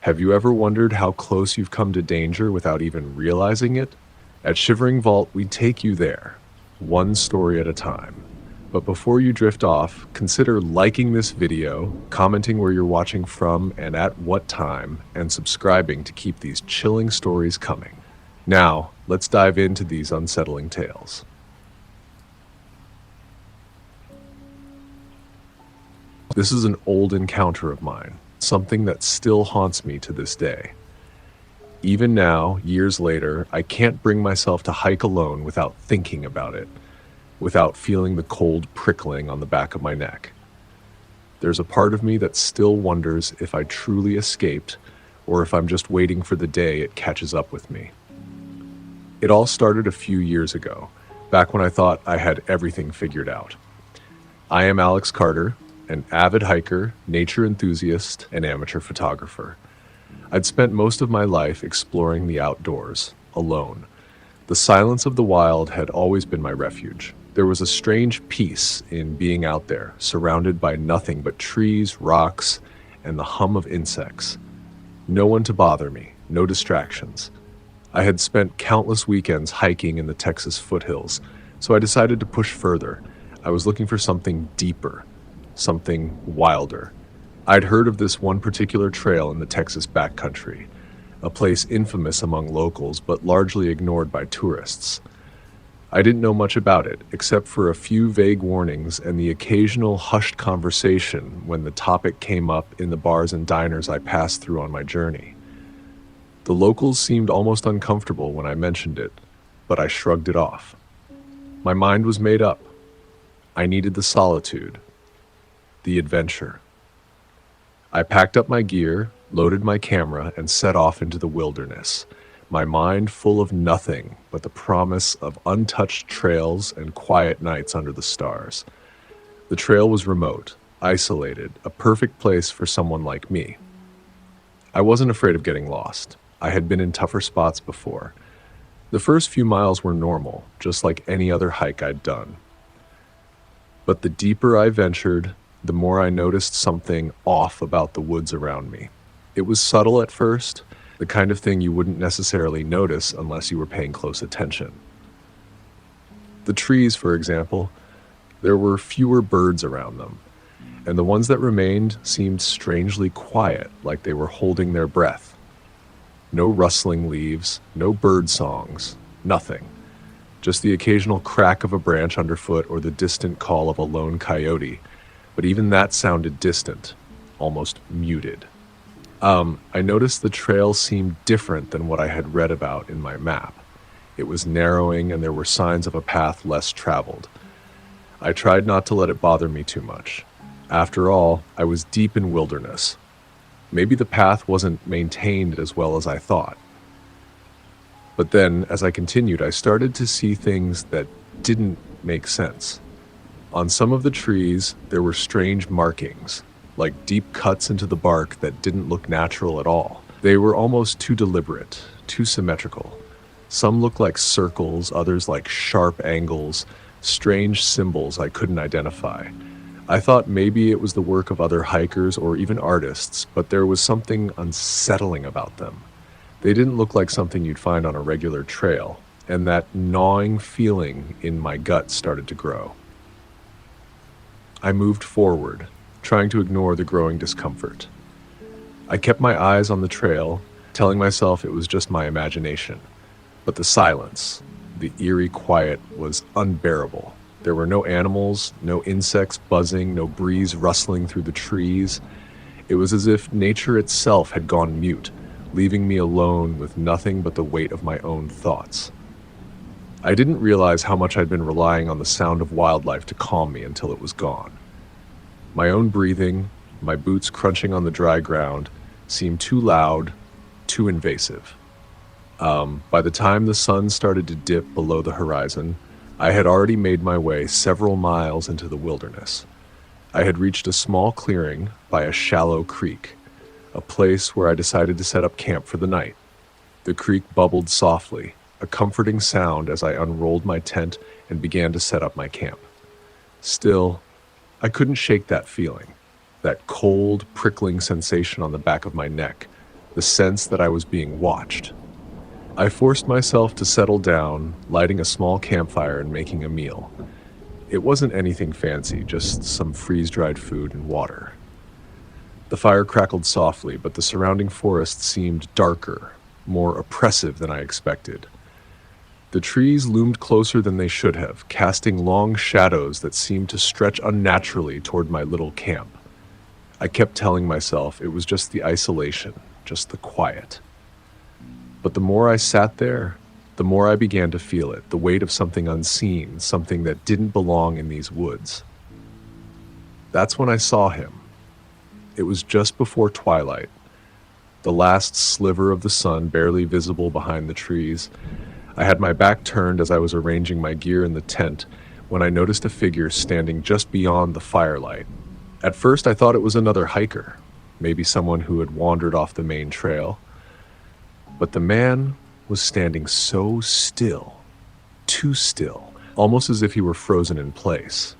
Have you ever wondered how close you've come to danger without even realizing it? At Shivering Vault, we take you there, one story at a time. But before you drift off, consider liking this video, commenting where you're watching from and at what time, and subscribing to keep these chilling stories coming. Now, let's dive into these unsettling tales. This is an old encounter of mine, something that still haunts me to this day. Even now, years later, I can't bring myself to hike alone without thinking about it, without feeling the cold prickling on the back of my neck. There's a part of me that still wonders if I truly escaped, or if I'm just waiting for the day it catches up with me. It all started a few years ago, back when I thought I had everything figured out. I am Alex Carter, an avid hiker, nature enthusiast, and amateur photographer. I'd spent most of my life exploring the outdoors, alone. The silence of the wild had always been my refuge. There was a strange peace in being out there, surrounded by nothing but trees, rocks, and the hum of insects. No one to bother me, no distractions. I had spent countless weekends hiking in the Texas foothills, so I decided to push further. I was looking for something deeper, something wilder. I'd heard of this one particular trail in the Texas backcountry, a place infamous among locals but largely ignored by tourists. I didn't know much about it, except for a few vague warnings and the occasional hushed conversation when the topic came up in the bars and diners I passed through on my journey. The locals seemed almost uncomfortable when I mentioned it, but I shrugged it off. My mind was made up. I needed the solitude, the adventure. I packed up my gear, loaded my camera, and set off into the wilderness, my mind full of nothing but the promise of untouched trails and quiet nights under the stars. The trail was remote, isolated, a perfect place for someone like me. I wasn't afraid of getting lost. I had been in tougher spots before. The first few miles were normal, just like any other hike I'd done. But the deeper I ventured, the more I noticed something off about the woods around me. It was subtle at first, the kind of thing you wouldn't necessarily notice unless you were paying close attention. The trees, for example, there were fewer birds around them, and the ones that remained seemed strangely quiet, like they were holding their breath. No rustling leaves, no bird songs, nothing. Just the occasional crack of a branch underfoot or the distant call of a lone coyote. But even that sounded distant, almost muted. I noticed the trail seemed different than what I had read about in my map. It was narrowing and there were signs of a path less traveled. I tried not to let it bother me too much. After all, I was deep in wilderness. Maybe the path wasn't maintained as well as I thought. But then, as I continued, I started to see things that didn't make sense. On some of the trees, there were strange markings, like deep cuts into the bark that didn't look natural at all. They were almost too deliberate, too symmetrical. Some looked like circles, others like sharp angles, strange symbols I couldn't identify. I thought maybe it was the work of other hikers or even artists, but there was something unsettling about them. They didn't look like something you'd find on a regular trail, and that gnawing feeling in my gut started to grow. I moved forward, trying to ignore the growing discomfort. I kept my eyes on the trail, telling myself it was just my imagination. But the silence, the eerie quiet, was unbearable. There were no animals, no insects buzzing, no breeze rustling through the trees. It was as if nature itself had gone mute, leaving me alone with nothing but the weight of my own thoughts. I didn't realize how much I'd been relying on the sound of wildlife to calm me until it was gone. My own breathing, my boots crunching on the dry ground, seemed too loud, too invasive. By the time the sun started to dip below the horizon, I had already made my way several miles into the wilderness. I had reached a small clearing by a shallow creek, a place where I decided to set up camp for the night. The creek bubbled softly, a comforting sound as I unrolled my tent and began to set up my camp. Still, I couldn't shake that feeling, that cold, prickling sensation on the back of my neck, the sense that I was being watched. I forced myself to settle down, lighting a small campfire and making a meal. It wasn't anything fancy, just some freeze-dried food and water. The fire crackled softly, but the surrounding forest seemed darker, more oppressive than I expected. The trees loomed closer than they should have, casting long shadows that seemed to stretch unnaturally toward my little camp. I kept telling myself it was just the isolation, just the quiet. But the more I sat there, the more I began to feel it, the weight of something unseen, something that didn't belong in these woods. That's when I saw him. It was just before twilight, the last sliver of the sun barely visible behind the trees. I had my back turned as I was arranging my gear in the tent when I noticed a figure standing just beyond the firelight. At first I thought it was another hiker, maybe someone who had wandered off the main trail. But the man was standing so still, too still, almost as if he were frozen in place.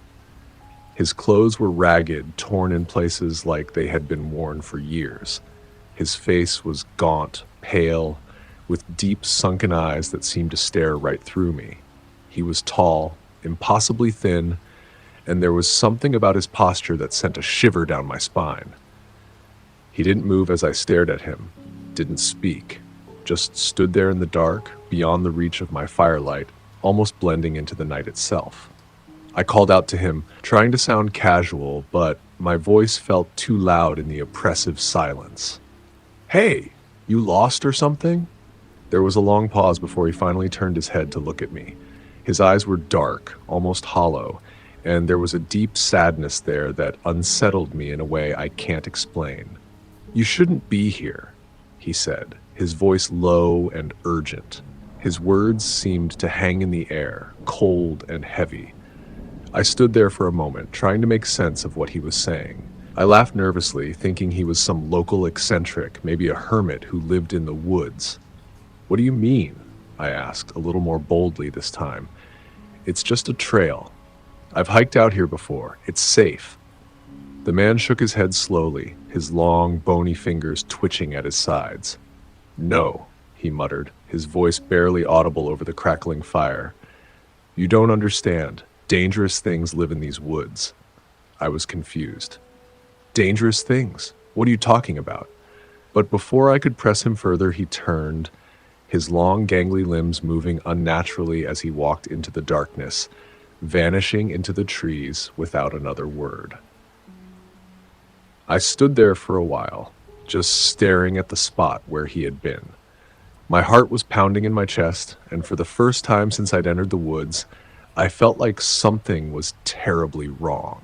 His clothes were ragged, torn in places like they had been worn for years. His face was gaunt, pale, with deep sunken eyes that seemed to stare right through me. He was tall, impossibly thin, and there was something about his posture that sent a shiver down my spine. He didn't move as I stared at him, didn't speak, just stood there in the dark, beyond the reach of my firelight, almost blending into the night itself. I called out to him, trying to sound casual, but my voice felt too loud in the oppressive silence. "Hey, you lost or something?" There was a long pause before he finally turned his head to look at me. His eyes were dark, almost hollow, and there was a deep sadness there that unsettled me in a way I can't explain. "You shouldn't be here," he said, his voice low and urgent. His words seemed to hang in the air, cold and heavy. I stood there for a moment, trying to make sense of what he was saying. I laughed nervously, thinking he was some local eccentric, maybe a hermit who lived in the woods. "What do you mean?" I asked, a little more boldly this time. "It's just a trail. I've hiked out here before. It's safe." The man shook his head slowly, his long, bony fingers twitching at his sides. "No," he muttered, his voice barely audible over the crackling fire. "You don't understand. Dangerous things live in these woods." I was confused. "Dangerous things? What are you talking about?" But before I could press him further, he turned, his long, gangly limbs moving unnaturally as he walked into the darkness, vanishing into the trees without another word. I stood there for a while, just staring at the spot where he had been. My heart was pounding in my chest, and for the first time since I'd entered the woods, I felt like something was terribly wrong.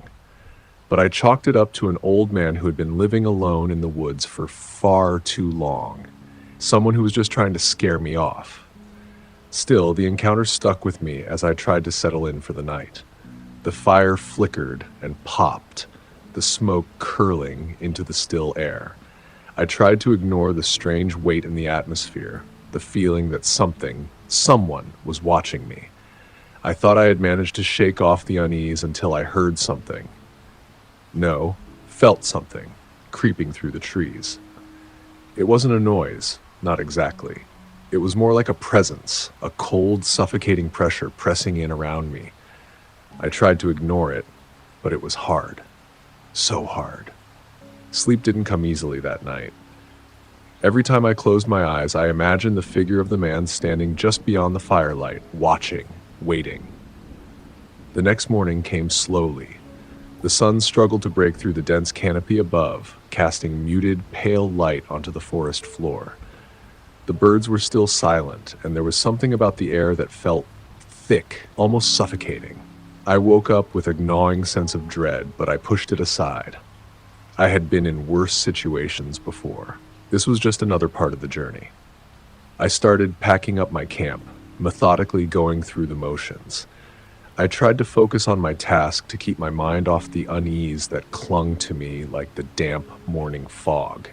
But I chalked it up to an old man who had been living alone in the woods for far too long. Someone who was just trying to scare me off. Still, the encounter stuck with me as I tried to settle in for the night. The fire flickered and popped, the smoke curling into the still air. I tried to ignore the strange weight in the atmosphere, the feeling that someone was watching me. I thought I had managed to shake off the unease until I heard something. No, felt something, creeping through the trees. It wasn't a noise, not exactly. It was more like a presence, a cold, suffocating pressure pressing in around me. I tried to ignore it, but it was hard. So hard. Sleep didn't come easily that night. Every time I closed my eyes, I imagined the figure of the man standing just beyond the firelight, watching, waiting. The next morning came slowly. The sun struggled to break through the dense canopy above, casting muted, pale light onto the forest floor. The birds were still silent, and there was something about the air that felt thick, almost suffocating. I woke up with a gnawing sense of dread, but I pushed it aside. I had been in worse situations before. This was just another part of the journey. I started packing up my camp, methodically going through the motions. I tried to focus on my task to keep my mind off the unease that clung to me like the damp morning fog.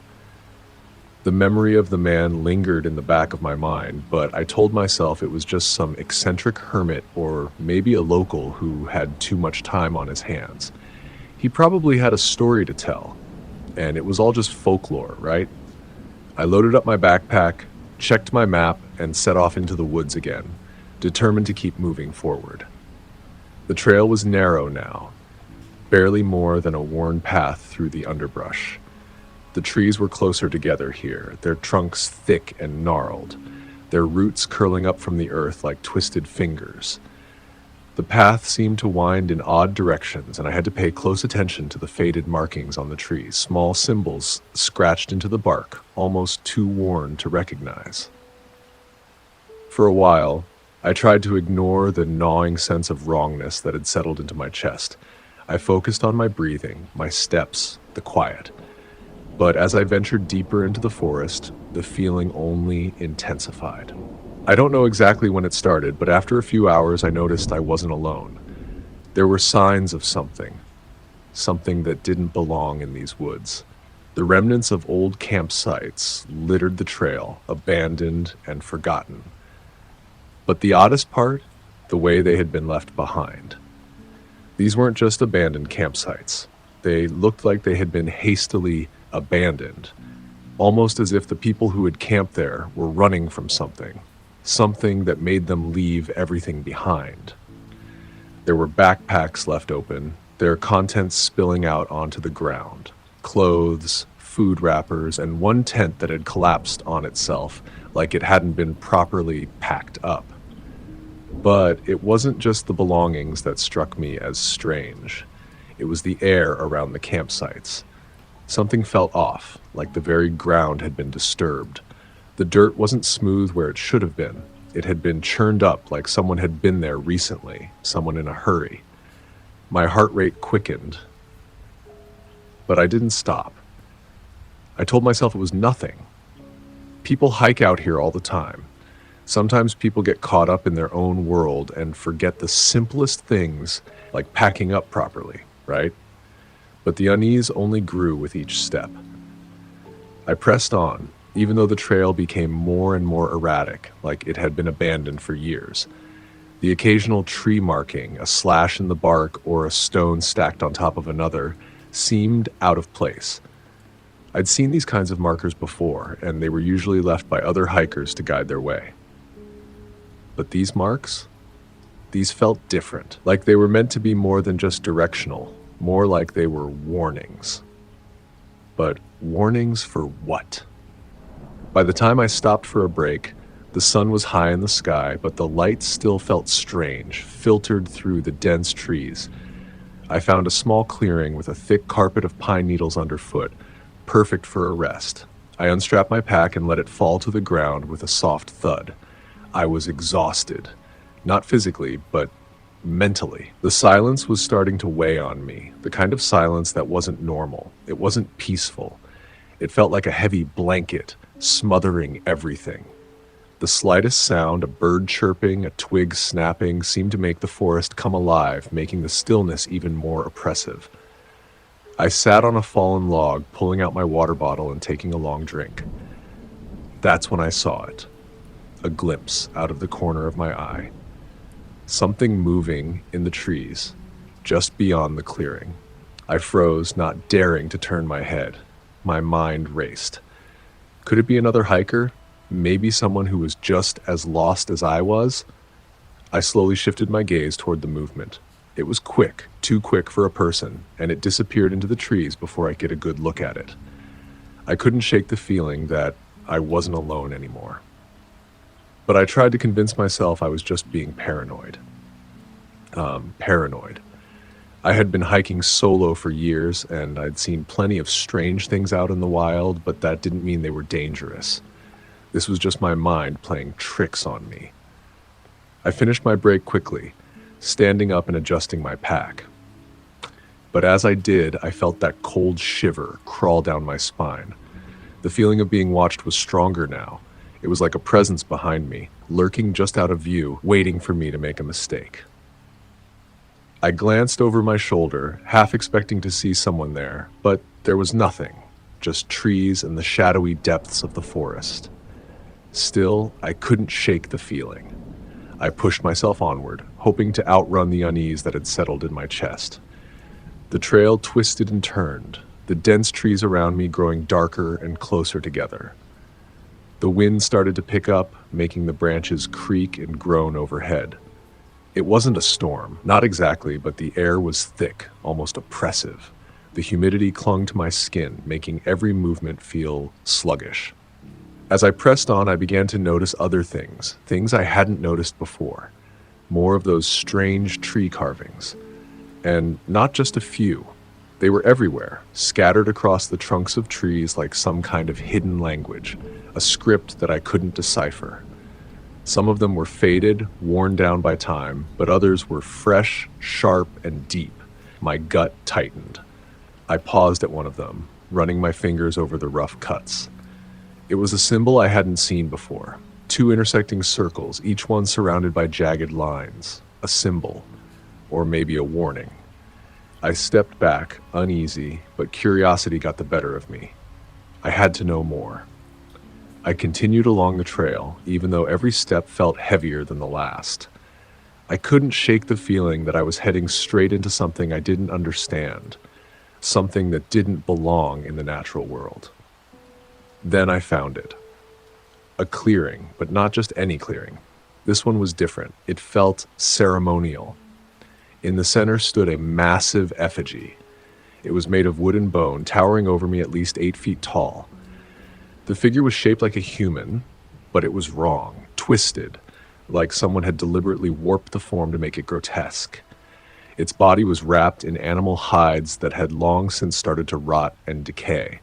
The memory of the man lingered in the back of my mind, but I told myself it was just some eccentric hermit or maybe a local who had too much time on his hands. He probably had a story to tell, and it was all just folklore, right? I loaded up my backpack, checked my map, and set off into the woods again, determined to keep moving forward. The trail was narrow now, barely more than a worn path through the underbrush. The trees were closer together here, their trunks thick and gnarled, their roots curling up from the earth like twisted fingers. The path seemed to wind in odd directions, and I had to pay close attention to the faded markings on the trees, small symbols scratched into the bark, almost too worn to recognize. For a while, I tried to ignore the gnawing sense of wrongness that had settled into my chest. I focused on my breathing, my steps, the quiet. But as I ventured deeper into the forest, the feeling only intensified. I don't know exactly when it started, but after a few hours I noticed I wasn't alone. There were signs of something that didn't belong in these woods. The remnants of old campsites littered the trail, abandoned and forgotten. But the oddest part, the way they had been left behind. These weren't just abandoned campsites. They looked like they had been hastily abandoned, almost as if the people who had camped there were running from something that made them leave everything behind. There were backpacks left open, their contents spilling out onto the ground. Clothes, food wrappers, and one tent that had collapsed on itself like it hadn't been properly packed up. But it wasn't just the belongings that struck me as strange. It was the air around the campsites. Something felt off, like the very ground had been disturbed. The dirt wasn't smooth where it should have been. It had been churned up like someone had been there recently, someone in a hurry. My heart rate quickened, but I didn't stop. I told myself it was nothing. People hike out here all the time. Sometimes people get caught up in their own world and forget the simplest things, like packing up properly, right? But the unease only grew with each step. I pressed on, even though the trail became more and more erratic, like it had been abandoned for years. The occasional tree marking, a slash in the bark, or a stone stacked on top of another, seemed out of place. I'd seen these kinds of markers before, and they were usually left by other hikers to guide their way. But these marks? These felt different, like they were meant to be more than just directional, more like they were warnings. But warnings for what? By the time I stopped for a break, the sun was high in the sky, but the light still felt strange, filtered through the dense trees. I found a small clearing with a thick carpet of pine needles underfoot, perfect for a rest. I unstrapped my pack and let it fall to the ground with a soft thud. I was exhausted, not physically, but mentally. The silence was starting to weigh on me, the kind of silence that wasn't normal. It wasn't peaceful. It felt like a heavy blanket, smothering everything. The slightest sound, a bird chirping, a twig snapping, seemed to make the forest come alive, making the stillness even more oppressive. I sat on a fallen log, pulling out my water bottle and taking a long drink. That's when I saw it. A glimpse out of the corner of my eye. Something moving in the trees, just beyond the clearing. I froze, not daring to turn my head. My mind raced. Could it be another hiker? Maybe someone who was just as lost as I was? I slowly shifted my gaze toward the movement. It was quick, too quick for a person, and it disappeared into the trees before I could get a good look at it. I couldn't shake the feeling that I wasn't alone anymore. But I tried to convince myself I was just being paranoid. I had been hiking solo for years, and I'd seen plenty of strange things out in the wild, but that didn't mean they were dangerous. This was just my mind playing tricks on me. I finished my break quickly, standing up and adjusting my pack. But as I did, I felt that cold shiver crawl down my spine. The feeling of being watched was stronger now. It was like a presence behind me, lurking just out of view, waiting for me to make a mistake. I glanced over my shoulder, half expecting to see someone there, but there was nothing, just trees and the shadowy depths of the forest. Still, I couldn't shake the feeling. I pushed myself onward, hoping to outrun the unease that had settled in my chest. The trail twisted and turned, the dense trees around me growing darker and closer together. The wind started to pick up, making the branches creak and groan overhead. It wasn't a storm, not exactly, but the air was thick, almost oppressive. The humidity clung to my skin, making every movement feel sluggish. As I pressed on, I began to notice other things I hadn't noticed before. More of those strange tree carvings. And not just a few. They were everywhere, scattered across the trunks of trees like some kind of hidden language, a script that I couldn't decipher. Some of them were faded, worn down by time, but others were fresh, sharp, and deep. My gut tightened. I paused at one of them, running my fingers over the rough cuts. It was a symbol I hadn't seen before. Two intersecting circles, each one surrounded by jagged lines. A symbol, or maybe a warning. I stepped back, uneasy, but curiosity got the better of me. I had to know more. I continued along the trail, even though every step felt heavier than the last. I couldn't shake the feeling that I was heading straight into something I didn't understand, something that didn't belong in the natural world. Then I found it. A clearing, but not just any clearing. This one was different. It felt ceremonial. In the center stood a massive effigy. It was made of wood and bone, towering over me at least 8 feet tall. The figure was shaped like a human, but it was wrong, twisted, like someone had deliberately warped the form to make it grotesque. Its body was wrapped in animal hides that had long since started to rot and decay.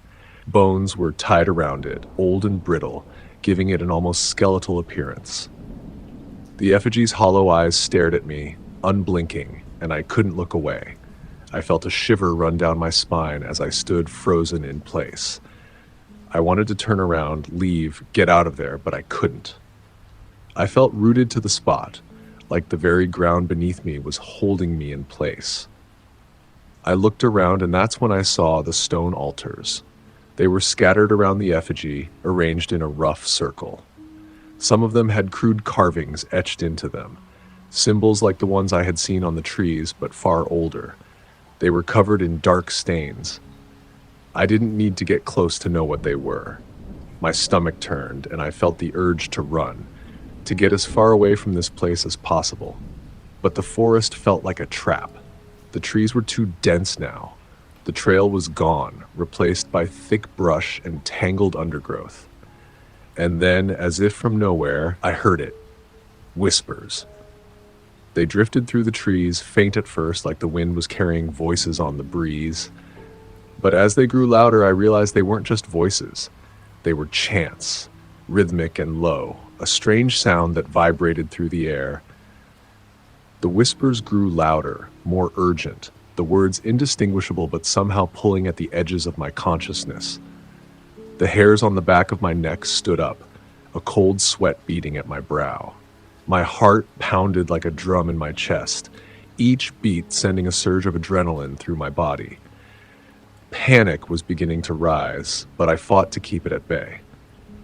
Bones were tied around it, old and brittle, giving it an almost skeletal appearance. The effigy's hollow eyes stared at me, unblinking, and I couldn't look away. I felt a shiver run down my spine as I stood frozen in place. I wanted to turn around, leave, get out of there, but I couldn't. I felt rooted to the spot, like the very ground beneath me was holding me in place. I looked around, and that's when I saw the stone altars. They were scattered around the effigy, arranged in a rough circle. Some of them had crude carvings etched into them, symbols like the ones I had seen on the trees, but far older. They were covered in dark stains. I didn't need to get close to know what they were. My stomach turned, and I felt the urge to run, to get as far away from this place as possible. But the forest felt like a trap. The trees were too dense now. The trail was gone, replaced by thick brush and tangled undergrowth. And then, as if from nowhere, I heard it. Whispers. They drifted through the trees, faint at first, like the wind was carrying voices on the breeze. But as they grew louder, I realized they weren't just voices. They were chants, rhythmic and low, a strange sound that vibrated through the air. The whispers grew louder, more urgent, the words indistinguishable but somehow pulling at the edges of my consciousness. The hairs on the back of my neck stood up, a cold sweat beating at my brow. My heart pounded like a drum in my chest, each beat sending a surge of adrenaline through my body. Panic was beginning to rise, but I fought to keep it at bay.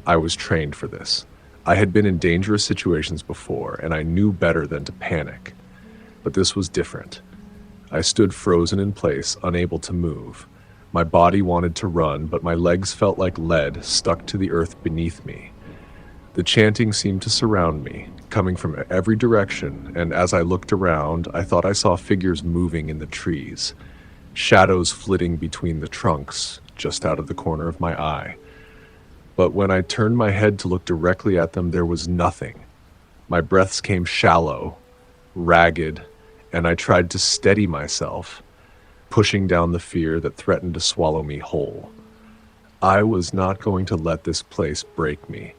I was trained for this. I had been in dangerous situations before, and I knew better than to panic. But this was different. I stood frozen in place, unable to move. My body wanted to run, but my legs felt like lead stuck to the earth beneath me. The chanting seemed to surround me, coming from every direction, and as I looked around, I thought I saw figures moving in the trees. Shadows flitting between the trunks, just out of the corner of my eye. But when I turned my head to look directly at them, there was nothing. My breaths came shallow, ragged, and I tried to steady myself, pushing down the fear that threatened to swallow me whole. I was not going to let this place break me.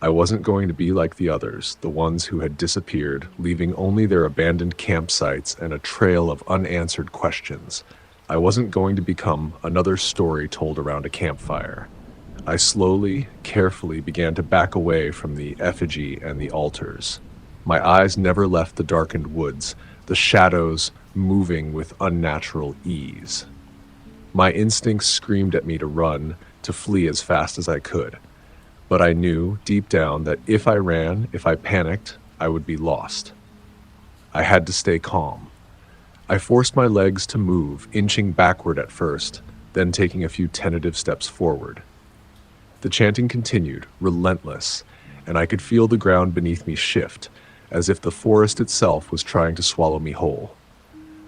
I wasn't going to be like the others, the ones who had disappeared, leaving only their abandoned campsites and a trail of unanswered questions. I wasn't going to become another story told around a campfire. I slowly, carefully began to back away from the effigy and the altars. My eyes never left the darkened woods, the shadows moving with unnatural ease. My instincts screamed at me to run, to flee as fast as I could. But I knew, deep down, that if I ran, if I panicked, I would be lost. I had to stay calm. I forced my legs to move, inching backward at first, then taking a few tentative steps forward. The chanting continued, relentless, and I could feel the ground beneath me shift, as if the forest itself was trying to swallow me whole.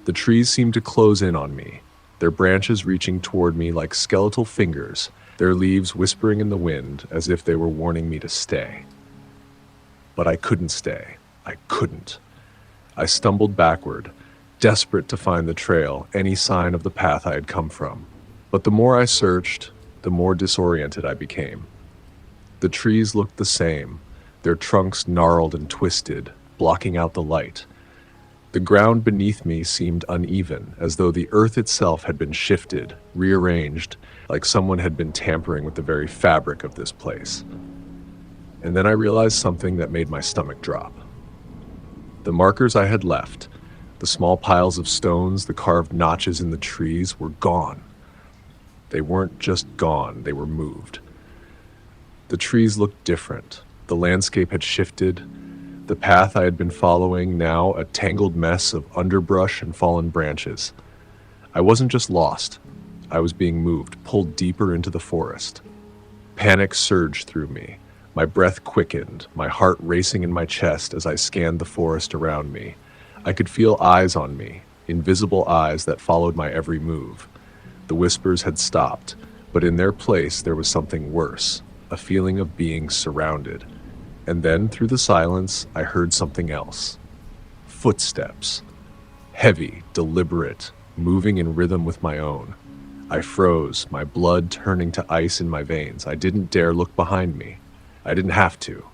The trees seemed to close in on me, their branches reaching toward me like skeletal fingers, their leaves whispering in the wind as if they were warning me to stay. But I couldn't stay. I couldn't. I stumbled backward, desperate to find the trail, any sign of the path I had come from. But the more I searched, the more disoriented I became. The trees looked the same, their trunks gnarled and twisted, blocking out the light. The ground beneath me seemed uneven, as though the earth itself had been shifted, rearranged, like someone had been tampering with the very fabric of this place. And then I realized something that made my stomach drop. The markers I had left, the small piles of stones, the carved notches in the trees, were gone. They weren't just gone, they were moved. The trees looked different. The landscape had shifted. The path I had been following, now a tangled mess of underbrush and fallen branches. I wasn't just lost. I was being moved, pulled deeper into the forest. Panic surged through me. My breath quickened, my heart racing in my chest as I scanned the forest around me. I could feel eyes on me, invisible eyes that followed my every move. The whispers had stopped, but in their place there was something worse, a feeling of being surrounded. And then, through the silence, I heard something else. Footsteps. Heavy, deliberate, moving in rhythm with my own. I froze, my blood turning to ice in my veins. I didn't dare look behind me. I didn't have to.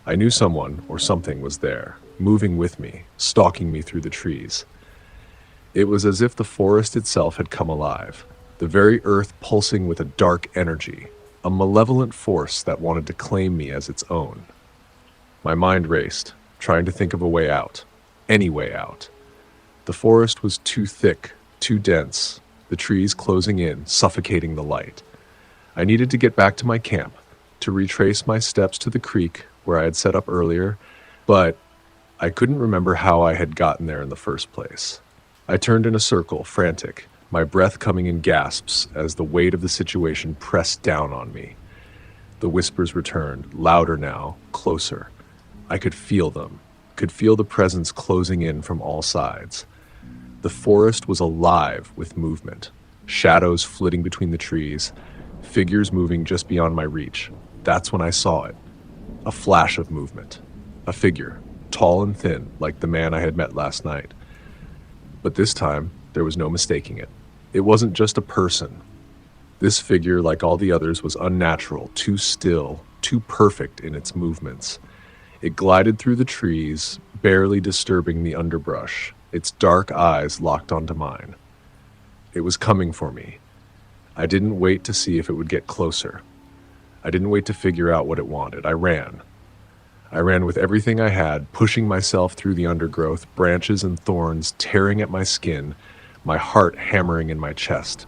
I knew someone or something was there, moving with me, stalking me through the trees. It was as if the forest itself had come alive, the very earth pulsing with a dark energy, a malevolent force that wanted to claim me as its own. My mind raced, trying to think of a way out, any way out. The forest was too thick, too dense, the trees closing in, suffocating the light. I needed to get back to my camp, to retrace my steps to the creek where I had set up earlier, but I couldn't remember how I had gotten there in the first place. I turned in a circle, frantic, my breath coming in gasps as the weight of the situation pressed down on me. The whispers returned, louder now, closer. I could feel them, could feel the presence closing in from all sides. The forest was alive with movement, shadows flitting between the trees, figures moving just beyond my reach. That's when I saw it. A flash of movement. A figure, tall and thin, like the man I had met last night. But this time, there was no mistaking it. It wasn't just a person. This figure, like all the others, was unnatural, too still, too perfect in its movements. It glided through the trees, barely disturbing the underbrush, its dark eyes locked onto mine. It was coming for me. I didn't wait to see if it would get closer. I didn't wait to figure out what it wanted. I ran. I ran with everything I had, pushing myself through the undergrowth, branches and thorns tearing at my skin, my heart hammering in my chest.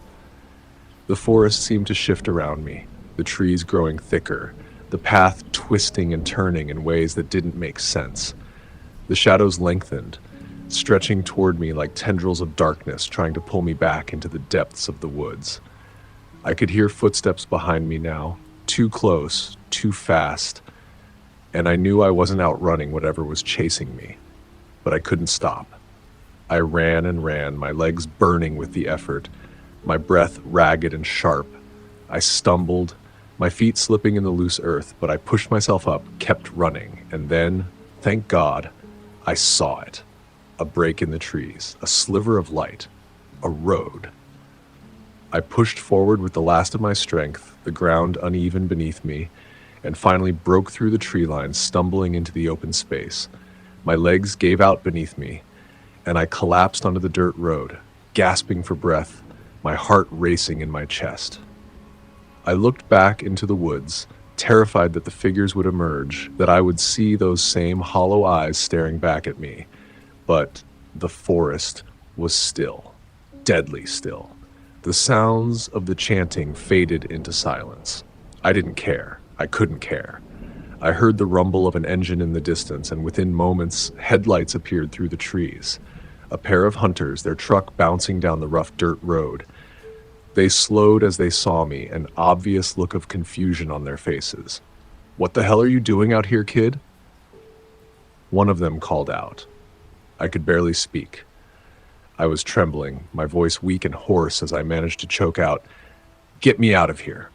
The forest seemed to shift around me, the trees growing thicker, the path twisting and turning in ways that didn't make sense. The shadows lengthened, stretching toward me like tendrils of darkness trying to pull me back into the depths of the woods. I could hear footsteps behind me now, too close, too fast, and I knew I wasn't outrunning whatever was chasing me, but I couldn't stop. I ran and ran, my legs burning with the effort, my breath ragged and sharp. I stumbled, my feet slipping in the loose earth, but I pushed myself up, kept running, and then, thank God, I saw it. A break in the trees, a sliver of light, a road. I pushed forward with the last of my strength, the ground uneven beneath me, and finally broke through the tree line, stumbling into the open space. My legs gave out beneath me, and I collapsed onto the dirt road, gasping for breath, my heart racing in my chest. I looked back into the woods, terrified that the figures would emerge, that I would see those same hollow eyes staring back at me. But the forest was still, deadly still. The sounds of the chanting faded into silence. I didn't care. I couldn't care. I heard the rumble of an engine in the distance, and within moments, headlights appeared through the trees. A pair of hunters, their truck bouncing down the rough dirt road. They slowed as they saw me, an obvious look of confusion on their faces. "What the hell are you doing out here, kid?" One of them called out. I could barely speak. I was trembling, my voice weak and hoarse as I managed to choke out, "Get me out of here."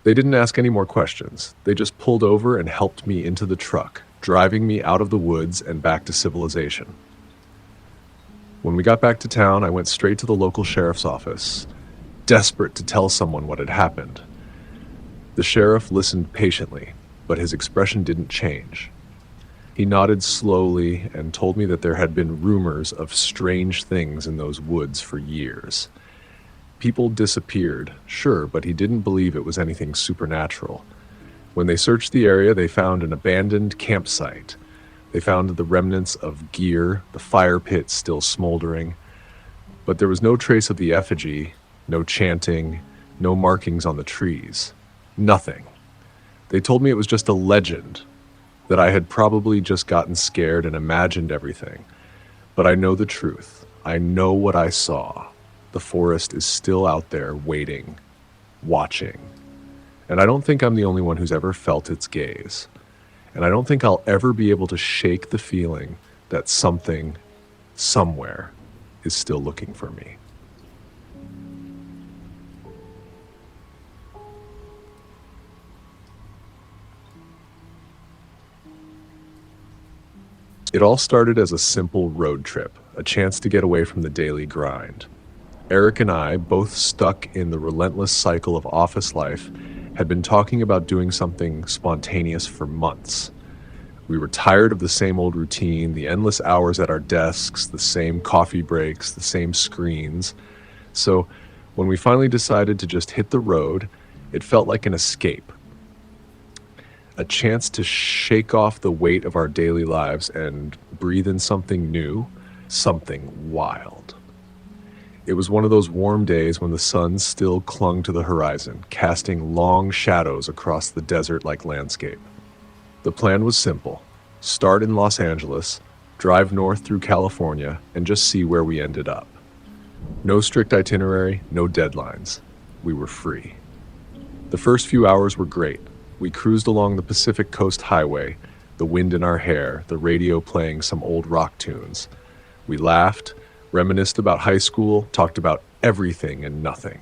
They didn't ask any more questions. They just pulled over and helped me into the truck, driving me out of the woods and back to civilization. When we got back to town, I went straight to the local sheriff's office, desperate to tell someone what had happened. The sheriff listened patiently, but his expression didn't change. He nodded slowly and told me that there had been rumors of strange things in those woods for years. People disappeared, sure, but he didn't believe it was anything supernatural. When they searched the area, they found an abandoned campsite. They found the remnants of gear, the fire pit still smoldering, but there was no trace of the effigy, no chanting, no markings on the trees. Nothing. They told me it was just a legend, that I had probably just gotten scared and imagined everything. But I know the truth. I know what I saw. The forest is still out there waiting, watching. And I don't think I'm the only one who's ever felt its gaze. And I don't think I'll ever be able to shake the feeling that something, somewhere, is still looking for me. It all started as a simple road trip, a chance to get away from the daily grind. Eric and I, both stuck in the relentless cycle of office life, had been talking about doing something spontaneous for months. We were tired of the same old routine, the endless hours at our desks, the same coffee breaks, the same screens. So when we finally decided to just hit the road, it felt like an escape. A chance to shake off the weight of our daily lives and breathe in something new, something wild. It was one of those warm days when the sun still clung to the horizon, casting long shadows across the desert-like landscape. The plan was simple. Start in Los Angeles, drive north through California, and just see where we ended up. No strict itinerary, no deadlines. We were free. The first few hours were great. We cruised along the Pacific Coast Highway, the wind in our hair, the radio playing some old rock tunes. We laughed, reminisced about high school, talked about everything and nothing.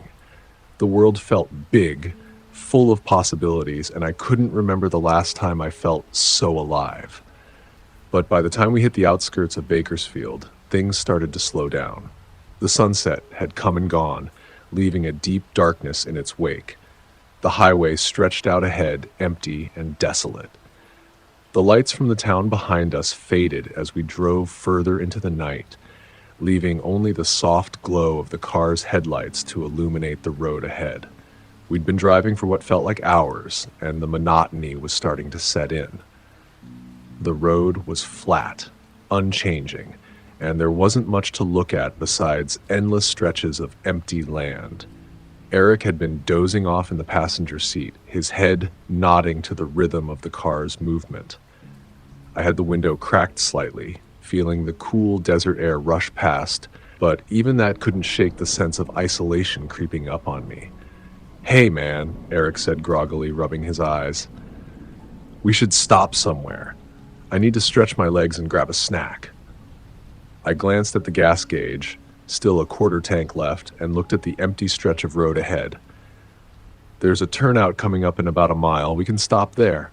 The world felt big, full of possibilities, and I couldn't remember the last time I felt so alive. But by the time we hit the outskirts of Bakersfield, things started to slow down. The sunset had come and gone, leaving a deep darkness in its wake. The highway stretched out ahead, empty and desolate. The lights from the town behind us faded as we drove further into the night, leaving only the soft glow of the car's headlights to illuminate the road ahead. We'd been driving for what felt like hours, and the monotony was starting to set in. The road was flat, unchanging, and there wasn't much to look at besides endless stretches of empty land. Eric had been dozing off in the passenger seat, his head nodding to the rhythm of the car's movement. I had the window cracked slightly, feeling the cool desert air rush past, but even that couldn't shake the sense of isolation creeping up on me. "Hey, man," Eric said groggily, rubbing his eyes. "We should stop somewhere. I need to stretch my legs and grab a snack." I glanced at the gas gauge, still a quarter tank left, and looked at the empty stretch of road ahead. "There's a turnout coming up in about a mile. We can stop there."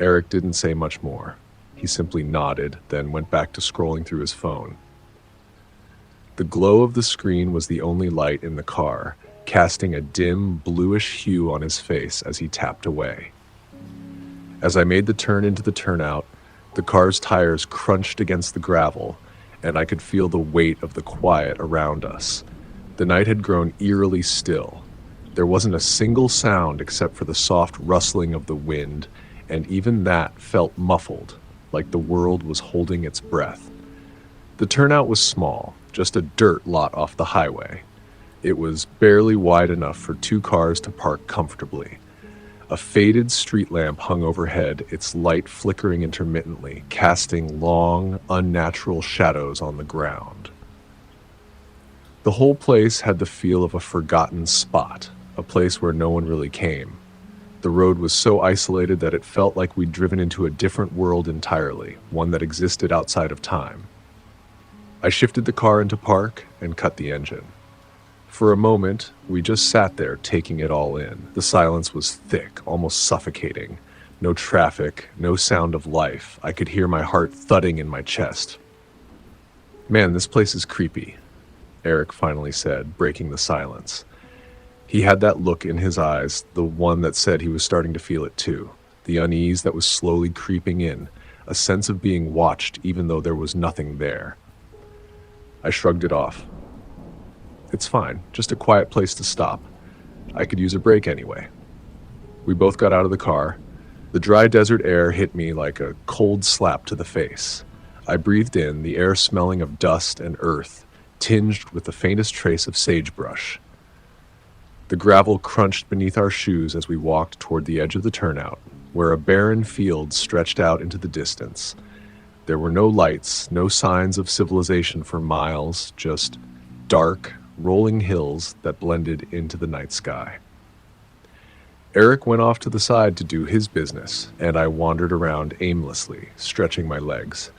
Eric didn't say much more. He simply nodded, then went back to scrolling through his phone. The glow of the screen was the only light in the car, casting a dim, bluish hue on his face as he tapped away. As I made the turn into the turnout, the car's tires crunched against the gravel, and I could feel the weight of the quiet around us. The night had grown eerily still. There wasn't a single sound except for the soft rustling of the wind, and even that felt muffled, like the world was holding its breath. The turnout was small, just a dirt lot off the highway. It was barely wide enough for two cars to park comfortably. A faded street lamp hung overhead, its light flickering intermittently, casting long, unnatural shadows on the ground. The whole place had the feel of a forgotten spot, a place where no one really came. The road was so isolated that it felt like we'd driven into a different world entirely, one that existed outside of time. I shifted the car into park and cut the engine. For a moment, we just sat there taking it all in. The silence was thick, almost suffocating. No traffic, no sound of life. I could hear my heart thudding in my chest. "Man, this place is creepy," Eric finally said, breaking the silence. He had that look in his eyes, the one that said he was starting to feel it too. The unease that was slowly creeping in, a sense of being watched even though there was nothing there. I shrugged it off. "It's fine, just a quiet place to stop. I could use a break anyway." We both got out of the car. The dry desert air hit me like a cold slap to the face. I breathed in, the air smelling of dust and earth, tinged with the faintest trace of sagebrush. The gravel crunched beneath our shoes as we walked toward the edge of the turnout, where a barren field stretched out into the distance. There were no lights, no signs of civilization for miles, just dark, rolling hills that blended into the night sky. Eric went off to the side to do his business, and I wandered around aimlessly, stretching my legs.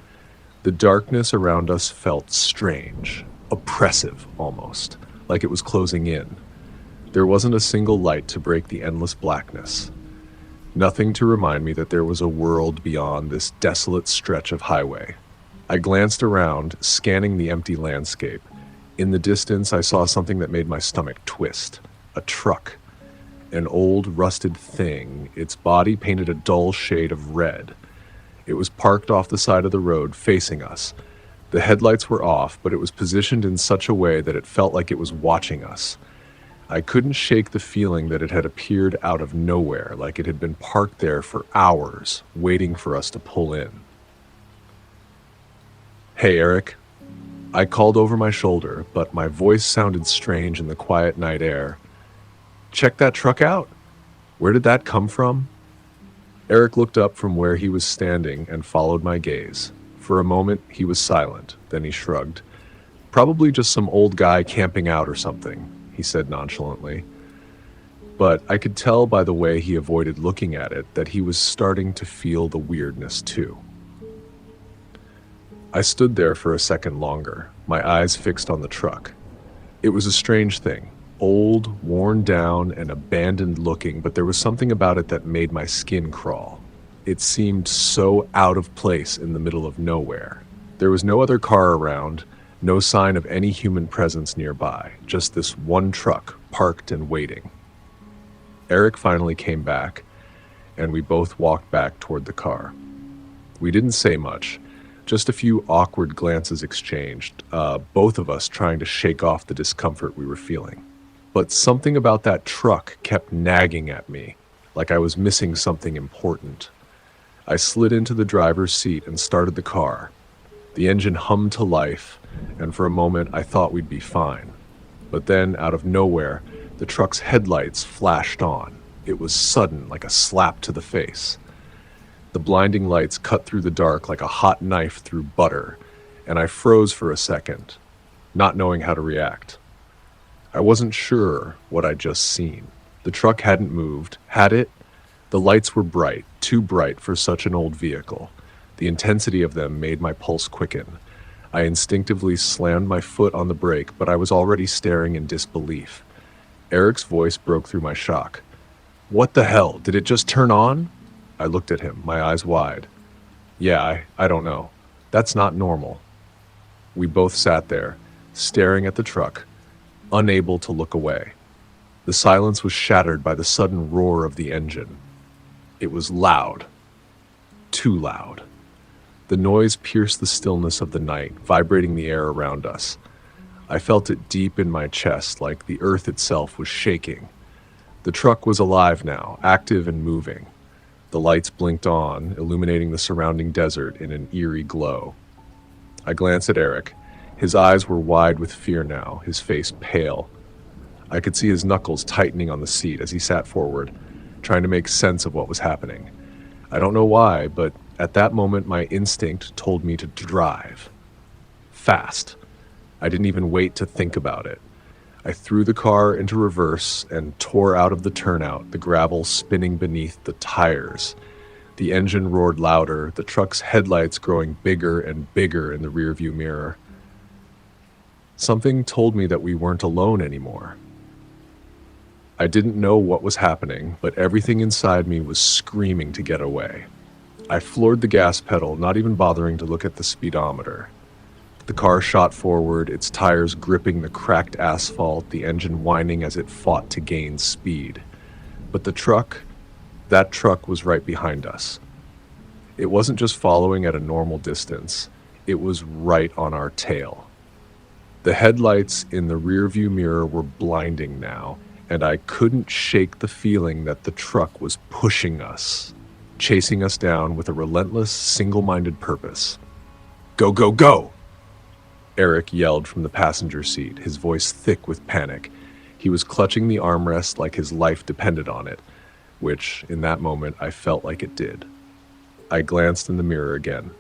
The darkness around us felt strange, oppressive almost, like it was closing in. There wasn't a single light to break the endless blackness. Nothing to remind me that there was a world beyond this desolate stretch of highway. I glanced around, scanning the empty landscape. In the distance, I saw something that made my stomach twist. A truck. An old, rusted thing, its body painted a dull shade of red. It was parked off the side of the road, facing us. The headlights were off, but it was positioned in such a way that it felt like it was watching us. I couldn't shake the feeling that it had appeared out of nowhere, like it had been parked there for hours, waiting for us to pull in. "Hey, Eric." I called over my shoulder, but my voice sounded strange in the quiet night air. "Check that truck out. Where did that come from?" Eric looked up from where he was standing and followed my gaze. For a moment, he was silent, then he shrugged. "Probably just some old guy camping out or something," he said nonchalantly. But I could tell by the way he avoided looking at it that he was starting to feel the weirdness too. I stood there for a second longer, my eyes fixed on the truck. It was a strange thing, old, worn down, and abandoned looking, but there was something about it that made my skin crawl. It seemed so out of place in the middle of nowhere. There was no other car around, no sign of any human presence nearby, just this one truck parked and waiting. Eric finally came back, and we both walked back toward the car. We didn't say much. Just a few awkward glances exchanged, both of us trying to shake off the discomfort we were feeling. But something about that truck kept nagging at me, like I was missing something important. I slid into the driver's seat and started the car. The engine hummed to life, and for a moment I thought we'd be fine. But then, out of nowhere, the truck's headlights flashed on. It was sudden, like a slap to the face. The blinding lights cut through the dark like a hot knife through butter, and I froze for a second, not knowing how to react. I wasn't sure what I'd just seen. The truck hadn't moved, had it? The lights were bright, too bright for such an old vehicle. The intensity of them made my pulse quicken. I instinctively slammed my foot on the brake, but I was already staring in disbelief. Eric's voice broke through my shock. "What the hell? Did it just turn on?" I looked at him, my eyes wide. "Yeah, I don't know. That's not normal." We both sat there, staring at the truck, unable to look away. The silence was shattered by the sudden roar of the engine. It was loud. Too loud. The noise pierced the stillness of the night, vibrating the air around us. I felt it deep in my chest, like the earth itself was shaking. The truck was alive now, active and moving. The lights blinked on, illuminating the surrounding desert in an eerie glow. I glanced at Eric. His eyes were wide with fear now, his face pale. I could see his knuckles tightening on the seat as he sat forward, trying to make sense of what was happening. I don't know why, but at that moment my instinct told me to drive. Fast. I didn't even wait to think about it. I threw the car into reverse and tore out of the turnout, the gravel spinning beneath the tires. The engine roared louder, the truck's headlights growing bigger and bigger in the rearview mirror. Something told me that we weren't alone anymore. I didn't know what was happening, but everything inside me was screaming to get away. I floored the gas pedal, not even bothering to look at the speedometer. The car shot forward, its tires gripping the cracked asphalt, the engine whining as it fought to gain speed. But that truck was right behind us. It wasn't just following at a normal distance, it was right on our tail. The headlights in the rearview mirror were blinding now, and I couldn't shake the feeling that the truck was pushing us, chasing us down with a relentless, single-minded purpose. Go, go, go! Eric yelled from the passenger seat, his voice thick with panic. He was clutching the armrest like his life depended on it, which, in that moment, I felt like it did. I glanced in the mirror again.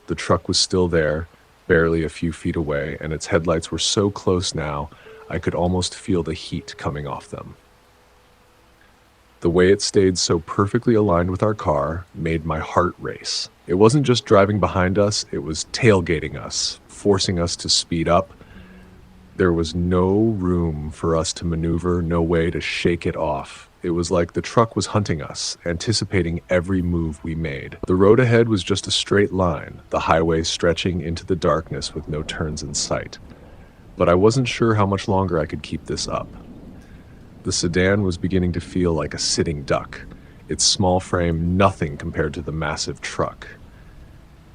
The truck was still there, barely a few feet away, and its headlights were so close now, I could almost feel the heat coming off them. The way it stayed so perfectly aligned with our car made my heart race. It wasn't just driving behind us, it was tailgating us, forcing us to speed up. There was no room for us to maneuver, no way to shake it off. It was like the truck was hunting us, anticipating every move we made. The road ahead was just a straight line, the highway stretching into the darkness with no turns in sight. But I wasn't sure how much longer I could keep this up. The sedan was beginning to feel like a sitting duck, its small frame nothing compared to the massive truck.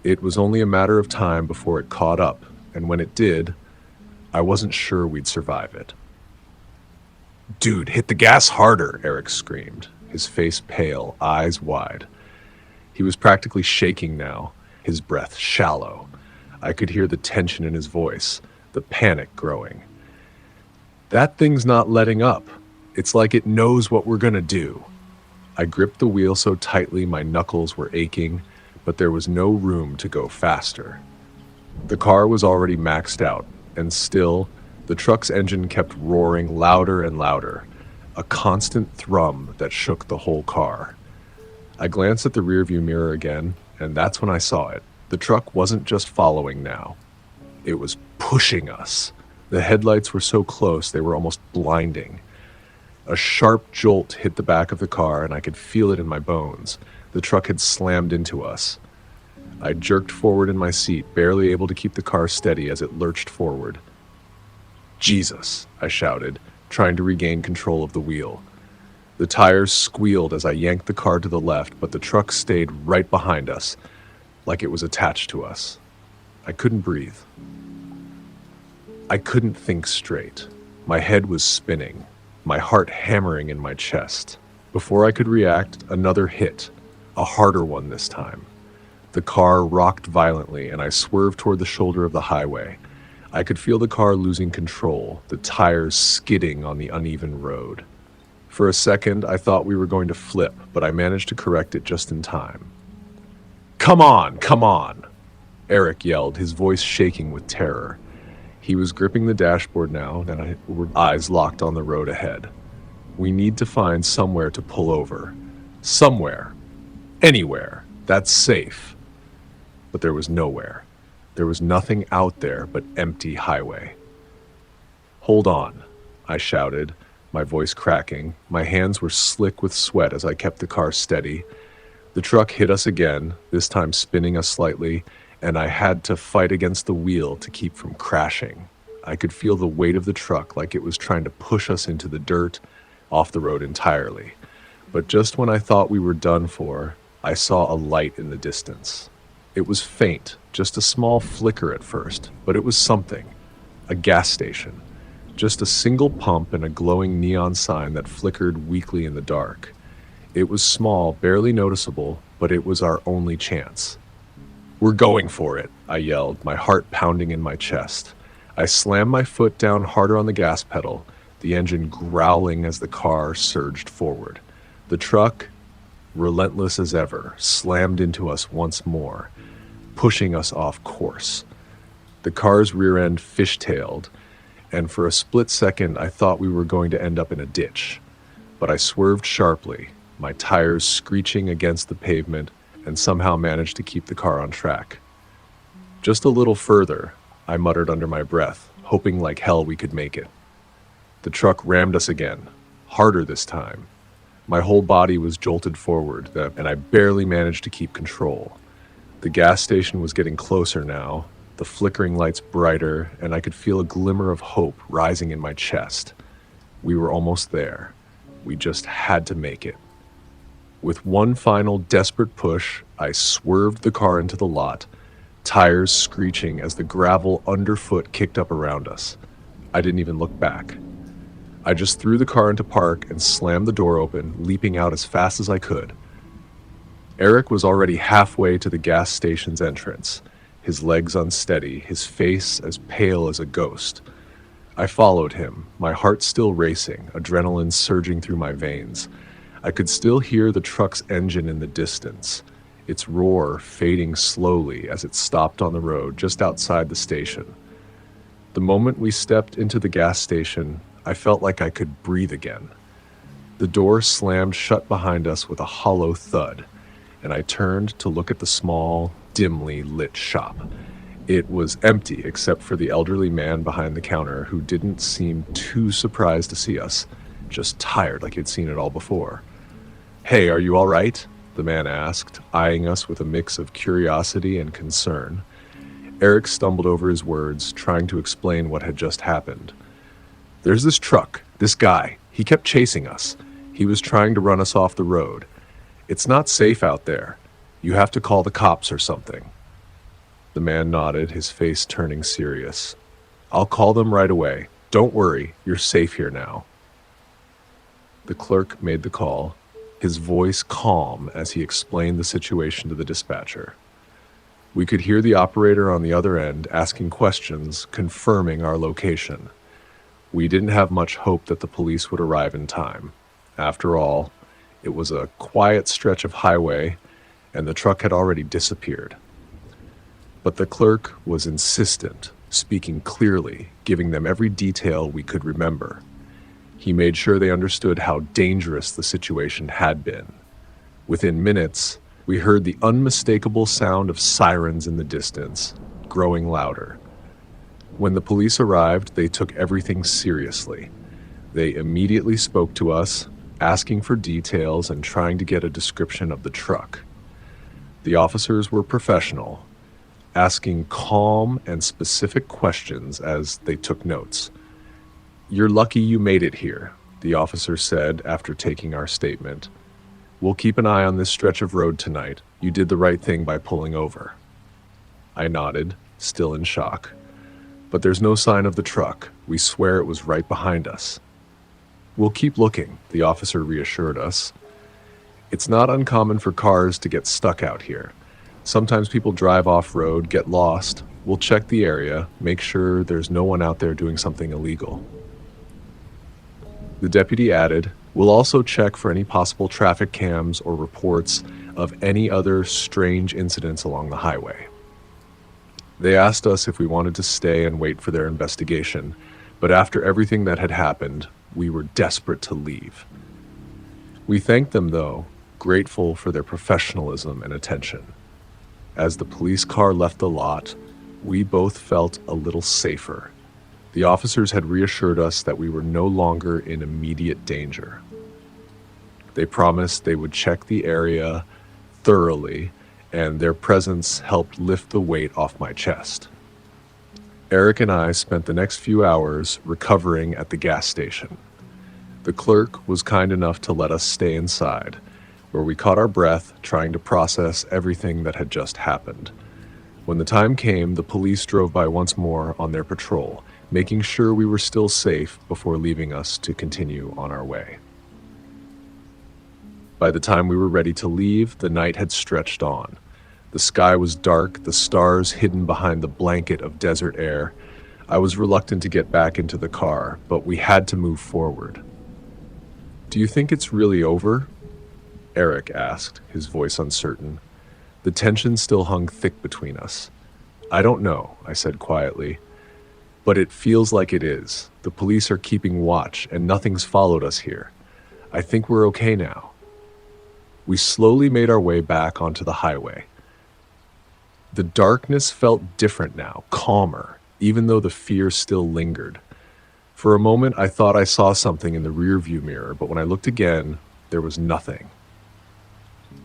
It was only a matter of time before it caught up, and when it did, I wasn't sure we'd survive it. "Dude, hit the gas harder," Eric screamed, his face pale, eyes wide. He was practically shaking now, his breath shallow. I could hear the tension in his voice, the panic growing. "That thing's not letting up. It's like it knows what we're gonna do." I gripped the wheel so tightly my knuckles were aching, but there was no room to go faster. The car was already maxed out, and still, the truck's engine kept roaring louder and louder, a constant thrum that shook the whole car. I glanced at the rearview mirror again, and that's when I saw it. The truck wasn't just following now. It was pushing us. The headlights were so close they were almost blinding. A sharp jolt hit the back of the car, and I could feel it in my bones. The truck had slammed into us. I jerked forward in my seat, barely able to keep the car steady as it lurched forward. "Jesus," I shouted, trying to regain control of the wheel. The tires squealed as I yanked the car to the left, but the truck stayed right behind us, like it was attached to us. I couldn't breathe. I couldn't think straight. My head was spinning, my heart hammering in my chest. Before I could react, another hit, a harder one this time. The car rocked violently, and I swerved toward the shoulder of the highway. I could feel the car losing control, the tires skidding on the uneven road. For a second, I thought we were going to flip, but I managed to correct it just in time. Come on," Eric yelled, his voice shaking with terror. He was gripping the dashboard now, and I were eyes locked on the road ahead. "We need to find somewhere to pull over. Somewhere. Anywhere. That's safe." But there was nowhere. There was nothing out there but empty highway. "Hold on," I shouted, my voice cracking. My hands were slick with sweat as I kept the car steady. The truck hit us again, this time spinning us slightly, and I had to fight against the wheel to keep from crashing. I could feel the weight of the truck like it was trying to push us into the dirt, off the road entirely. But just when I thought we were done for, I saw a light in the distance. It was faint, just a small flicker at first, but it was something. A gas station. Just a single pump and a glowing neon sign that flickered weakly in the dark. It was small, barely noticeable, but it was our only chance. "We're going for it," I yelled, my heart pounding in my chest. I slammed my foot down harder on the gas pedal, the engine growling as the car surged forward. The truck, relentless as ever, slammed into us once more, pushing us off course. The car's rear end fishtailed, and for a split second I thought we were going to end up in a ditch. But I swerved sharply, my tires screeching against the pavement, and somehow managed to keep the car on track. Just a little further, I muttered under my breath, hoping like hell we could make it. The truck rammed us again, harder this time. My whole body was jolted forward, and I barely managed to keep control. The gas station was getting closer now, the flickering lights brighter, and I could feel a glimmer of hope rising in my chest. We were almost there. We just had to make it. With one final desperate push, I swerved the car into the lot, tires screeching as the gravel underfoot kicked up around us. I didn't even look back. I just threw the car into park and slammed the door open, leaping out as fast as I could. Eric was already halfway to the gas station's entrance, his legs unsteady, his face as pale as a ghost. I followed him, my heart still racing, adrenaline surging through my veins. I could still hear the truck's engine in the distance, its roar fading slowly as it stopped on the road just outside the station. The moment we stepped into the gas station, I felt like I could breathe again. The door slammed shut behind us with a hollow thud, and I turned to look at the small, dimly lit shop. It was empty except for the elderly man behind the counter who didn't seem too surprised to see us, just tired like he'd seen it all before. "Hey, are you all right?" the man asked, eyeing us with a mix of curiosity and concern. Eric stumbled over his words, trying to explain what had just happened. "There's this truck, this guy. He kept chasing us. He was trying to run us off the road. It's not safe out there. You have to call the cops or something." The man nodded, his face turning serious. "I'll call them right away. Don't worry, you're safe here now." The clerk made the call, his voice calm as he explained the situation to the dispatcher. We could hear the operator on the other end asking questions, confirming our location. We didn't have much hope that the police would arrive in time. After all, it was a quiet stretch of highway, and the truck had already disappeared. But the clerk was insistent, speaking clearly, giving them every detail we could remember. He made sure they understood how dangerous the situation had been. Within minutes, we heard the unmistakable sound of sirens in the distance, growing louder. When the police arrived, they took everything seriously. They immediately spoke to us, asking for details and trying to get a description of the truck. The officers were professional, asking calm and specific questions as they took notes. "You're lucky you made it here," the officer said after taking our statement. "We'll keep an eye on this stretch of road tonight. You did the right thing by pulling over." I nodded, still in shock. "But there's no sign of the truck. We swear it was right behind us." "We'll keep looking," the officer reassured us. "It's not uncommon for cars to get stuck out here. Sometimes people drive off-road, get lost. We'll check the area, make sure there's no one out there doing something illegal." The deputy added, "We'll also check for any possible traffic cams or reports of any other strange incidents along the highway." They asked us if we wanted to stay and wait for their investigation, but after everything that had happened, we were desperate to leave. We thanked them, though, grateful for their professionalism and attention. As the police car left the lot, we both felt a little safer. The officers had reassured us that we were no longer in immediate danger. They promised they would check the area thoroughly, and their presence helped lift the weight off my chest. Eric and I spent the next few hours recovering at the gas station. The clerk was kind enough to let us stay inside, where we caught our breath trying to process everything that had just happened. When the time came, the police drove by once more on their patrol, making sure we were still safe before leaving us to continue on our way. By the time we were ready to leave, the night had stretched on. The sky was dark, the stars hidden behind the blanket of desert air. I was reluctant to get back into the car, but we had to move forward. "Do you think it's really over?" Eric asked, his voice uncertain. The tension still hung thick between us. I don't know, I said quietly, but it feels like it is. The police are keeping watch and nothing's followed us here. I think we're okay now. We slowly made our way back onto the highway. The darkness felt different now, calmer, even though the fear still lingered. For a moment, I thought I saw something in the rearview mirror, but when I looked again, there was nothing.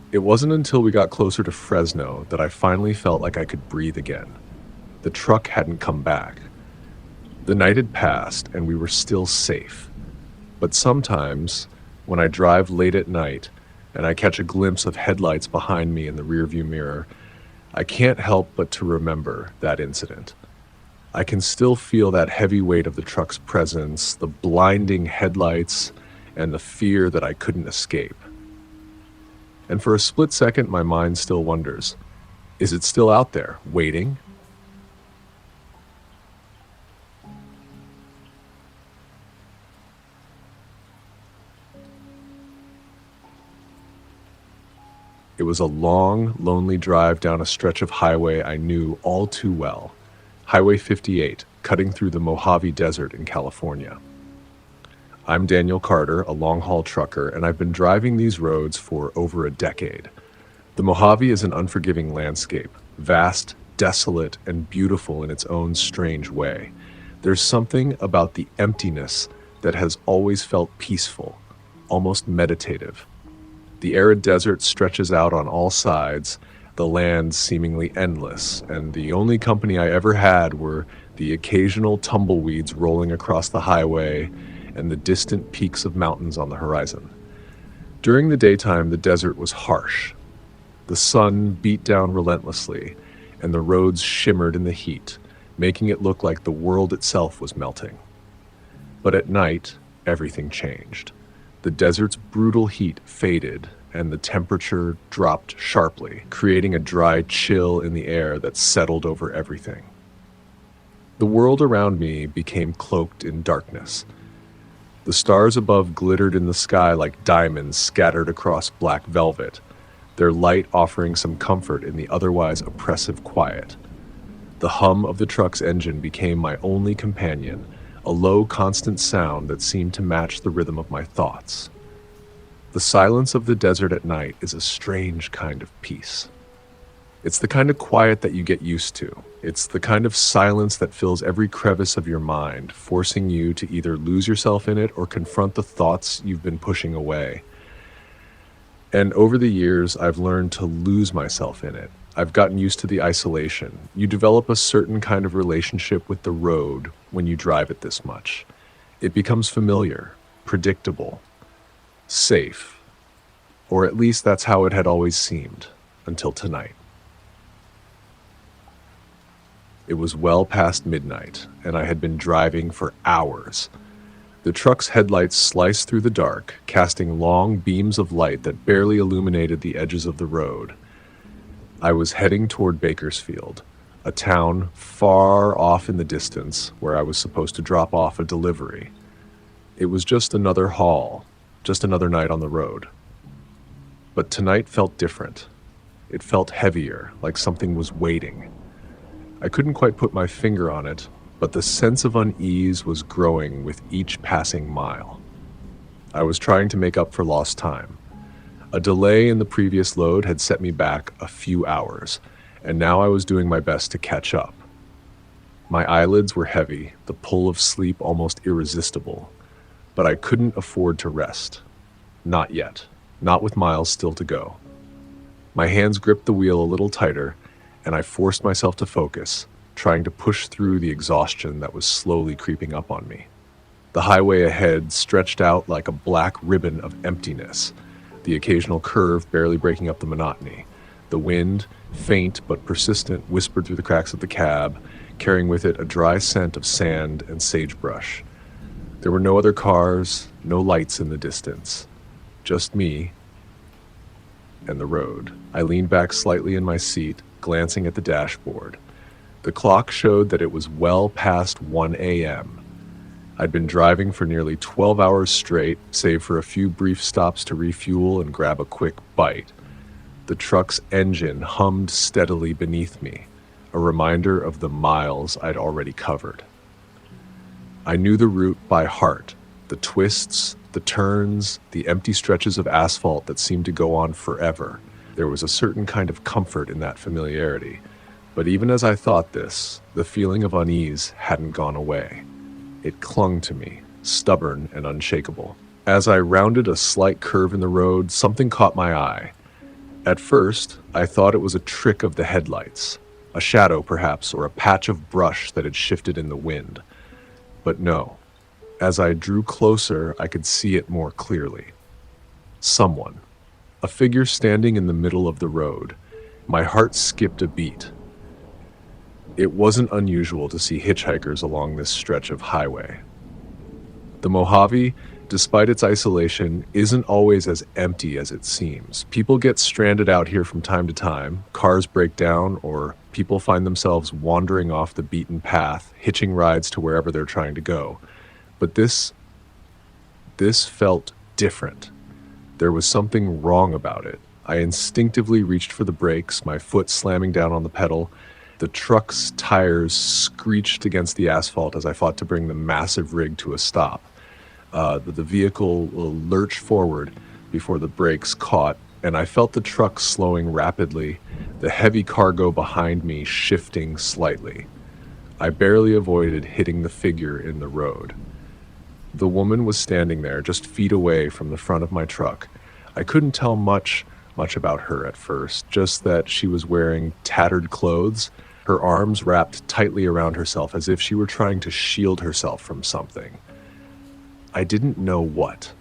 It wasn't until we got closer to Fresno that I finally felt like I could breathe again. The truck hadn't come back. The night had passed, and we were still safe. But sometimes, when I drive late at night and I catch a glimpse of headlights behind me in the rearview mirror, I can't help but to remember that incident. I can still feel that heavy weight of the truck's presence, the blinding headlights, and the fear that I couldn't escape. And for a split second, my mind still wonders, is it still out there, waiting? It was a long, lonely drive down a stretch of highway I knew all too well. Highway 58, cutting through the Mojave Desert in California. I'm Daniel Carter, a long-haul trucker, and I've been driving these roads for over a decade. The Mojave is an unforgiving landscape, vast, desolate, and beautiful in its own strange way. There's something about the emptiness that has always felt peaceful, almost meditative. The arid desert stretches out on all sides, the land seemingly endless, and the only company I ever had were the occasional tumbleweeds rolling across the highway and the distant peaks of mountains on the horizon. During the daytime, the desert was harsh. The sun beat down relentlessly, and the roads shimmered in the heat, making it look like the world itself was melting. But at night, everything changed. The desert's brutal heat faded, and the temperature dropped sharply, creating a dry chill in the air that settled over everything. The world around me became cloaked in darkness. The stars above glittered in the sky like diamonds scattered across black velvet, their light offering some comfort in the otherwise oppressive quiet. The hum of the truck's engine became my only companion, a low, constant sound that seemed to match the rhythm of my thoughts. The silence of the desert at night is a strange kind of peace. It's the kind of quiet that you get used to. It's the kind of silence that fills every crevice of your mind, forcing you to either lose yourself in it or confront the thoughts you've been pushing away. And over the years, I've learned to lose myself in it. I've gotten used to the isolation. You develop a certain kind of relationship with the road when you drive it this much. It becomes familiar, predictable, safe. Or at least that's how it had always seemed, until tonight. It was well past midnight, and I had been driving for hours. The truck's headlights sliced through the dark, casting long beams of light that barely illuminated the edges of the road. I was heading toward Bakersfield, a town far off in the distance where I was supposed to drop off a delivery. It was just another haul, just another night on the road. But tonight felt different. It felt heavier, like something was waiting. I couldn't quite put my finger on it, but the sense of unease was growing with each passing mile. I was trying to make up for lost time. A delay in the previous load had set me back a few hours, and now I was doing my best to catch up. My eyelids were heavy, the pull of sleep almost irresistible, but I couldn't afford to rest. Not yet, not with miles still to go. My hands gripped the wheel a little tighter, and I forced myself to focus, trying to push through the exhaustion that was slowly creeping up on me. The highway ahead stretched out like a black ribbon of emptiness, the occasional curve barely breaking up the monotony. The wind, faint but persistent, whispered through the cracks of the cab, carrying with it a dry scent of sand and sagebrush. There were no other cars, no lights in the distance. Just me and the road. I leaned back slightly in my seat, glancing at the dashboard. The clock showed that it was well past 1 a.m. I'd been driving for nearly 12 hours straight, save for a few brief stops to refuel and grab a quick bite. The truck's engine hummed steadily beneath me, a reminder of the miles I'd already covered. I knew the route by heart, the twists, the turns, the empty stretches of asphalt that seemed to go on forever. There was a certain kind of comfort in that familiarity. But even as I thought this, the feeling of unease hadn't gone away. It clung to me, stubborn and unshakable. As I rounded a slight curve in the road, something caught my eye. At first, I thought it was a trick of the headlights, a shadow perhaps, or a patch of brush that had shifted in the wind. But no. As I drew closer, I could see it more clearly. Someone. A figure standing in the middle of the road. My heart skipped a beat. It wasn't unusual to see hitchhikers along this stretch of highway. The Mojave, despite its isolation, isn't always as empty as it seems. People get stranded out here from time to time, cars break down, or people find themselves wandering off the beaten path, hitching rides to wherever they're trying to go. But this felt different. There was something wrong about it. I instinctively reached for the brakes, my foot slamming down on the pedal. The truck's tires screeched against the asphalt as I fought to bring the massive rig to a stop. The vehicle lurched forward before the brakes caught, and I felt the truck slowing rapidly, the heavy cargo behind me shifting slightly. I barely avoided hitting the figure in the road. The woman was standing there, just feet away from the front of my truck. I couldn't tell much about her at first, just that she was wearing tattered clothes, her arms wrapped tightly around herself as if she were trying to shield herself from something. I didn't know what.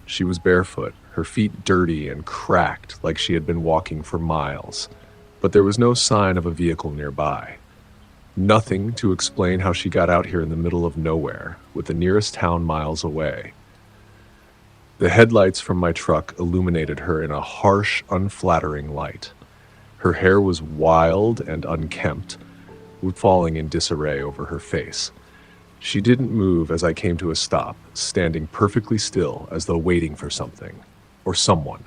She was barefoot, her feet dirty and cracked like she had been walking for miles, but there was no sign of a vehicle nearby. Nothing to explain how she got out here in the middle of nowhere, with the nearest town miles away. The headlights from my truck illuminated her in a harsh, unflattering light. Her hair was wild and unkempt, falling in disarray over her face. She didn't move as I came to a stop, standing perfectly still as though waiting for something, or someone.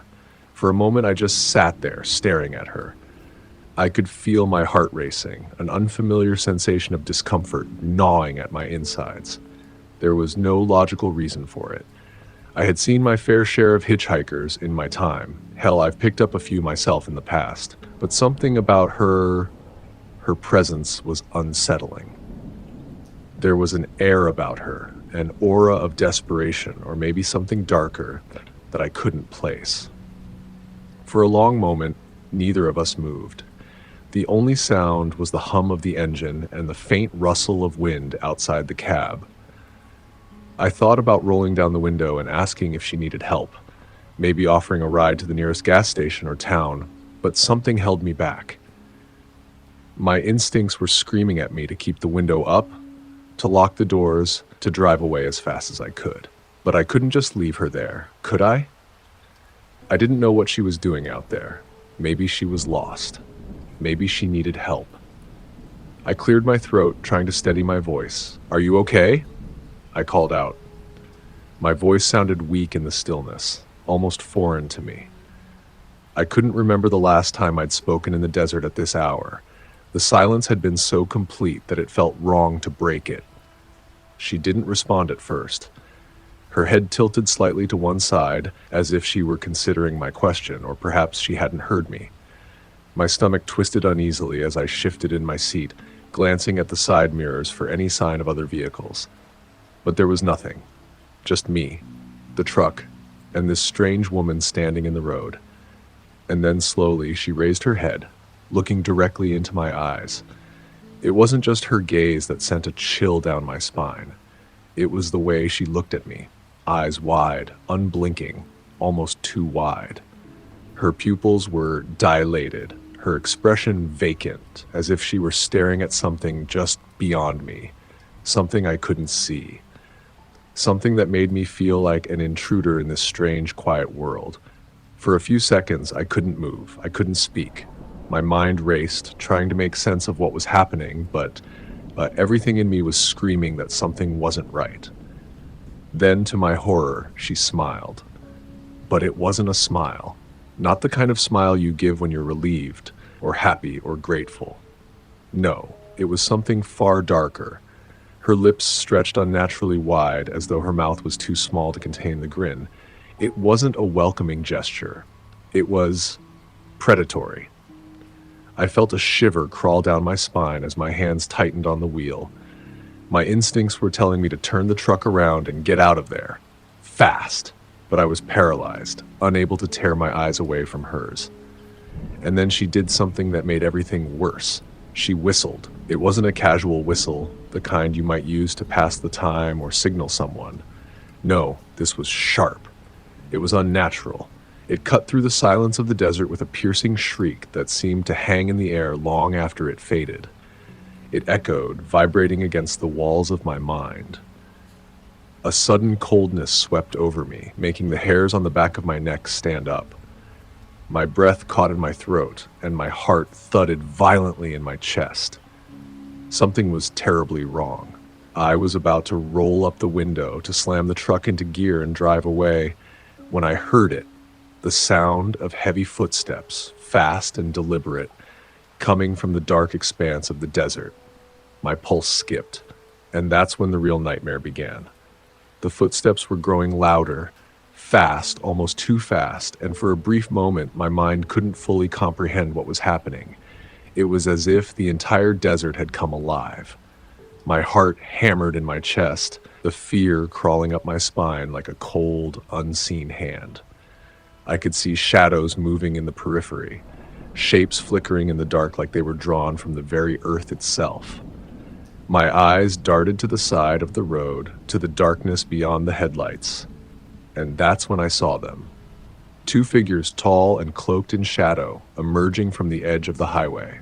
For a moment I just sat there, staring at her. I could feel my heart racing, an unfamiliar sensation of discomfort gnawing at my insides. There was no logical reason for it. I had seen my fair share of hitchhikers in my time. Hell, I've picked up a few myself in the past. But something about her presence was unsettling. There was an air about her, an aura of desperation, or maybe something darker that I couldn't place. For a long moment, neither of us moved. The only sound was the hum of the engine and the faint rustle of wind outside the cab. I thought about rolling down the window and asking if she needed help, maybe offering a ride to the nearest gas station or town, but something held me back. My instincts were screaming at me to keep the window up, to lock the doors, to drive away as fast as I could. But I couldn't just leave her there, could I? I didn't know what she was doing out there. Maybe she was lost. Maybe she needed help. I cleared my throat, trying to steady my voice. "Are you okay?" I called out. My voice sounded weak in the stillness, almost foreign to me. I couldn't remember the last time I'd spoken in the desert at this hour. The silence had been so complete that it felt wrong to break it. She didn't respond at first. Her head tilted slightly to one side, as if she were considering my question, or perhaps she hadn't heard me. My stomach twisted uneasily as I shifted in my seat, glancing at the side mirrors for any sign of other vehicles. But there was nothing. Just me, the truck, and this strange woman standing in the road. And then slowly she raised her head, looking directly into my eyes. It wasn't just her gaze that sent a chill down my spine. It was the way she looked at me, eyes wide, unblinking, almost too wide. Her pupils were dilated, her expression vacant, as if she were staring at something just beyond me, something I couldn't see. Something that made me feel like an intruder in this strange, quiet world. For a few seconds, I couldn't move. I couldn't speak. My mind raced, trying to make sense of what was happening, but everything in me was screaming that something wasn't right. Then, to my horror, she smiled. But it wasn't a smile. Not the kind of smile you give when you're relieved, or happy, or grateful. No, it was something far darker. Her lips stretched unnaturally wide, as though her mouth was too small to contain the grin. It wasn't a welcoming gesture. It was predatory. I felt a shiver crawl down my spine as my hands tightened on the wheel. My instincts were telling me to turn the truck around and get out of there. Fast. But I was paralyzed, unable to tear my eyes away from hers. And then she did something that made everything worse. She whistled. It wasn't a casual whistle, the kind you might use to pass the time or signal someone. No, this was sharp. It was unnatural. It cut through the silence of the desert with a piercing shriek that seemed to hang in the air long after it faded. It echoed, vibrating against the walls of my mind. A sudden coldness swept over me, making the hairs on the back of my neck stand up. My breath caught in my throat, and my heart thudded violently in my chest. Something was terribly wrong. I was about to roll up the window to slam the truck into gear and drive away when I heard it, the sound of heavy footsteps, fast and deliberate, coming from the dark expanse of the desert. My pulse skipped, and that's when the real nightmare began. The footsteps were growing louder, fast, almost too fast, and for a brief moment my mind couldn't fully comprehend what was happening. It was as if the entire desert had come alive. My heart hammered in my chest, the fear crawling up my spine like a cold, unseen hand. I could see shadows moving in the periphery, shapes flickering in the dark like they were drawn from the very earth itself. My eyes darted to the side of the road, to the darkness beyond the headlights. And that's when I saw them. Two figures tall and cloaked in shadow, emerging from the edge of the highway.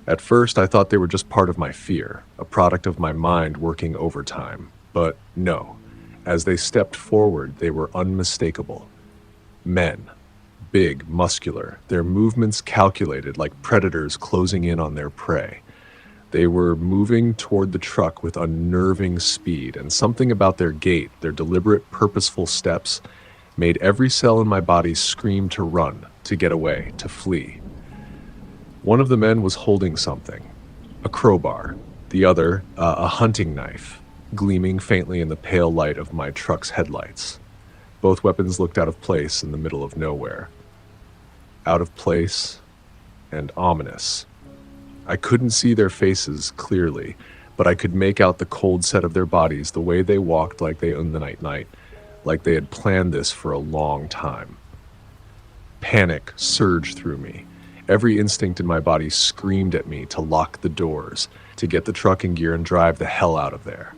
At first, I thought they were just part of my fear, a product of my mind working overtime. But no. As they stepped forward, they were unmistakable. Men. Big, muscular, their movements calculated like predators closing in on their prey. They were moving toward the truck with unnerving speed, and something about their gait, their deliberate, purposeful steps, made every cell in my body scream to run, to get away, to flee. One of the men was holding something, a crowbar, the other, a hunting knife, gleaming faintly in the pale light of my truck's headlights. Both weapons looked out of place in the middle of nowhere. Out of place and ominous. I couldn't see their faces clearly, but I could make out the cold set of their bodies, the way they walked like they owned the night, like they had planned this for a long time. Panic surged through me. Every instinct in my body screamed at me to lock the doors, to get the truck in gear and drive the hell out of there.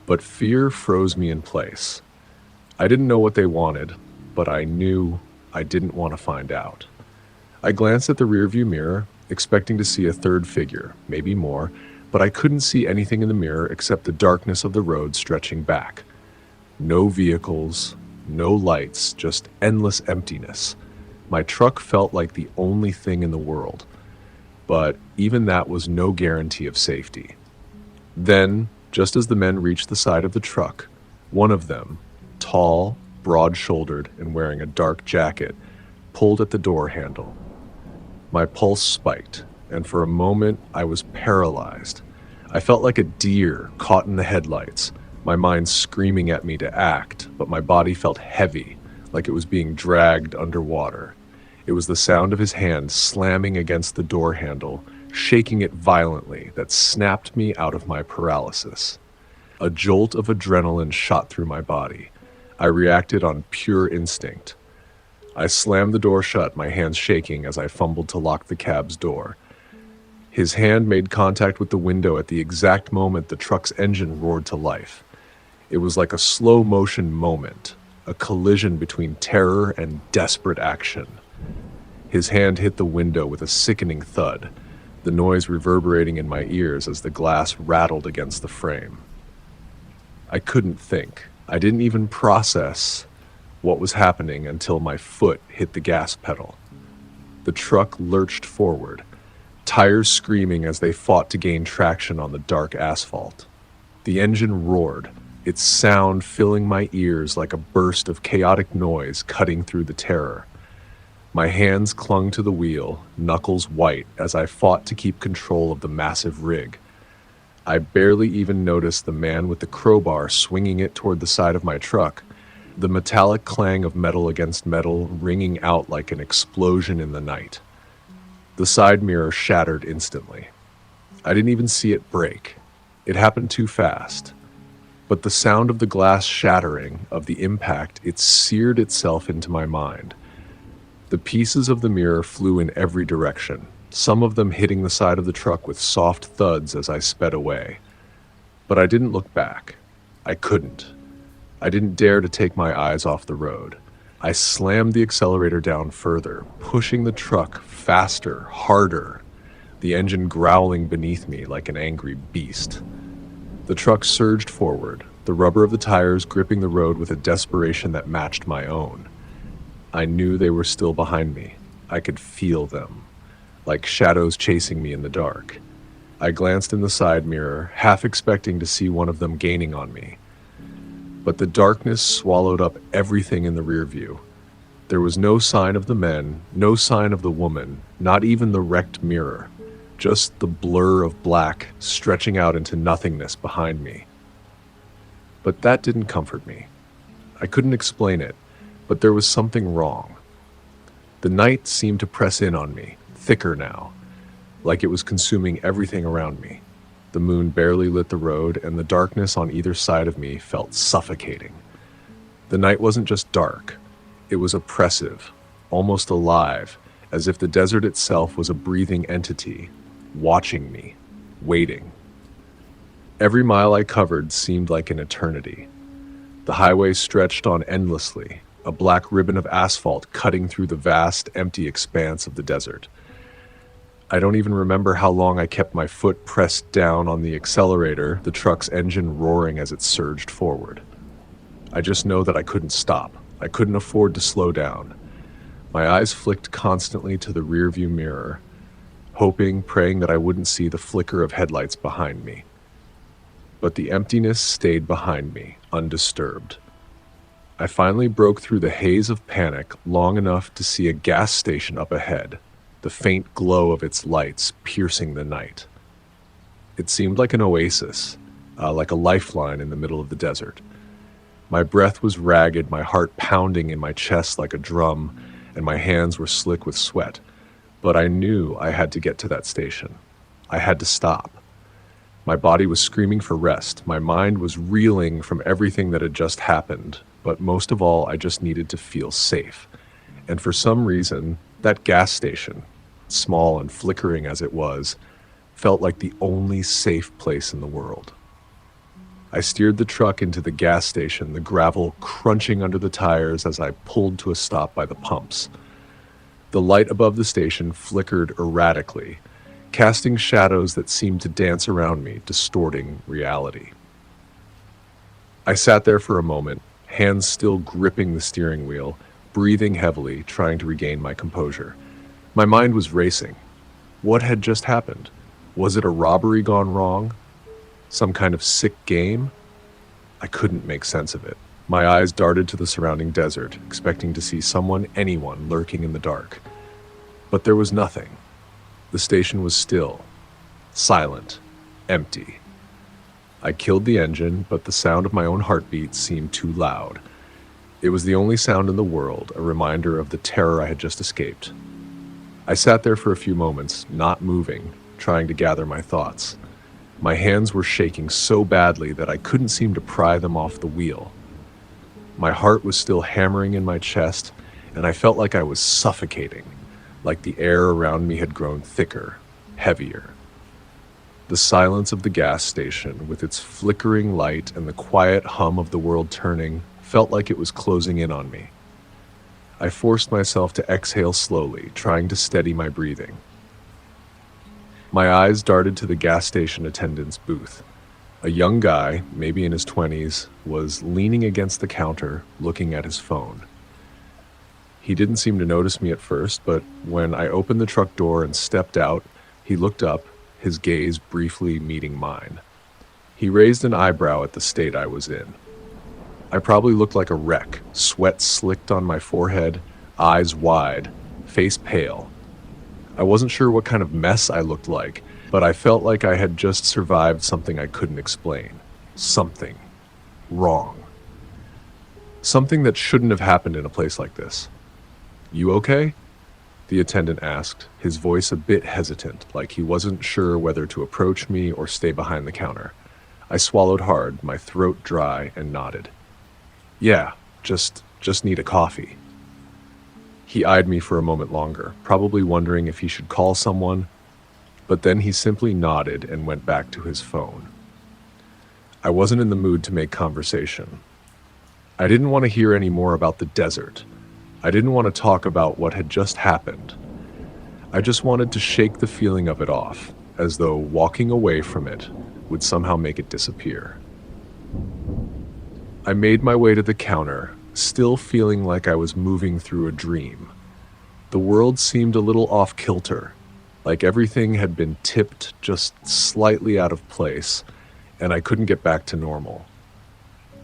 But fear froze me in place. I didn't know what they wanted, but I knew I didn't want to find out. I glanced at the rearview mirror, expecting to see a third figure, maybe more, but I couldn't see anything in the mirror except the darkness of the road stretching back. No vehicles, no lights, just endless emptiness. My truck felt like the only thing in the world, but even that was no guarantee of safety. Then, just as the men reached the side of the truck, one of them, tall, broad-shouldered, and wearing a dark jacket, pulled at the door handle. My pulse spiked, and for a moment I was paralyzed. I felt like a deer caught in the headlights, my mind screaming at me to act, but my body felt heavy, like it was being dragged underwater. It was the sound of his hand slamming against the door handle, shaking it violently, that snapped me out of my paralysis. A jolt of adrenaline shot through my body. I reacted on pure instinct. I slammed the door shut, my hands shaking as I fumbled to lock the cab's door. His hand made contact with the window at the exact moment the truck's engine roared to life. It was like a slow-motion moment, a collision between terror and desperate action. His hand hit the window with a sickening thud, the noise reverberating in my ears as the glass rattled against the frame. I couldn't think. I didn't even process what was happening until my foot hit the gas pedal. The truck lurched forward, tires screaming as they fought to gain traction on the dark asphalt. The engine roared, its sound filling my ears like a burst of chaotic noise cutting through the terror. My hands clung to the wheel, knuckles white, as I fought to keep control of the massive rig. I barely even noticed the man with the crowbar swinging it toward the side of my truck, the metallic clang of metal against metal ringing out like an explosion in the night. The side mirror shattered instantly. I didn't even see it break. It happened too fast. But the sound of the glass shattering, of the impact, it seared itself into my mind. The pieces of the mirror flew in every direction, some of them hitting the side of the truck with soft thuds as I sped away. But I didn't look back. I couldn't. I didn't dare to take my eyes off the road. I slammed the accelerator down further, pushing the truck faster, harder, the engine growling beneath me like an angry beast. The truck surged forward, the rubber of the tires gripping the road with a desperation that matched my own. I knew they were still behind me. I could feel them, like shadows chasing me in the dark. I glanced in the side mirror, half expecting to see one of them gaining on me. But the darkness swallowed up everything in the rear view. There was no sign of the men, no sign of the woman, not even the wrecked mirror, just the blur of black stretching out into nothingness behind me. But that didn't comfort me. I couldn't explain it, but there was something wrong. The night seemed to press in on me, thicker now, like it was consuming everything around me. The moon barely lit the road, and the darkness on either side of me felt suffocating. The night wasn't just dark. It was oppressive, almost alive, as if the desert itself was a breathing entity, watching me, waiting. Every mile I covered seemed like an eternity. The highway stretched on endlessly, a black ribbon of asphalt cutting through the vast, empty expanse of the desert. I don't even remember how long I kept my foot pressed down on the accelerator, the truck's engine roaring as it surged forward. I just know that I couldn't stop. I couldn't afford to slow down. My eyes flicked constantly to the rearview mirror, hoping, praying that I wouldn't see the flicker of headlights behind me. But the emptiness stayed behind me, undisturbed. I finally broke through the haze of panic long enough to see a gas station up ahead, the faint glow of its lights piercing the night. It seemed like an oasis, like a lifeline in the middle of the desert. My breath was ragged, my heart pounding in my chest like a drum, and my hands were slick with sweat. But I knew I had to get to that station. I had to stop. My body was screaming for rest. My mind was reeling from everything that had just happened. But most of all, I just needed to feel safe. And for some reason, that gas station, small and flickering as it was, felt like the only safe place in the world. I steered the truck into the gas station, the gravel crunching under the tires as I pulled to a stop by the pumps. The light above the station flickered erratically, casting shadows that seemed to dance around me, distorting reality. I sat there for a moment, hands still gripping the steering wheel, breathing heavily, trying to regain my composure. My mind was racing. What had just happened? Was it a robbery gone wrong? Some kind of sick game? I couldn't make sense of it. My eyes darted to the surrounding desert, expecting to see someone, anyone, lurking in the dark. But there was nothing. The station was still, silent, empty. I killed the engine, but the sound of my own heartbeat seemed too loud. It was the only sound in the world, a reminder of the terror I had just escaped. I sat there for a few moments, not moving, trying to gather my thoughts. My hands were shaking so badly that I couldn't seem to pry them off the wheel. My heart was still hammering in my chest, and I felt like I was suffocating, like the air around me had grown thicker, heavier. The silence of the gas station, with its flickering light and the quiet hum of the world turning, felt like it was closing in on me. I forced myself to exhale slowly, trying to steady my breathing. My eyes darted to the gas station attendant's booth. A young guy, maybe in his 20s, was leaning against the counter, looking at his phone. He didn't seem to notice me at first, but when I opened the truck door and stepped out, he looked up, his gaze briefly meeting mine. He raised an eyebrow at the state I was in. I probably looked like a wreck, sweat slicked on my forehead, eyes wide, face pale. I wasn't sure what kind of mess I looked like, but I felt like I had just survived something I couldn't explain. Something wrong. Something that shouldn't have happened in a place like this. "You okay?" the attendant asked, his voice a bit hesitant, like he wasn't sure whether to approach me or stay behind the counter. I swallowed hard, my throat dry, and nodded. "Yeah, just need a coffee." He eyed me for a moment longer, probably wondering if he should call someone, but then he simply nodded and went back to his phone. I wasn't in the mood to make conversation. I didn't want to hear any more about the desert. I didn't want to talk about what had just happened. I just wanted to shake the feeling of it off, as though walking away from it would somehow make it disappear. I made my way to the counter, still feeling like I was moving through a dream. The world seemed a little off-kilter, like everything had been tipped just slightly out of place, and I couldn't get back to normal.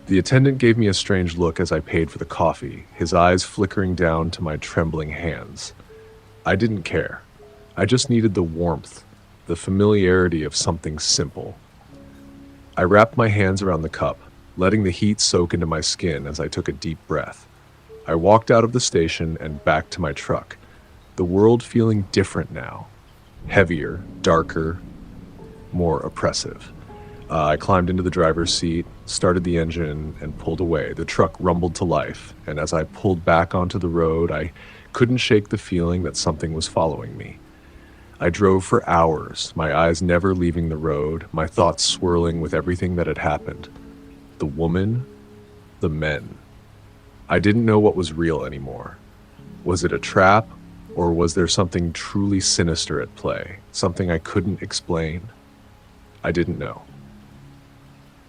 The attendant gave me a strange look as I paid for the coffee, his eyes flickering down to my trembling hands. I didn't care. I just needed the warmth, the familiarity of something simple. I wrapped my hands around the cup, letting the heat soak into my skin as I took a deep breath. I walked out of the station and back to my truck, the world feeling different now. Heavier, darker, more oppressive. I climbed into the driver's seat, started the engine, and pulled away. The truck rumbled to life, and as I pulled back onto the road, I couldn't shake the feeling that something was following me. I drove for hours, my eyes never leaving the road, my thoughts swirling with everything that had happened. The woman, the men. I didn't know what was real anymore. Was it a trap, or was there something truly sinister at play, something I couldn't explain? I didn't know.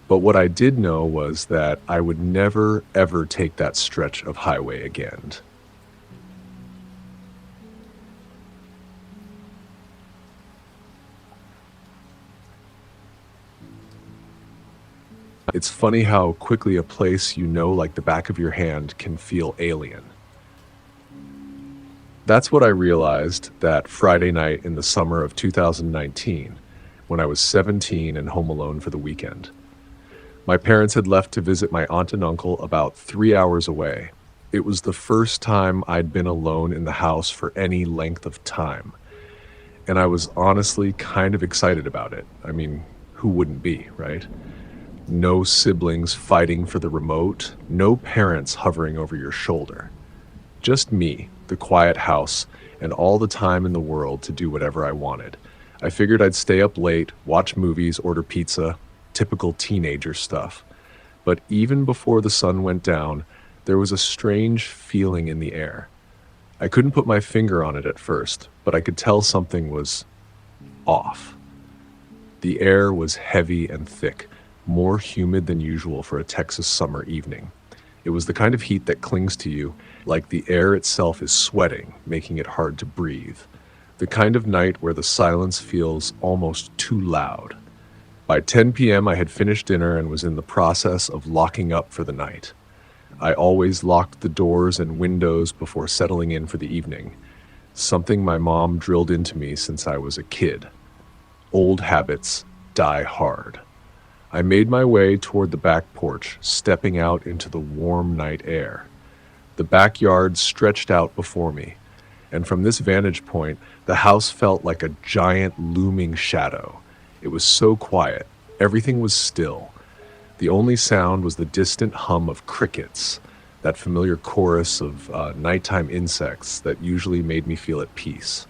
But what I did know was that I would never, ever take that stretch of highway again. It's funny how quickly a place you know like the back of your hand can feel alien. That's what I realized that Friday night in the summer of 2019, when I was 17 and home alone for the weekend. My parents had left to visit my aunt and uncle about 3 hours away. It was the first time I'd been alone in the house for any length of time. And I was honestly kind of excited about it. I mean, who wouldn't be, right? No siblings fighting for the remote, no parents hovering over your shoulder. Just me, the quiet house, and all the time in the world to do whatever I wanted. I figured I'd stay up late, watch movies, order pizza, typical teenager stuff. But even before the sun went down, there was a strange feeling in the air. I couldn't put my finger on it at first, but I could tell something was off. The air was heavy and thick, more humid than usual for a Texas summer evening. It was the kind of heat that clings to you, like the air itself is sweating, making it hard to breathe. The kind of night where the silence feels almost too loud. By 10 p.m., I had finished dinner and was in the process of locking up for the night. I always locked the doors and windows before settling in for the evening, something my mom drilled into me since I was a kid. Old habits die hard. I made my way toward the back porch, stepping out into the warm night air. The backyard stretched out before me, and from this vantage point, the house felt like a giant looming shadow. It was so quiet. Everything was still. The only sound was the distant hum of crickets, that familiar chorus of nighttime insects that usually made me feel at peace.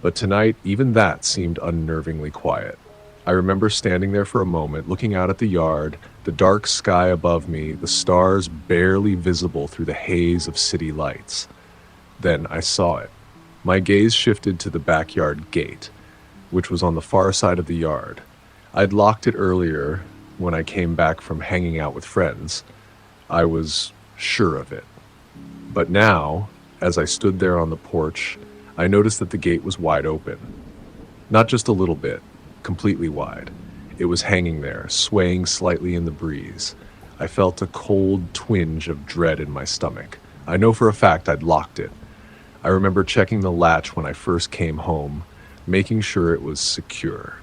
But tonight, even that seemed unnervingly quiet. I remember standing there for a moment, looking out at the yard, the dark sky above me, the stars barely visible through the haze of city lights. Then I saw it. My gaze shifted to the backyard gate, which was on the far side of the yard. I'd locked it earlier when I came back from hanging out with friends. I was sure of it. But now, as I stood there on the porch, I noticed that the gate was wide open. Not just a little bit, completely wide. It was hanging there, swaying slightly in the breeze. I felt a cold twinge of dread in my stomach. I know for a fact I'd locked it. I remember checking the latch when I first came home, making sure it was secure.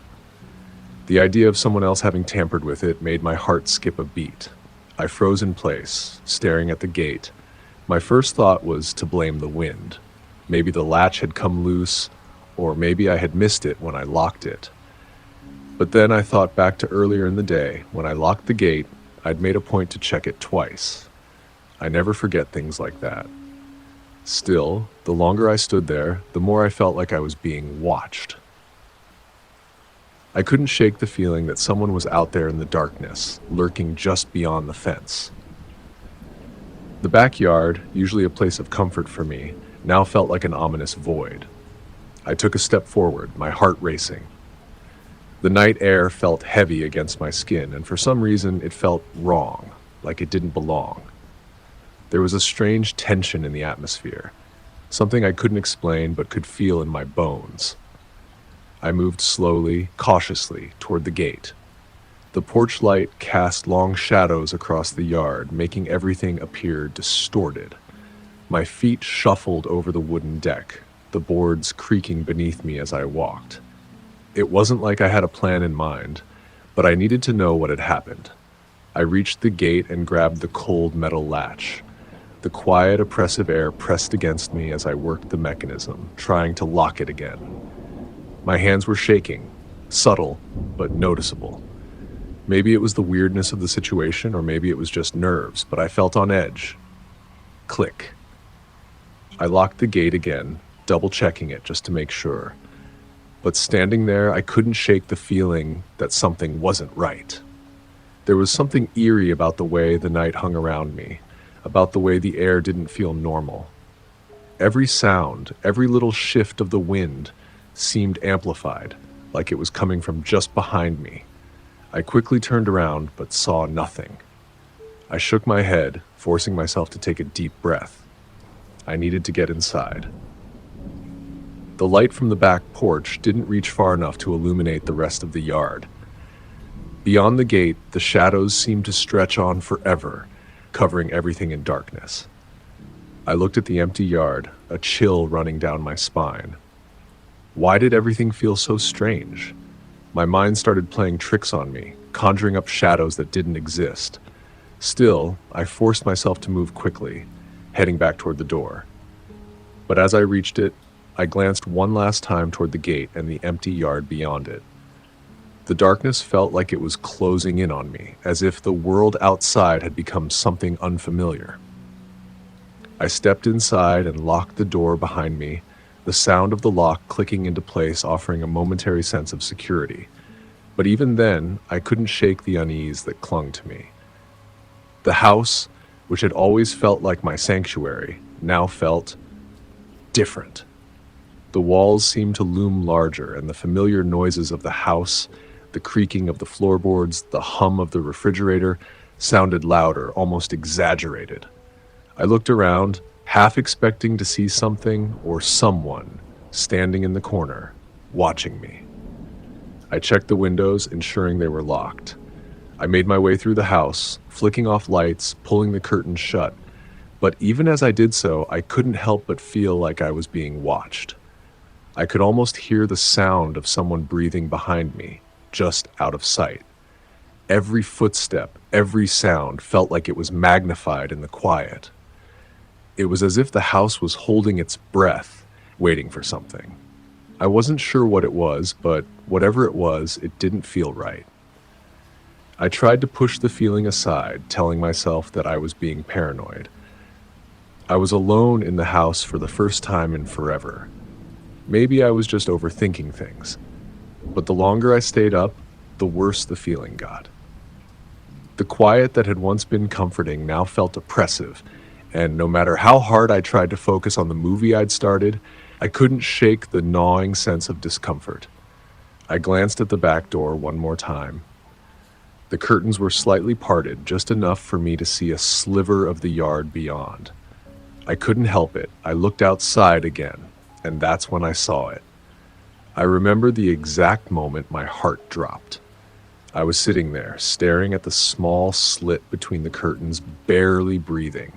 The idea of someone else having tampered with it made my heart skip a beat. I froze in place, staring at the gate. My first thought was to blame the wind. Maybe the latch had come loose, or maybe I had missed it when I locked it. But then I thought back to earlier in the day. When I locked the gate, I'd made a point to check it twice. I never forget things like that. Still, the longer I stood there, the more I felt like I was being watched. I couldn't shake the feeling that someone was out there in the darkness, lurking just beyond the fence. The backyard, usually a place of comfort for me, now felt like an ominous void. I took a step forward, my heart racing. The night air felt heavy against my skin, and for some reason it felt wrong, like it didn't belong. There was a strange tension in the atmosphere, something I couldn't explain but could feel in my bones. I moved slowly, cautiously, toward the gate. The porch light cast long shadows across the yard, making everything appear distorted. My feet shuffled over the wooden deck, the boards creaking beneath me as I walked. It wasn't like I had a plan in mind, but I needed to know what had happened. I reached the gate and grabbed the cold metal latch. The quiet, oppressive air pressed against me as I worked the mechanism, trying to lock it again. My hands were shaking, subtle, but noticeable. Maybe it was the weirdness of the situation, or maybe it was just nerves, but I felt on edge. Click. I locked the gate again, double-checking it just to make sure. But standing there, I couldn't shake the feeling that something wasn't right. There was something eerie about the way the night hung around me, about the way the air didn't feel normal. Every sound, every little shift of the wind seemed amplified, like it was coming from just behind me. I quickly turned around, but saw nothing. I shook my head, forcing myself to take a deep breath. I needed to get inside. The light from the back porch didn't reach far enough to illuminate the rest of the yard. Beyond the gate, the shadows seemed to stretch on forever, covering everything in darkness. I looked at the empty yard, a chill running down my spine. Why did everything feel so strange? My mind started playing tricks on me, conjuring up shadows that didn't exist. Still, I forced myself to move quickly, heading back toward the door. But as I reached it, I glanced one last time toward the gate and the empty yard beyond it. The darkness felt like it was closing in on me, as if the world outside had become something unfamiliar. I stepped inside and locked the door behind me, the sound of the lock clicking into place offering a momentary sense of security. But even then, I couldn't shake the unease that clung to me. The house, which had always felt like my sanctuary, now felt different. The walls seemed to loom larger, and the familiar noises of the house, the creaking of the floorboards, the hum of the refrigerator, sounded louder, almost exaggerated. I looked around, half expecting to see something or someone standing in the corner, watching me. I checked the windows, ensuring they were locked. I made my way through the house, flicking off lights, pulling the curtains shut. But even as I did so, I couldn't help but feel like I was being watched. I could almost hear the sound of someone breathing behind me, just out of sight. Every footstep, every sound felt like it was magnified in the quiet. It was as if the house was holding its breath, waiting for something. I wasn't sure what it was, but whatever it was, it didn't feel right. I tried to push the feeling aside, telling myself that I was being paranoid. I was alone in the house for the first time in forever. Maybe I was just overthinking things. But the longer I stayed up, the worse the feeling got. The quiet that had once been comforting now felt oppressive, and no matter how hard I tried to focus on the movie I'd started, I couldn't shake the gnawing sense of discomfort. I glanced at the back door one more time. The curtains were slightly parted, just enough for me to see a sliver of the yard beyond. I couldn't help it. I looked outside again, and that's when I saw it. I remember the exact moment my heart dropped. I was sitting there, staring at the small slit between the curtains, barely breathing.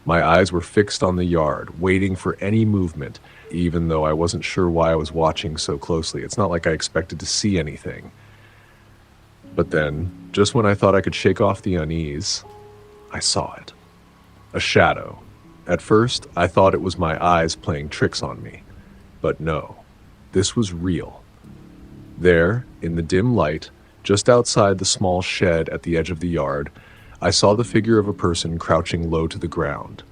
My eyes were fixed on the yard, waiting for any movement, even though I wasn't sure why I was watching so closely. It's not like I expected to see anything. But then, just when I thought I could shake off the unease, I saw it. A shadow. At first, I thought it was my eyes playing tricks on me. But no, this was real. There, in the dim light, just outside the small shed at the edge of the yard, I saw the figure of a person crouching low to the ground.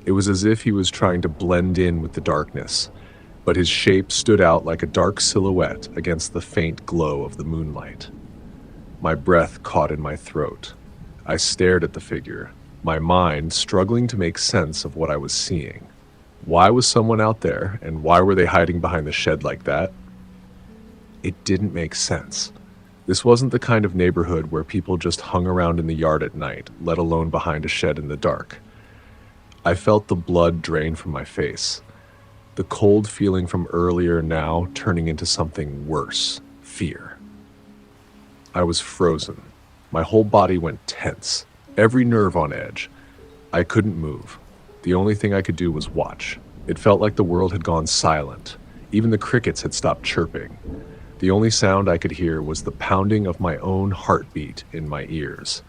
It was as if he was trying to blend in with the darkness, but his shape stood out like a dark silhouette against the faint glow of the moonlight. My breath caught in my throat. I stared at the figure, my mind struggling to make sense of what I was seeing. Why was someone out there, and why were they hiding behind the shed like that? It didn't make sense. This wasn't the kind of neighborhood where people just hung around in the yard at night, let alone behind a shed in the dark. I felt the blood drain from my face, the cold feeling from earlier now turning into something worse, fear. I was frozen. My whole body went tense, every nerve on edge. I couldn't move. The only thing I could do was watch. It felt like the world had gone silent. Even the crickets had stopped chirping. The only sound I could hear was the pounding of my own heartbeat in my ears.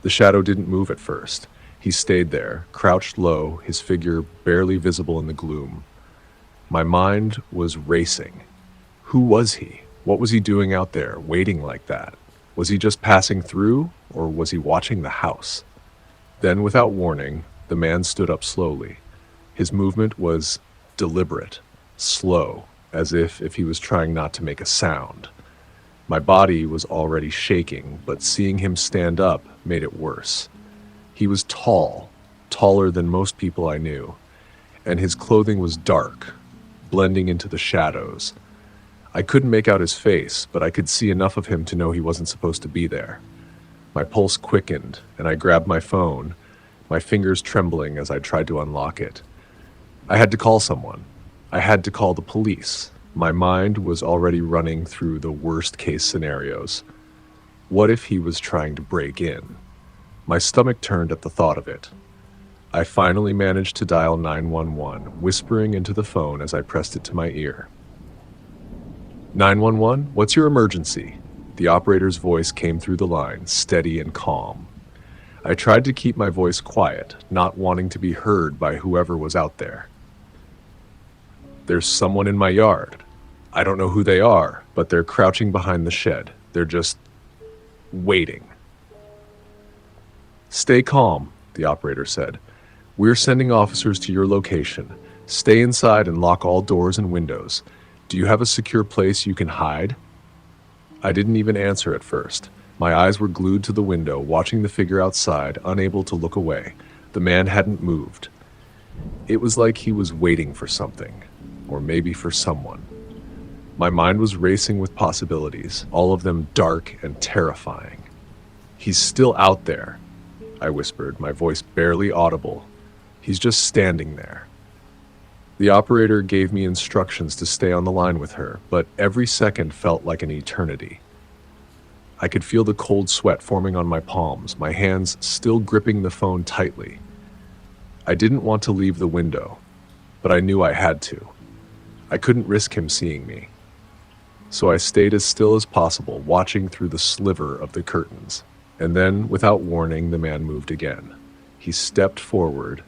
The shadow didn't move at first. He stayed there, crouched low, his figure barely visible in the gloom. My mind was racing. Who was he? What was he doing out there, waiting like that? Was he just passing through, or was he watching the house? Then, without warning, the man stood up slowly. His movement was deliberate, slow, as if he was trying not to make a sound. My body was already shaking, but seeing him stand up made it worse. He was tall, taller than most people I knew, and his clothing was dark, blending into the shadows. I couldn't make out his face, but I could see enough of him to know he wasn't supposed to be there. My pulse quickened, and I grabbed my phone, my fingers trembling as I tried to unlock it. I had to call someone. I had to call the police. My mind was already running through the worst-case scenarios. What if he was trying to break in? My stomach turned at the thought of it. I finally managed to dial 911, whispering into the phone as I pressed it to my ear. 911, what's your emergency? The operator's voice came through the line, steady and calm. I tried to keep my voice quiet, not wanting to be heard by whoever was out there. There's someone in my yard. I don't know who they are, but they're crouching behind the shed. They're just waiting. Stay calm, the operator said. We're sending officers to your location. Stay inside and lock all doors and windows. Do you have a secure place you can hide? I didn't even answer at first. My eyes were glued to the window, watching the figure outside, unable to look away. The man hadn't moved. It was like he was waiting for something, or maybe for someone. My mind was racing with possibilities, all of them dark and terrifying. He's still out there, I whispered, my voice barely audible. He's just standing there. The operator gave me instructions to stay on the line with her, but every second felt like an eternity. I could feel the cold sweat forming on my palms, my hands still gripping the phone tightly. I didn't want to leave the window, but I knew I had to. I couldn't risk him seeing me. So I stayed as still as possible, watching through the sliver of the curtains. And then, without warning, the man moved again. He stepped forward,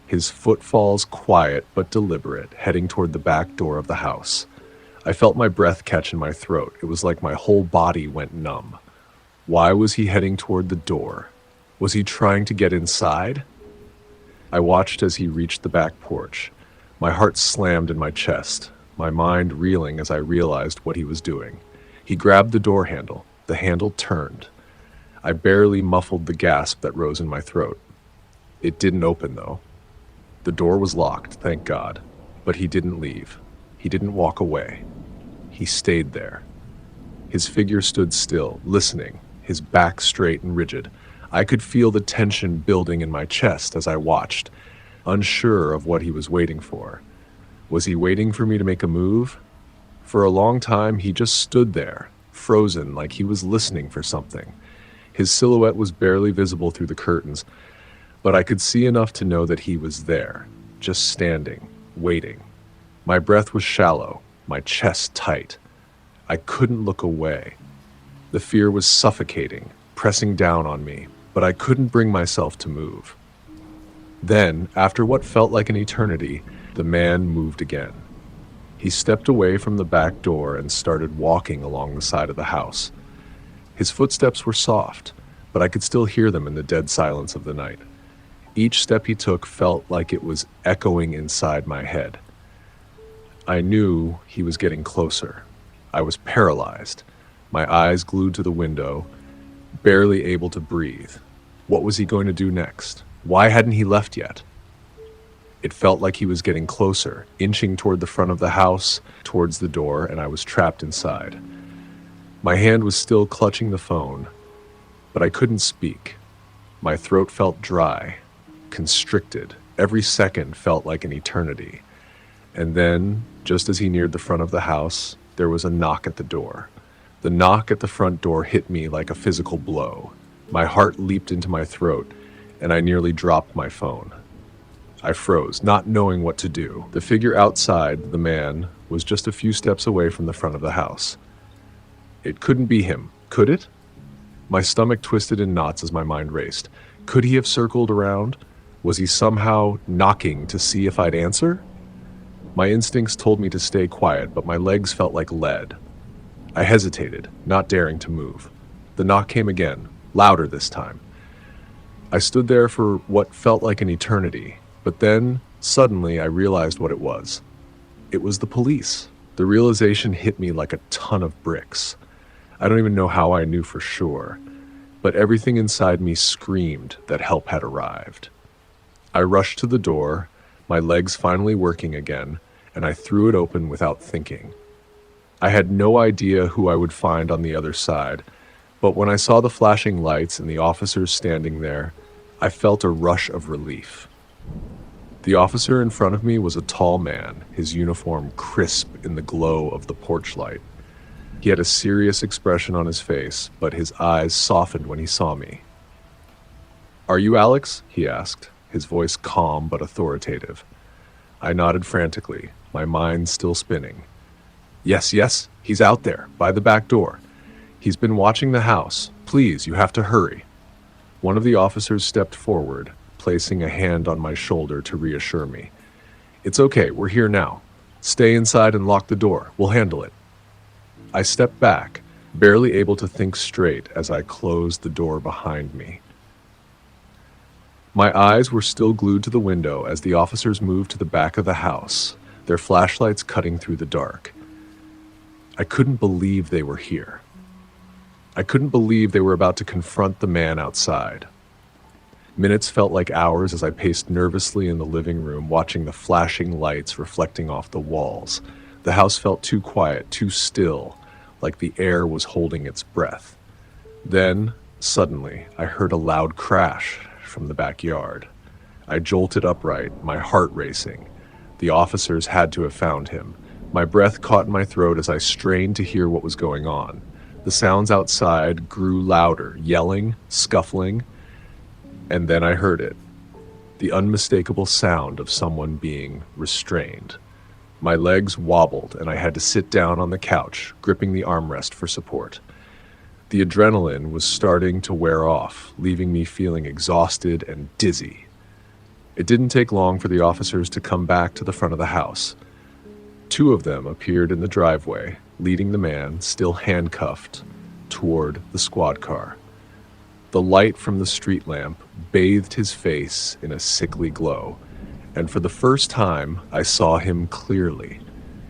his footfalls quiet but deliberate, heading toward the back door of the house. I felt my breath catch in my throat. It was like my whole body went numb. Why was he heading toward the door? Was he trying to get inside? I watched as he reached the back porch. My heart slammed in my chest, my mind reeling as I realized what he was doing. He grabbed the door handle. The handle turned. I barely muffled the gasp that rose in my throat. It didn't open, though. The door was locked, thank God. But he didn't leave. He didn't walk away. He stayed there. His figure stood still, listening, his back straight and rigid. I could feel the tension building in my chest as I watched, unsure of what he was waiting for. Was he waiting for me to make a move? For a long time, he just stood there, frozen, like he was listening for something. His silhouette was barely visible through the curtains, but I could see enough to know that he was there, just standing, waiting. My breath was shallow, my chest tight. I couldn't look away. The fear was suffocating, pressing down on me, but I couldn't bring myself to move. Then, after what felt like an eternity, the man moved again. He stepped away from the back door and started walking along the side of the house. His footsteps were soft, but I could still hear them in the dead silence of the night. Each step he took felt like it was echoing inside my head. I knew he was getting closer. I was paralyzed, my eyes glued to the window, barely able to breathe. What was he going to do next? Why hadn't he left yet? It felt like he was getting closer, inching toward the front of the house, towards the door, and I was trapped inside. My hand was still clutching the phone, but I couldn't speak. My throat felt dry, constricted. Every second felt like an eternity. And then, just as he neared the front of the house, there was a knock at the door. The knock at the front door hit me like a physical blow. My heart leaped into my throat, and I nearly dropped my phone. I froze, not knowing what to do. The figure outside, the man, was just a few steps away from the front of the house. It couldn't be him, could it? My stomach twisted in knots as my mind raced. Could he have circled around? Was he somehow knocking to see if I'd answer? My instincts told me to stay quiet, but my legs felt like lead. I hesitated, not daring to move. The knock came again, louder this time. I stood there for what felt like an eternity, but then, suddenly, I realized what it was. It was the police. The realization hit me like a ton of bricks. I don't even know how I knew for sure, but everything inside me screamed that help had arrived. I rushed to the door, my legs finally working again, and I threw it open without thinking. I had no idea who I would find on the other side, but when I saw the flashing lights and the officers standing there, I felt a rush of relief. The officer in front of me was a tall man, his uniform crisp in the glow of the porch light. He had a serious expression on his face, but his eyes softened when he saw me. "Are you Alex?" he asked, his voice calm but authoritative. I nodded frantically, my mind still spinning. Yes, he's out there, by the back door. He's been watching the house. Please, you have to hurry." One of the officers stepped forward, placing a hand on my shoulder to reassure me. "It's okay, we're here now. Stay inside and lock the door. We'll handle it." I stepped back, barely able to think straight as I closed the door behind me. My eyes were still glued to the window as the officers moved to the back of the house, their flashlights cutting through the dark. I couldn't believe they were here. I couldn't believe they were about to confront the man outside. Minutes felt like hours as I paced nervously in the living room, watching the flashing lights reflecting off the walls. The house felt too quiet, too still, like the air was holding its breath. Then, suddenly, I heard a loud crash from the backyard. I jolted upright, my heart racing. The officers had to have found him. My breath caught in my throat as I strained to hear what was going on. The sounds outside grew louder, yelling, scuffling, and then I heard it. The unmistakable sound of someone being restrained. My legs wobbled and I had to sit down on the couch, gripping the armrest for support. The adrenaline was starting to wear off, leaving me feeling exhausted and dizzy. It didn't take long for the officers to come back to the front of the house. Two of them appeared in the driveway, leading the man, still handcuffed, toward the squad car. The light from the street lamp bathed his face in a sickly glow, and for the first time, I saw him clearly.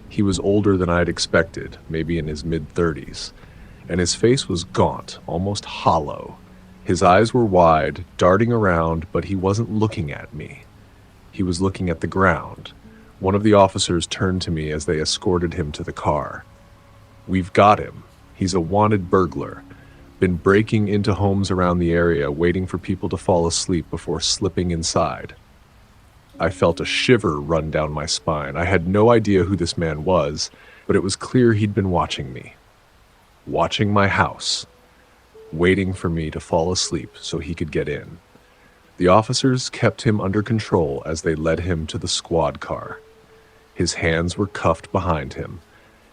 He was older than I'd expected, maybe in his mid-30s, and his face was gaunt, almost hollow. His eyes were wide, darting around, but he wasn't looking at me. He was looking at the ground. One of the officers turned to me as they escorted him to the car. "We've got him. He's a wanted burglar. Been breaking into homes around the area, waiting for people to fall asleep before slipping inside." I felt a shiver run down my spine. I had no idea who this man was, but it was clear he'd been watching me. Watching my house. Waiting for me to fall asleep so he could get in. The officers kept him under control as they led him to the squad car. His hands were cuffed behind him,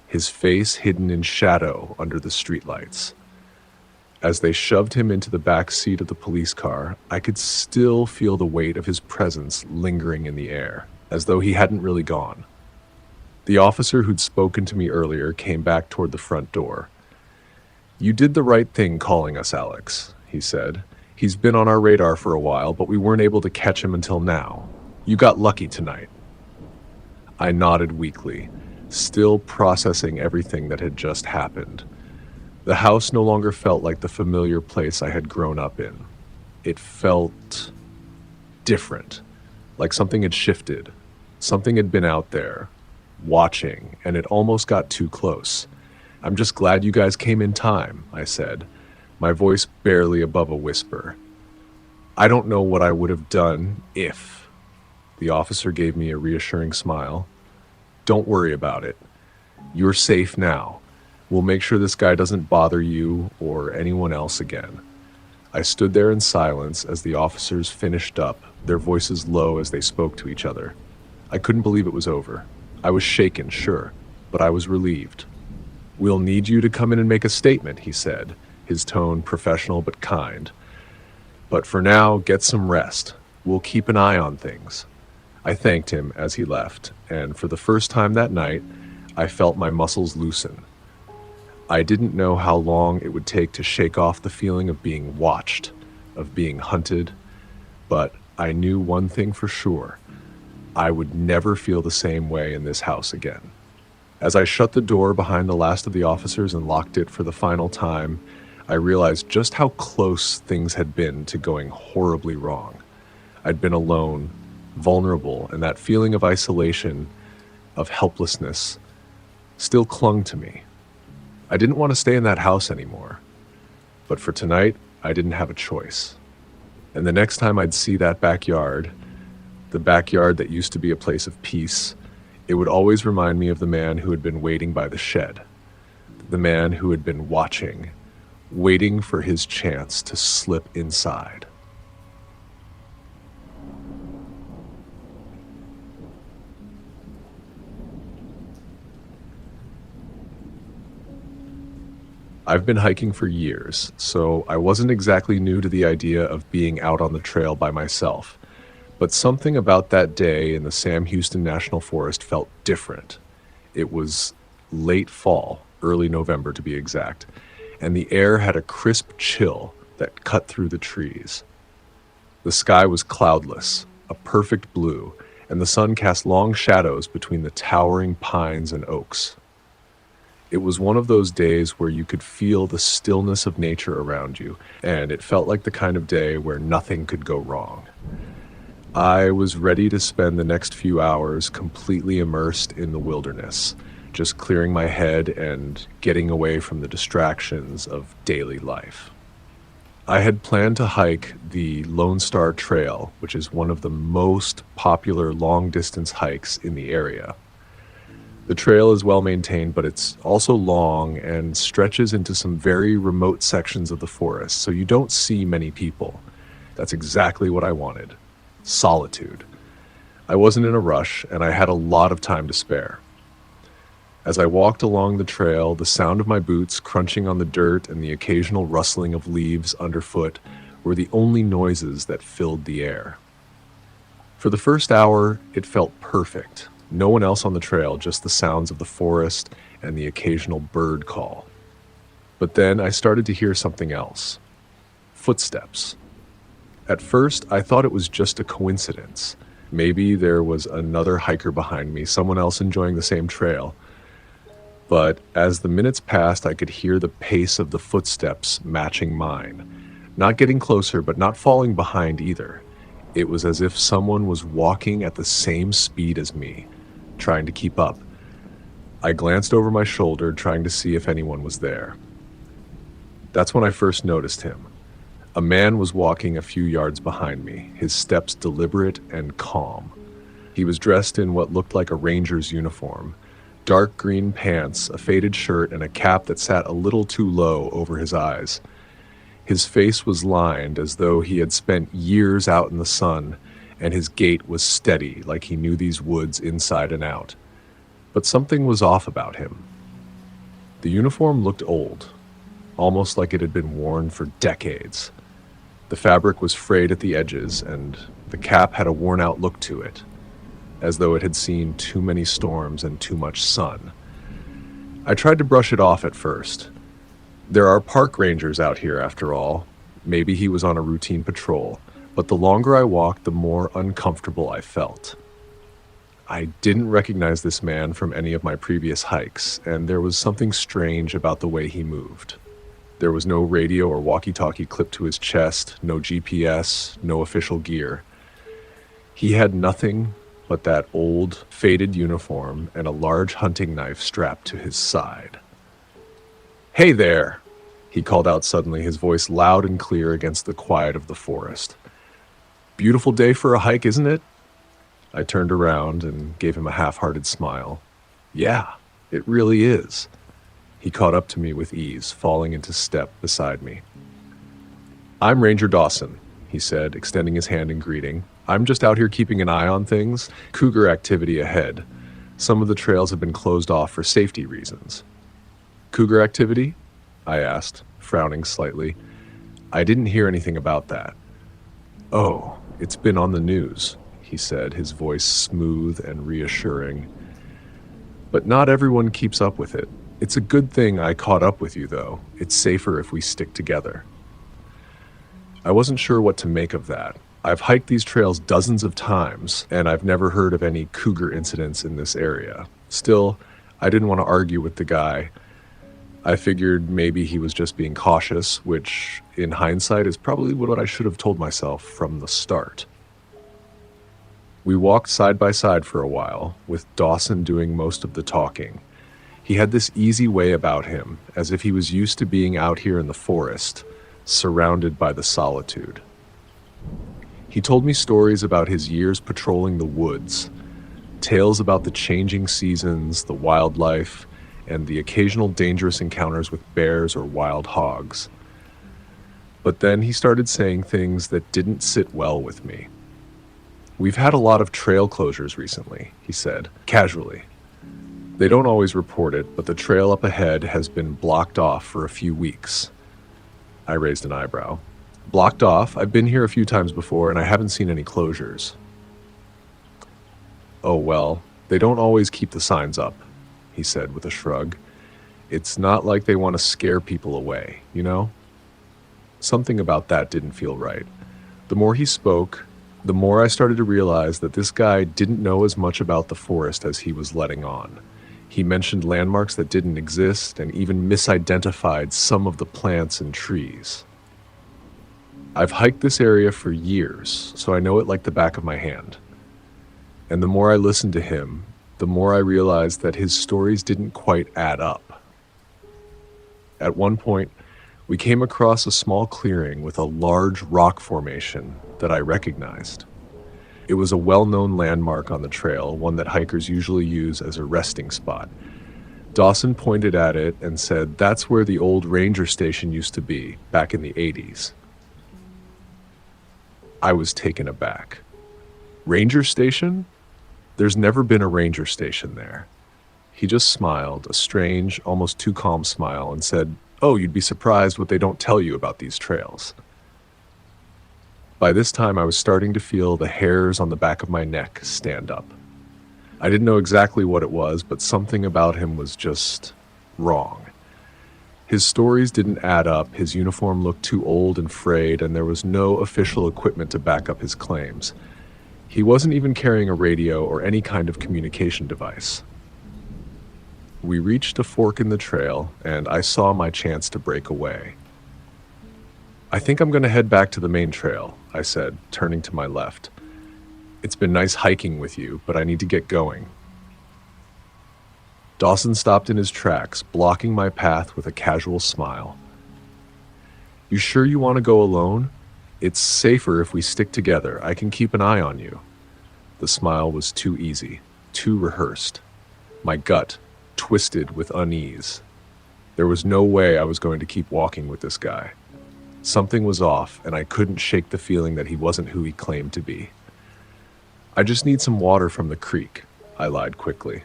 his face hidden in shadow under the streetlights. As they shoved him into the back seat of the police car, I could still feel the weight of his presence lingering in the air, as though he hadn't really gone. The officer who'd spoken to me earlier came back toward the front door. "You did the right thing calling us, Alex," he said. "He's been on our radar for a while, but we weren't able to catch him until now. You got lucky tonight." I nodded weakly, still processing everything that had just happened. The house no longer felt like the familiar place I had grown up in. It felt different, like something had shifted. Something had been out there, watching, and it almost got too close. "I'm just glad you guys came in time," I said, my voice barely above a whisper. "I don't know what I would have done if." The officer gave me a reassuring smile. "Don't worry about it. You're safe now. We'll make sure this guy doesn't bother you or anyone else again." I stood there in silence as the officers finished up, their voices low as they spoke to each other. I couldn't believe it was over. I was shaken, sure, but I was relieved. "We'll need you to come in and make a statement," he said, his tone professional but kind. "But for now, get some rest. We'll keep an eye on things." I thanked him as he left, and for the first time that night, I felt my muscles loosen. I didn't know how long it would take to shake off the feeling of being watched, of being hunted, but I knew one thing for sure. I would never feel the same way in this house again. As I shut the door behind the last of the officers and locked it for the final time, I realized just how close things had been to going horribly wrong. I'd been alone, vulnerable, and that feeling of isolation, of helplessness, still clung to me. I didn't want to stay in that house anymore. But for tonight, I didn't have a choice. And the next time I'd see that backyard, the backyard that used to be a place of peace, it would always remind me of the man who had been waiting by the shed, the man who had been watching, waiting for his chance to slip inside. I've been hiking for years, so I wasn't exactly new to the idea of being out on the trail by myself. But something about that day in the Sam Houston National Forest felt different. It was late fall, early November to be exact, and the air had a crisp chill that cut through the trees. The sky was cloudless, a perfect blue, and the sun cast long shadows between the towering pines and oaks. It was one of those days where you could feel the stillness of nature around you, and it felt like the kind of day where nothing could go wrong. I was ready to spend the next few hours completely immersed in the wilderness, just clearing my head and getting away from the distractions of daily life. I had planned to hike the Lone Star Trail, which is one of the most popular long-distance hikes in the area. The trail is well maintained, but it's also long and stretches into some very remote sections of the forest, so you don't see many people. That's exactly what I wanted. Solitude. I wasn't in a rush, and I had a lot of time to spare. As I walked along the trail, the sound of my boots crunching on the dirt and the occasional rustling of leaves underfoot were the only noises that filled the air. For the first hour, it felt perfect. No one else on the trail, just the sounds of the forest and the occasional bird call. But then I started to hear something else. Footsteps. At first, I thought it was just a coincidence. Maybe there was another hiker behind me, someone else enjoying the same trail. But as the minutes passed, I could hear the pace of the footsteps matching mine. Not getting closer, but not falling behind either. It was as if someone was walking at the same speed as me, trying to keep up. I glanced over my shoulder, trying to see if anyone was there. That's when I first noticed him. A man was walking a few yards behind me, his steps deliberate and calm. He was dressed in what looked like a ranger's uniform, dark green pants, a faded shirt, and a cap that sat a little too low over his eyes. His face was lined as though he had spent years out in the sun, and his gait was steady like he knew these woods inside and out. But something was off about him. The uniform looked old, almost like it had been worn for decades. The fabric was frayed at the edges, and the cap had a worn-out look to it, as though it had seen too many storms and too much sun. I tried to brush it off at first. There are park rangers out here, after all. Maybe he was on a routine patrol, but the longer I walked, the more uncomfortable I felt. I didn't recognize this man from any of my previous hikes, and there was something strange about the way he moved. There was no radio or walkie-talkie clipped to his chest, no GPS, no official gear. He had nothing but that old, faded uniform and a large hunting knife strapped to his side. "Hey there!" he called out suddenly, his voice loud and clear against the quiet of the forest. "Beautiful day for a hike, isn't it?" I turned around and gave him a half-hearted smile. "Yeah, it really is." He caught up to me with ease, falling into step beside me. "I'm Ranger Dawson," he said, extending his hand in greeting. "I'm just out here keeping an eye on things. Cougar activity ahead. Some of the trails have been closed off for safety reasons." "Cougar activity?" I asked, frowning slightly. I didn't hear anything about that. "Oh, it's been on the news," he said, his voice smooth and reassuring. "But not everyone keeps up with it. It's a good thing I caught up with you, though. It's safer if we stick together." I wasn't sure what to make of that. I've hiked these trails dozens of times, and I've never heard of any cougar incidents in this area. Still, I didn't want to argue with the guy. I figured maybe he was just being cautious, which, in hindsight, is probably what I should have told myself from the start. We walked side by side for a while, with Dawson doing most of the talking. He had this easy way about him, as if he was used to being out here in the forest, surrounded by the solitude. He told me stories about his years patrolling the woods, tales about the changing seasons, the wildlife, and the occasional dangerous encounters with bears or wild hogs. But then he started saying things that didn't sit well with me. "We've had a lot of trail closures recently," he said, casually. "They don't always report it, but the trail up ahead has been blocked off for a few weeks." I raised an eyebrow. "Blocked off? I've been here a few times before, and I haven't seen any closures." "Oh, well, they don't always keep the signs up," he said with a shrug. "It's not like they want to scare people away, you know?" Something about that didn't feel right. The more he spoke, the more I started to realize that this guy didn't know as much about the forest as he was letting on. He mentioned landmarks that didn't exist and even misidentified some of the plants and trees. I've hiked this area for years, so I know it like the back of my hand. And the more I listened to him, the more I realized that his stories didn't quite add up. At one point, we came across a small clearing with a large rock formation that I recognized. It was a well-known landmark on the trail, one that hikers usually use as a resting spot. Dawson pointed at it and said that's where the old ranger station used to be, back in the 80s. I was taken aback. Ranger station? There's never been a ranger station there. He just smiled, a strange, almost too calm smile, and said, "Oh, you'd be surprised what they don't tell you about these trails." By this time, I was starting to feel the hairs on the back of my neck stand up. I didn't know exactly what it was, but something about him was just wrong. His stories didn't add up, his uniform looked too old and frayed, and there was no official equipment to back up his claims. He wasn't even carrying a radio or any kind of communication device. We reached a fork in the trail, and I saw my chance to break away. "I think I'm going to head back to the main trail," I said, turning to my left. "It's been nice hiking with you, but I need to get going." Dawson stopped in his tracks, blocking my path with a casual smile. "You sure you want to go alone? It's safer if we stick together. I can keep an eye on you." The smile was too easy, too rehearsed. My gut twisted with unease. There was no way I was going to keep walking with this guy. Something was off, and I couldn't shake the feeling that he wasn't who he claimed to be. "I just need some water from the creek," I lied quickly.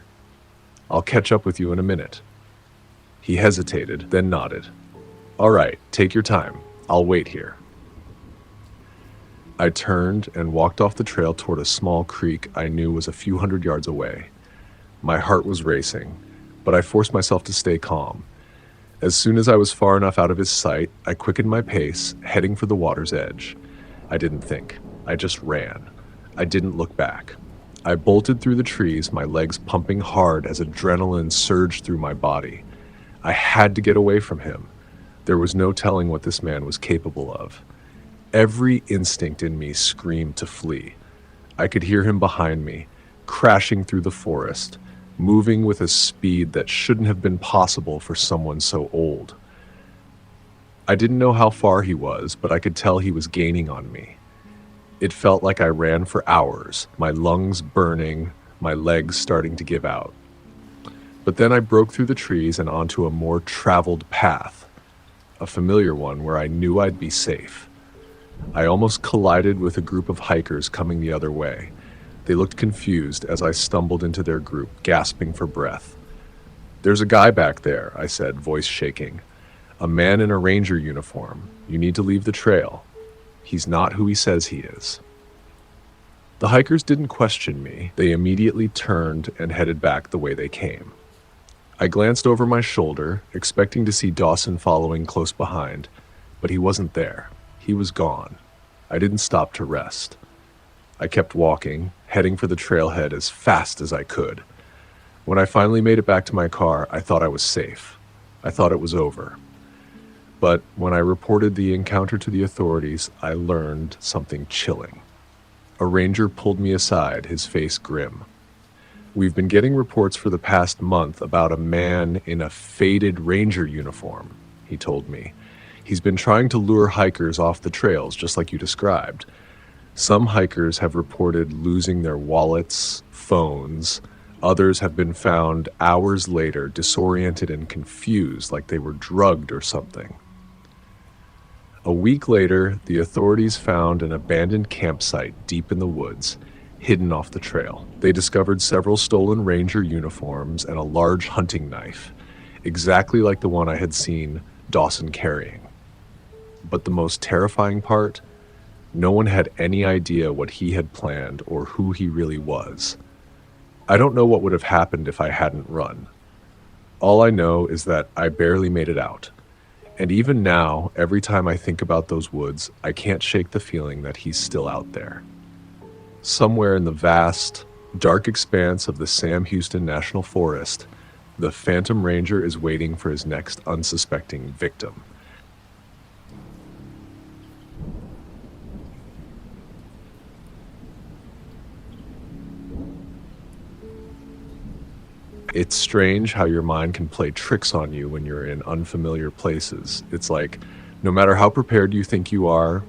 "I'll catch up with you in a minute." He hesitated, then nodded. "All right, take your time. I'll wait here." I turned and walked off the trail toward a small creek I knew was a few hundred yards away. My heart was racing, but I forced myself to stay calm. As soon as I was far enough out of his sight, I quickened my pace, heading for the water's edge. I didn't think. I just ran. I didn't look back. I bolted through the trees, my legs pumping hard as adrenaline surged through my body. I had to get away from him. There was no telling what this man was capable of. Every instinct in me screamed to flee. I could hear him behind me, crashing through the forest, moving with a speed that shouldn't have been possible for someone so old. I didn't know how far he was, but I could tell he was gaining on me. It felt like I ran for hours, my lungs burning, my legs starting to give out. But then I broke through the trees and onto a more traveled path, a familiar one where I knew I'd be safe. I almost collided with a group of hikers coming the other way. They looked confused as I stumbled into their group, gasping for breath. "There's a guy back there," I said, voice shaking. "A man in a ranger uniform. You need to leave the trail. He's not who he says he is." The hikers didn't question me. They immediately turned and headed back the way they came. I glanced over my shoulder, expecting to see Dawson following close behind, but he wasn't there. He was gone. I didn't stop to rest. I kept walking, heading for the trailhead as fast as I could. When I finally made it back to my car, I thought I was safe. I thought it was over. But when I reported the encounter to the authorities, I learned something chilling. A ranger pulled me aside, his face grim. "We've been getting reports for the past month about a man in a faded ranger uniform," he told me. "He's been trying to lure hikers off the trails, just like you described. Some hikers have reported losing their wallets, phones. Others have been found hours later, disoriented and confused, like they were drugged or something." A week later, the authorities found an abandoned campsite deep in the woods, hidden off the trail. They discovered several stolen ranger uniforms and a large hunting knife, exactly like the one I had seen Dawson carrying. But the most terrifying part, no one had any idea what he had planned or who he really was. I don't know what would have happened if I hadn't run. All I know is that I barely made it out. And even now, every time I think about those woods, I can't shake the feeling that he's still out there. Somewhere in the vast, dark expanse of the Sam Houston National Forest, the Phantom Ranger is waiting for his next unsuspecting victim. It's strange how your mind can play tricks on you when you're in unfamiliar places. It's like, no matter how prepared you think you are,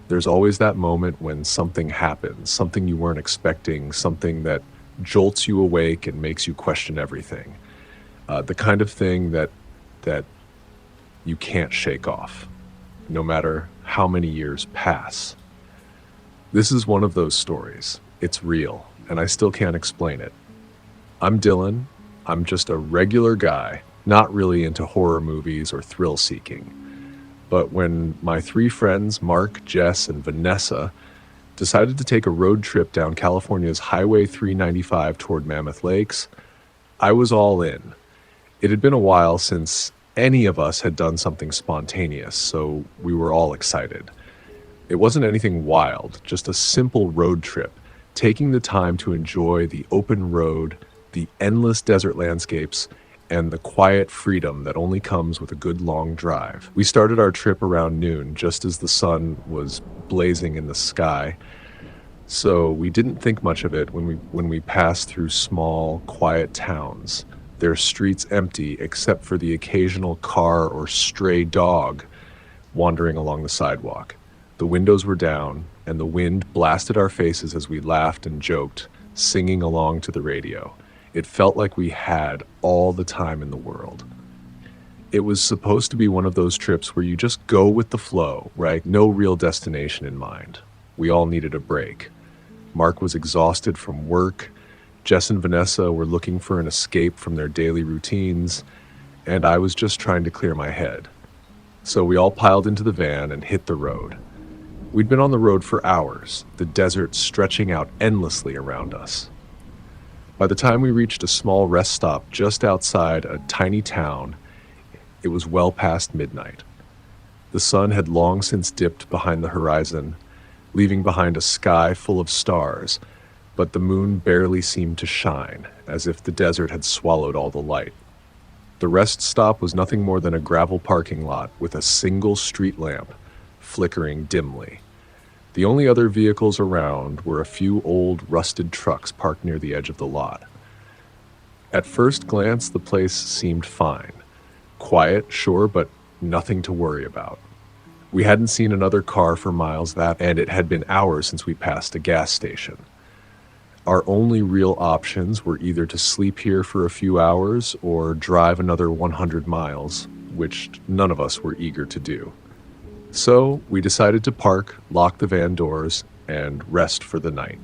there's always that moment when something happens, something you weren't expecting, something that jolts you awake and makes you question everything. The kind of thing that you can't shake off, no matter how many years pass. This is one of those stories. It's real, and I still can't explain it. I'm Dylan. I'm just a regular guy, not really into horror movies or thrill-seeking. But when my three friends, Mark, Jess, and Vanessa, decided to take a road trip down California's Highway 395 toward Mammoth Lakes, I was all in. It had been a while since any of us had done something spontaneous, so we were all excited. It wasn't anything wild, just a simple road trip, taking the time to enjoy the open road, the endless desert landscapes, and the quiet freedom that only comes with a good long drive. We started our trip around noon, just as the sun was blazing in the sky, so we didn't think much of it when we passed through small, quiet towns, their streets empty except for the occasional car or stray dog wandering along the sidewalk. The windows were down, and the wind blasted our faces as we laughed and joked, singing along to the radio. It felt like we had all the time in the world. It was supposed to be one of those trips where you just go with the flow, right? No real destination in mind. We all needed a break. Mark was exhausted from work. Jess and Vanessa were looking for an escape from their daily routines, and I was just trying to clear my head. So we all piled into the van and hit the road. We'd been on the road for hours, the desert stretching out endlessly around us. By the time we reached a small rest stop just outside a tiny town, it was well past midnight. The sun had long since dipped behind the horizon, leaving behind a sky full of stars, but the moon barely seemed to shine, as if the desert had swallowed all the light. The rest stop was nothing more than a gravel parking lot with a single street lamp flickering dimly. The only other vehicles around were a few old, rusted trucks parked near the edge of the lot. At first glance, the place seemed fine. Quiet, sure, but nothing to worry about. We hadn't seen another car for miles and it had been hours since we passed a gas station. Our only real options were either to sleep here for a few hours or drive another 100 miles, which none of us were eager to do. So we decided to park, lock the van doors, and rest for the night.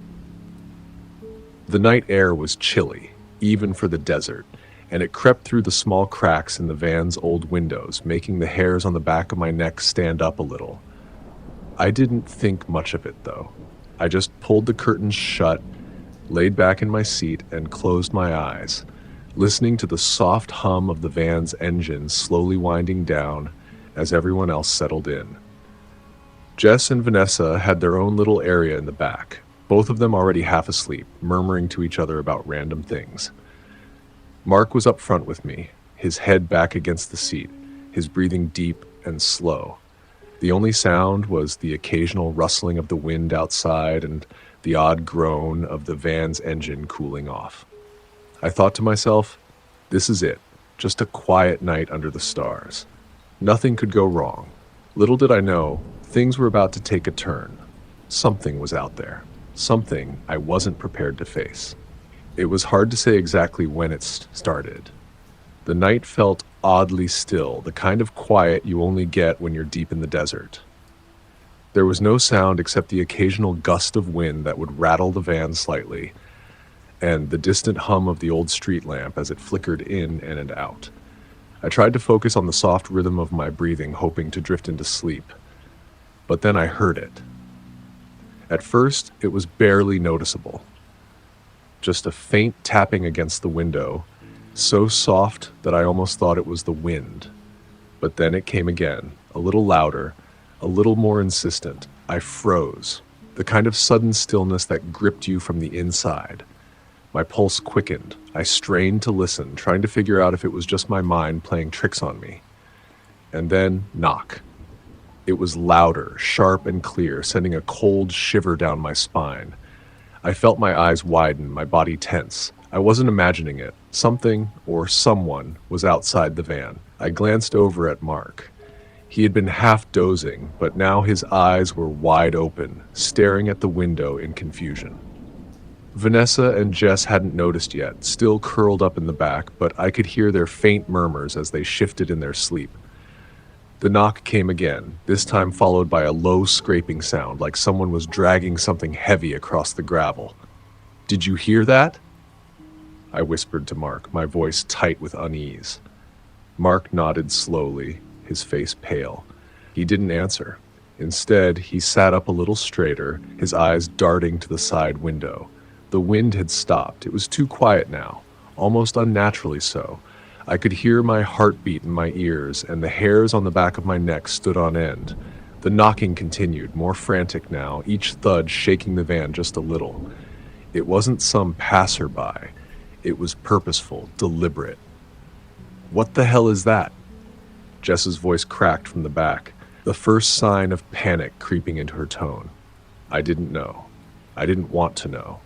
The night air was chilly, even for the desert, and it crept through the small cracks in the van's old windows, making the hairs on the back of my neck stand up a little. I didn't think much of it, though. I just pulled the curtains shut, laid back in my seat, and closed my eyes, listening to the soft hum of the van's engine slowly winding down as everyone else settled in. Jess and Vanessa had their own little area in the back, both of them already half asleep, murmuring to each other about random things. Mark was up front with me, his head back against the seat, his breathing deep and slow. The only sound was the occasional rustling of the wind outside and the odd groan of the van's engine cooling off. I thought to myself, this is it, just a quiet night under the stars. Nothing could go wrong. Little did I know, things were about to take a turn. Something was out there, something I wasn't prepared to face. It was hard to say exactly when it started. The night felt oddly still, the kind of quiet you only get when you're deep in the desert. There was no sound except the occasional gust of wind that would rattle the van slightly, and the distant hum of the old street lamp as it flickered in and out. I tried to focus on the soft rhythm of my breathing, hoping to drift into sleep. But then I heard it. At first, it was barely noticeable. Just a faint tapping against the window, so soft that I almost thought it was the wind. But then it came again, a little louder, a little more insistent. I froze, the kind of sudden stillness that gripped you from the inside. My pulse quickened. I strained to listen, trying to figure out if it was just my mind playing tricks on me. And then, knock. It was louder, sharp and clear, sending a cold shiver down my spine. I felt my eyes widen, my body tense. I wasn't imagining it. Something, or someone, was outside the van. I glanced over at Mark. He had been half dozing, but now his eyes were wide open, staring at the window in confusion. Vanessa and Jess hadn't noticed yet, still curled up in the back, but I could hear their faint murmurs as they shifted in their sleep. The knock came again, this time followed by a low scraping sound, like someone was dragging something heavy across the gravel. "Did you hear that?" I whispered to Mark, my voice tight with unease. Mark nodded slowly, his face pale. He didn't answer. Instead, he sat up a little straighter, his eyes darting to the side window. The wind had stopped. It was too quiet now, almost unnaturally so. I could hear my heartbeat in my ears, and the hairs on the back of my neck stood on end. The knocking continued, more frantic now, each thud shaking the van just a little. It wasn't some passerby. It was purposeful, deliberate. "What the hell is that?" Jess's voice cracked from the back, the first sign of panic creeping into her tone. I didn't know. I didn't want to know.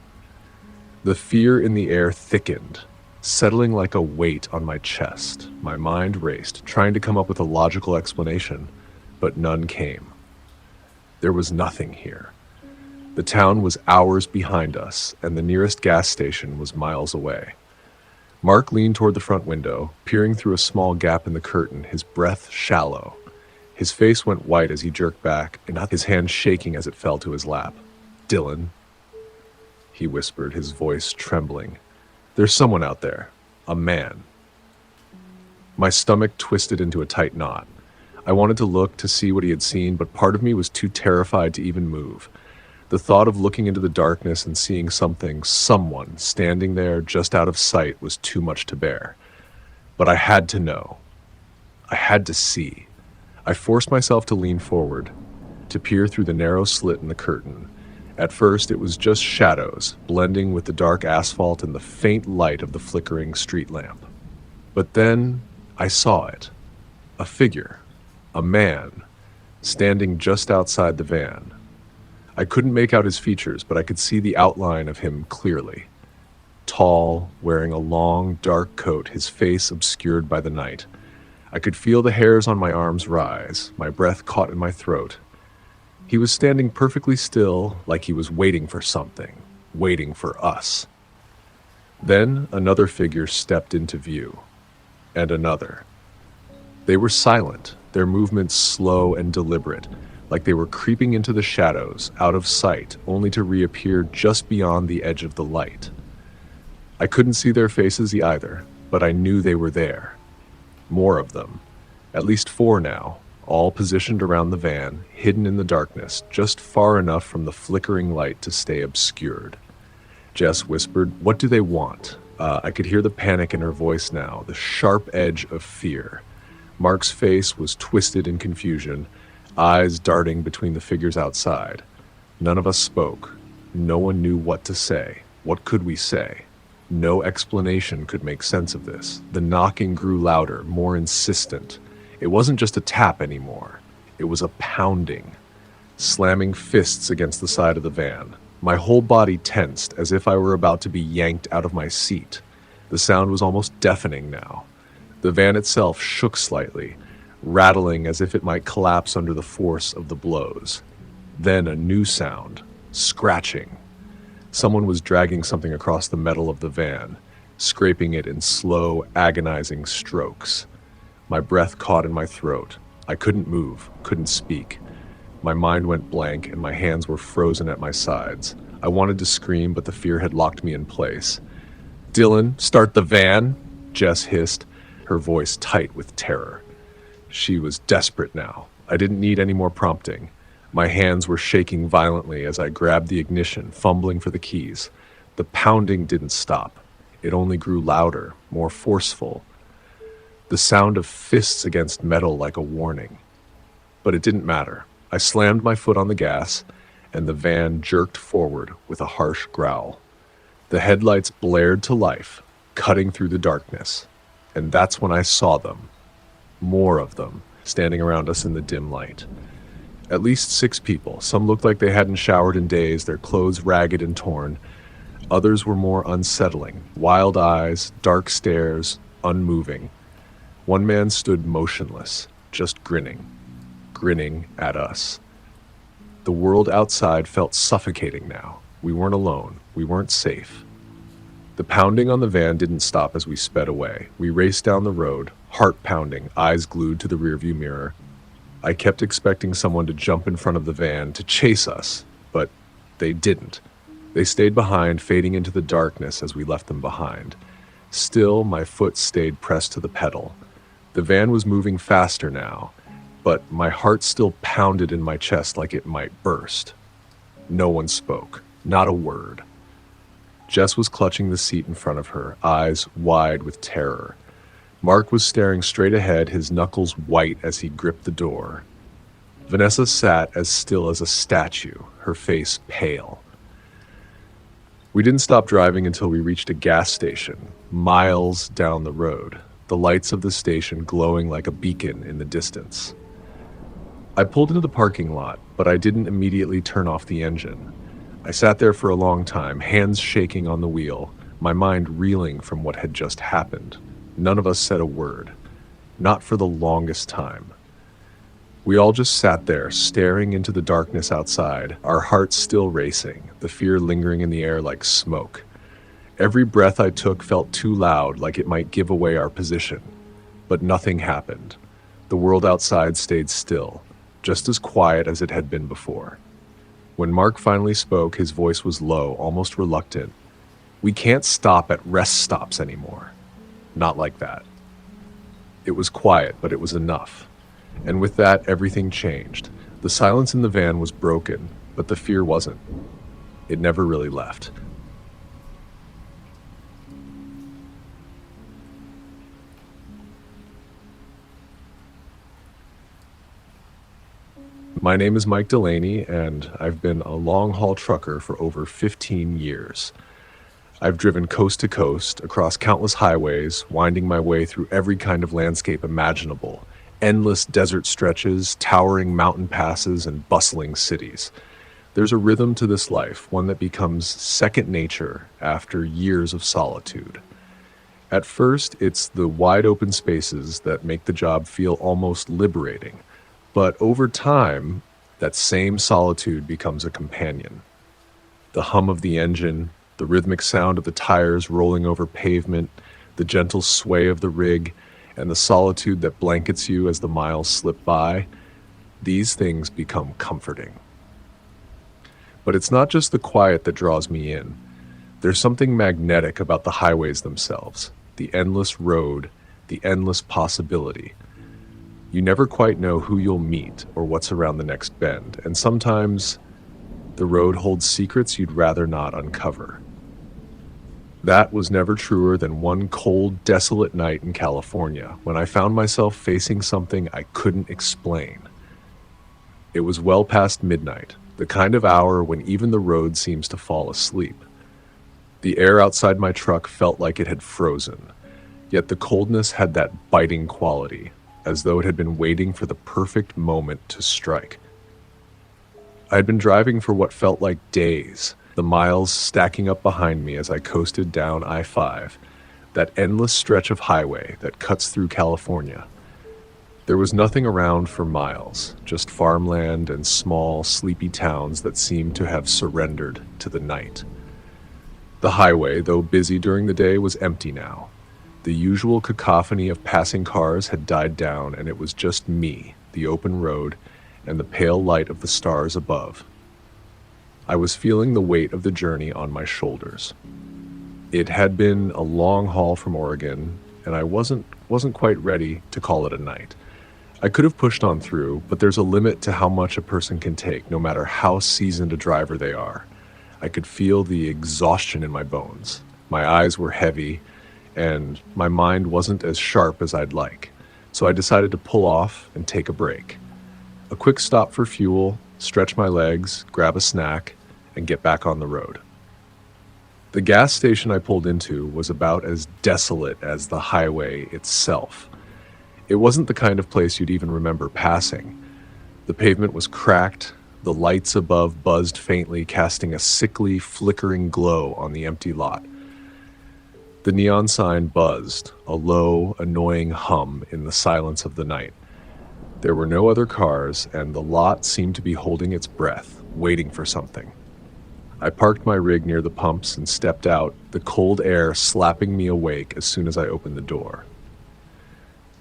The fear in the air thickened, settling like a weight on my chest. My mind raced, trying to come up with a logical explanation, but none came. There was nothing here. The town was hours behind us, and the nearest gas station was miles away. Mark leaned toward the front window, peering through a small gap in the curtain, his breath shallow. His face went white as he jerked back, and his hand shaking as it fell to his lap. "Dylan," he whispered, his voice trembling. "There's someone out there. A man." My stomach twisted into a tight knot. I wanted to look to see what he had seen, but part of me was too terrified to even move. The thought of looking into the darkness and seeing someone standing there just out of sight was too much to bear. But I had to know. I had to see. I forced myself to lean forward, to peer through the narrow slit in the curtain. At first, it was just shadows, blending with the dark asphalt and the faint light of the flickering street lamp. But then I saw it. A figure. A man. Standing just outside the van. I couldn't make out his features, but I could see the outline of him clearly. Tall, wearing a long, dark coat, his face obscured by the night. I could feel the hairs on my arms rise, my breath caught in my throat. He was standing perfectly still, like he was waiting for something, waiting for us. Then another figure stepped into view, and another. They were silent, their movements slow and deliberate, like they were creeping into the shadows, out of sight, only to reappear just beyond the edge of the light. I couldn't see their faces either, but I knew they were there. More of them. At least 4 now, all positioned around the van, hidden in the darkness, just far enough from the flickering light to stay obscured. Jess whispered, "What do they want?" I could hear the panic in her voice now, the sharp edge of fear. Mark's face was twisted in confusion, eyes darting between the figures outside. None of us spoke. No one knew what to say. What could we say? No explanation could make sense of this. The knocking grew louder, more insistent. It wasn't just a tap anymore. It was a pounding, slamming fists against the side of the van. My whole body tensed, as if I were about to be yanked out of my seat. The sound was almost deafening now. The van itself shook slightly, rattling as if it might collapse under the force of the blows. Then a new sound, scratching. Someone was dragging something across the metal of the van, scraping it in slow, agonizing strokes. My breath caught in my throat. I couldn't move, couldn't speak. My mind went blank and my hands were frozen at my sides. I wanted to scream, but the fear had locked me in place. "Dylan, start the van," Jess hissed, her voice tight with terror. She was desperate now. I didn't need any more prompting. My hands were shaking violently as I grabbed the ignition, fumbling for the keys. The pounding didn't stop. It only grew louder, more forceful. The sound of fists against metal like a warning. But it didn't matter. I slammed my foot on the gas, and the van jerked forward with a harsh growl. The headlights blared to life, cutting through the darkness. And that's when I saw them. More of them, standing around us in the dim light. At least 6 people. Some looked like they hadn't showered in days, their clothes ragged and torn. Others were more unsettling. Wild eyes, dark stares, unmoving. One man stood motionless, just grinning at us. The world outside felt suffocating now. We weren't alone. We weren't safe. The pounding on the van didn't stop as we sped away. We raced down the road, heart pounding, eyes glued to the rearview mirror. I kept expecting someone to jump in front of the van to chase us, but they didn't. They stayed behind, fading into the darkness as we left them behind. Still, my foot stayed pressed to the pedal. The van was moving faster now, but my heart still pounded in my chest like it might burst. No one spoke, not a word. Jess was clutching the seat in front of her, eyes wide with terror. Mark was staring straight ahead, his knuckles white as he gripped the door. Vanessa sat as still as a statue, her face pale. We didn't stop driving until we reached a gas station, miles down the road, the lights of the station glowing like a beacon in the distance. I pulled into the parking lot, but I didn't immediately turn off the engine. I sat there for a long time, hands shaking on the wheel, my mind reeling from what had just happened. None of us said a word. Not for the longest time. We all just sat there, staring into the darkness outside, our hearts still racing, the fear lingering in the air like smoke. Every breath I took felt too loud, like it might give away our position. But nothing happened. The world outside stayed still, just as quiet as it had been before. When Mark finally spoke, his voice was low, almost reluctant. "We can't stop at rest stops anymore. Not like that." It was quiet, but it was enough. And with that, everything changed. The silence in the van was broken, but the fear wasn't. It never really left. My name is Mike Delaney, and I've been a long-haul trucker for over 15 years. I've driven coast to coast, across countless highways, winding my way through every kind of landscape imaginable. Endless desert stretches, towering mountain passes, and bustling cities. There's a rhythm to this life, one that becomes second nature after years of solitude. At first, it's the wide open spaces that make the job feel almost liberating. But over time, that same solitude becomes a companion. The hum of the engine, the rhythmic sound of the tires rolling over pavement, the gentle sway of the rig, and the solitude that blankets you as the miles slip by, these things become comforting. But it's not just the quiet that draws me in. There's something magnetic about the highways themselves, the endless road, the endless possibility. You never quite know who you'll meet or what's around the next bend, and sometimes the road holds secrets you'd rather not uncover. That was never truer than one cold, desolate night in California when I found myself facing something I couldn't explain. It was well past midnight, the kind of hour when even the road seems to fall asleep. The air outside my truck felt like it had frozen, yet the coldness had that biting quality, as though it had been waiting for the perfect moment to strike. I had been driving for what felt like days, the miles stacking up behind me as I coasted down I-5, that endless stretch of highway that cuts through California. There was nothing around for miles, just farmland and small, sleepy towns that seemed to have surrendered to the night. The highway, though busy during the day, was empty now. The usual cacophony of passing cars had died down, and it was just me, the open road, and the pale light of the stars above. I was feeling the weight of the journey on my shoulders. It had been a long haul from Oregon, and I wasn't quite ready to call it a night. I could have pushed on through, but there's a limit to how much a person can take, no matter how seasoned a driver they are. I could feel the exhaustion in my bones. My eyes were heavy, and my mind wasn't as sharp as I'd like. So I decided to pull off and take a break. A quick stop for fuel, stretch my legs, grab a snack, and get back on the road. The gas station I pulled into was about as desolate as the highway itself. It wasn't the kind of place you'd even remember passing. The pavement was cracked, the lights above buzzed faintly, casting a sickly, flickering glow on the empty lot. The neon sign buzzed, a low, annoying hum in the silence of the night. There were no other cars, and the lot seemed to be holding its breath, waiting for something. I parked my rig near the pumps and stepped out, the cold air slapping me awake as soon as I opened the door.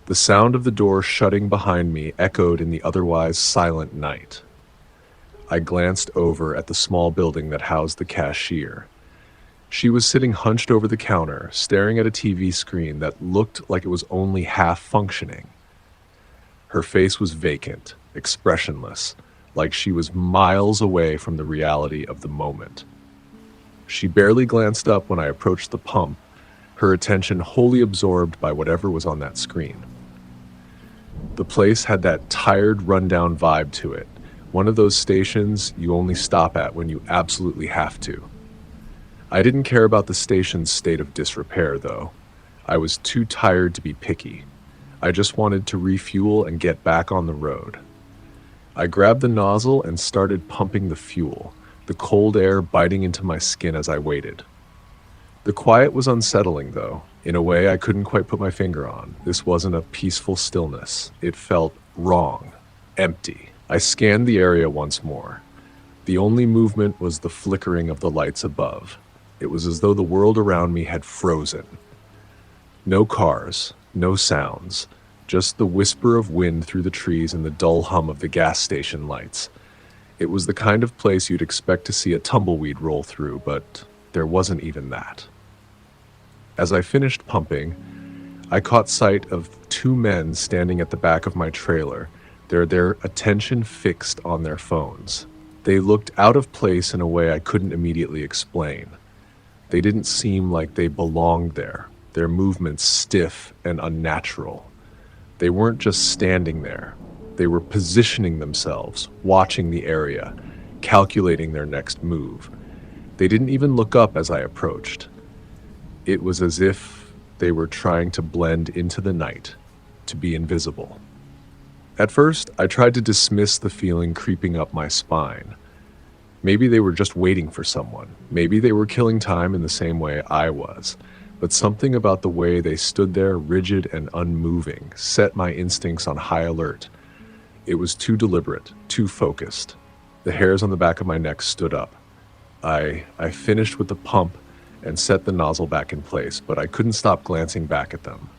The sound of the door shutting behind me echoed in the otherwise silent night. I glanced over at the small building that housed the cashier. She was sitting hunched over the counter, staring at a TV screen that looked like it was only half functioning. Her face was vacant, expressionless, like she was miles away from the reality of the moment. She barely glanced up when I approached the pump, her attention wholly absorbed by whatever was on that screen. The place had that tired, rundown vibe to it, one of those stations you only stop at when you absolutely have to. I didn't care about the station's state of disrepair, though. I was too tired to be picky. I just wanted to refuel and get back on the road. I grabbed the nozzle and started pumping the fuel, the cold air biting into my skin as I waited. The quiet was unsettling, though, in a way I couldn't quite put my finger on. This wasn't a peaceful stillness. It felt wrong, empty. I scanned the area once more. The only movement was the flickering of the lights above. It was as though the world around me had frozen. No cars, no sounds, just the whisper of wind through the trees and the dull hum of the gas station lights. It was the kind of place you'd expect to see a tumbleweed roll through, but there wasn't even that. As I finished pumping, I caught sight of two men standing at the back of my trailer, their attention fixed on their phones. They looked out of place in a way I couldn't immediately explain. They didn't seem like they belonged there, their movements stiff and unnatural. They weren't just standing there. They were positioning themselves, watching the area, calculating their next move. They didn't even look up as I approached. It was as if they were trying to blend into the night, to be invisible. At first, I tried to dismiss the feeling creeping up my spine. Maybe they were just waiting for someone. Maybe they were killing time in the same way I was. But something about the way they stood there, rigid and unmoving, set my instincts on high alert. It was too deliberate, too focused. The hairs on the back of my neck stood up. I finished with the pump and set the nozzle back in place, but I couldn't stop glancing back at them.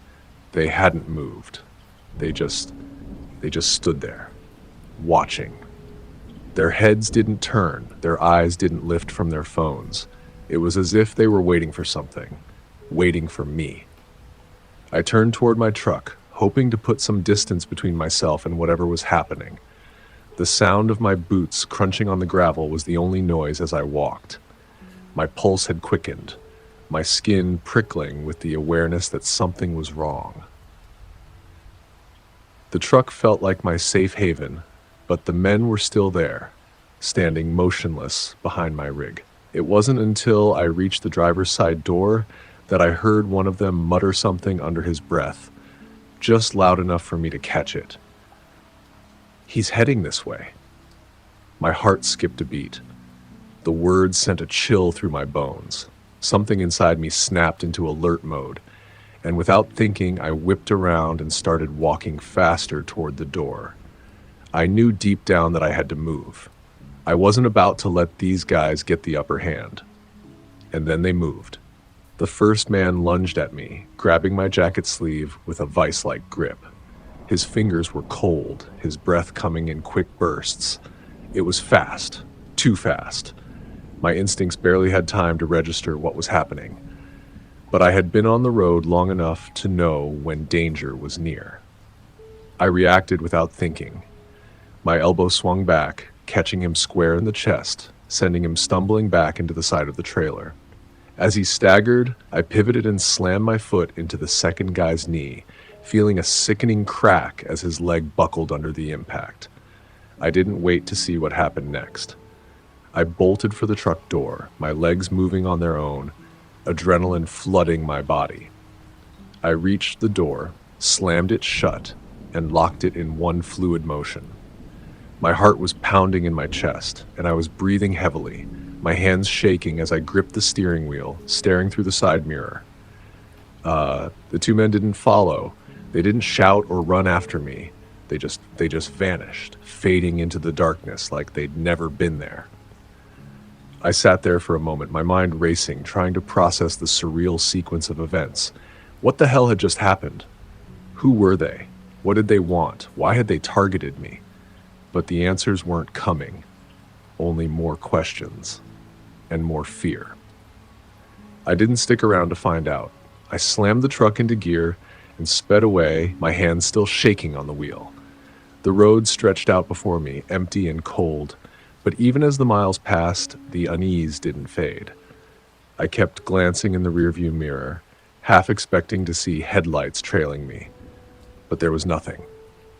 They hadn't moved. They just stood there, watching. Their heads didn't turn, their eyes didn't lift from their phones. It was as if they were waiting for something, waiting for me. I turned toward my truck, hoping to put some distance between myself and whatever was happening. The sound of my boots crunching on the gravel was the only noise as I walked. My pulse had quickened, my skin prickling with the awareness that something was wrong. The truck felt like my safe haven, but the men were still there, standing motionless behind my rig. It wasn't until I reached the driver's side door that I heard one of them mutter something under his breath, just loud enough for me to catch it. "He's heading this way." My heart skipped a beat. The words sent a chill through my bones. Something inside me snapped into alert mode, and without thinking, I whipped around and started walking faster toward the door. I knew deep down that I had to move. I wasn't about to let these guys get the upper hand. And then they moved. The first man lunged at me, grabbing my jacket sleeve with a vice-like grip. His fingers were cold, his breath coming in quick bursts. It was fast, too fast. My instincts barely had time to register what was happening. But I had been on the road long enough to know when danger was near. I reacted without thinking. My elbow swung back, catching him square in the chest, sending him stumbling back into the side of the trailer. As he staggered, I pivoted and slammed my foot into the second guy's knee, feeling a sickening crack as his leg buckled under the impact. I didn't wait to see what happened next. I bolted for the truck door, my legs moving on their own, adrenaline flooding my body. I reached the door, slammed it shut, and locked it in one fluid motion. My heart was pounding in my chest, and I was breathing heavily, my hands shaking as I gripped the steering wheel, staring through the side mirror. The two men didn't follow. They didn't shout or run after me. They just vanished, fading into the darkness like they'd never been there. I sat there for a moment, my mind racing, trying to process the surreal sequence of events. What the hell had just happened? Who were they? What did they want? Why had they targeted me? But the answers weren't coming. Only more questions. And more fear. I didn't stick around to find out. I slammed the truck into gear and sped away, my hands still shaking on the wheel. The road stretched out before me, empty and cold. But even as the miles passed, the unease didn't fade. I kept glancing in the rearview mirror, half expecting to see headlights trailing me. But there was nothing.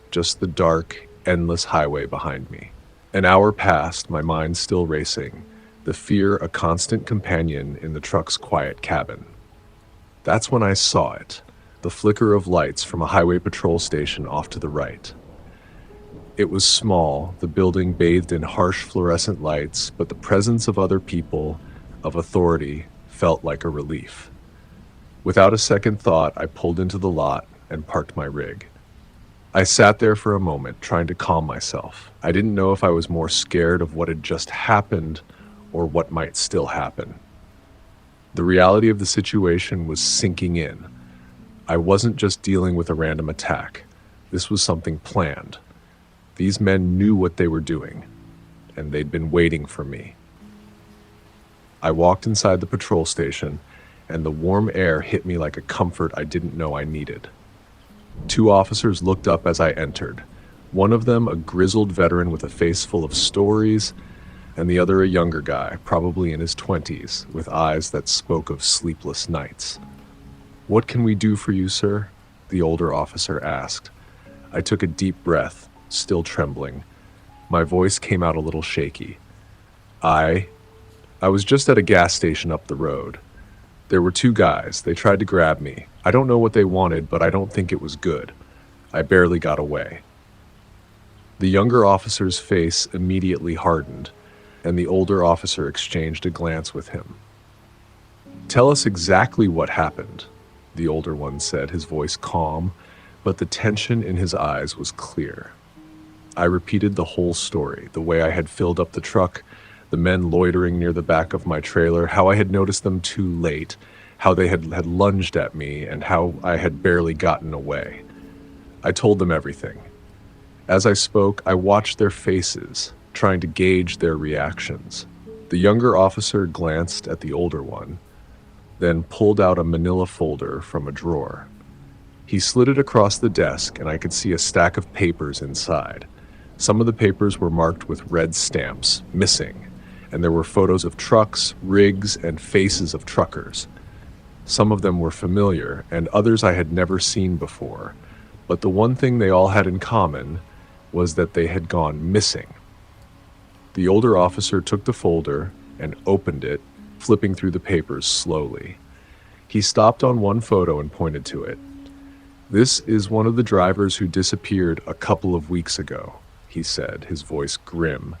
Just the dark, endless highway behind me. An hour passed, my mind still racing, the fear a constant companion in the truck's quiet cabin. That's when I saw it, the flicker of lights from a highway patrol station off to the right. It was small, the building bathed in harsh fluorescent lights, but the presence of other people, of authority, felt like a relief. Without a second thought, I pulled into the lot and parked my rig. I sat there for a moment, trying to calm myself. I didn't know if I was more scared of what had just happened or what might still happen. The reality of the situation was sinking in. I wasn't just dealing with a random attack. This was something planned. These men knew what they were doing, and they'd been waiting for me. I walked inside the patrol station, and the warm air hit me like a comfort I didn't know I needed. Two officers looked up as I entered. One of them a grizzled veteran with a face full of stories, and the other a younger guy, probably in his 20s, with eyes that spoke of sleepless nights. "What can we do for you, sir?" the older officer asked. I took a deep breath, still trembling. My voice came out a little shaky. I was just at a gas station up the road. There were two guys. They tried to grab me. I don't know what they wanted, but I don't think it was good. I barely got away. The younger officer's face immediately hardened, and the older officer exchanged a glance with him. "Tell us exactly what happened," the older one said, his voice calm, but the tension in his eyes was clear. I repeated the whole story, the way I had filled up the truck, the men loitering near the back of my trailer, how I had noticed them too late, how they had lunged at me, and how I had barely gotten away. I told them everything. As I spoke, I watched their faces, trying to gauge their reactions. The younger officer glanced at the older one, then pulled out a manila folder from a drawer. He slid it across the desk, and I could see a stack of papers inside. Some of the papers were marked with red stamps, missing, and there were photos of trucks, rigs, and faces of truckers. Some of them were familiar, and others I had never seen before, but the one thing they all had in common was that they had gone missing. The older officer took the folder and opened it, flipping through the papers slowly. He stopped on one photo and pointed to it. "This is one of the drivers who disappeared a couple of weeks ago," he said, his voice grim.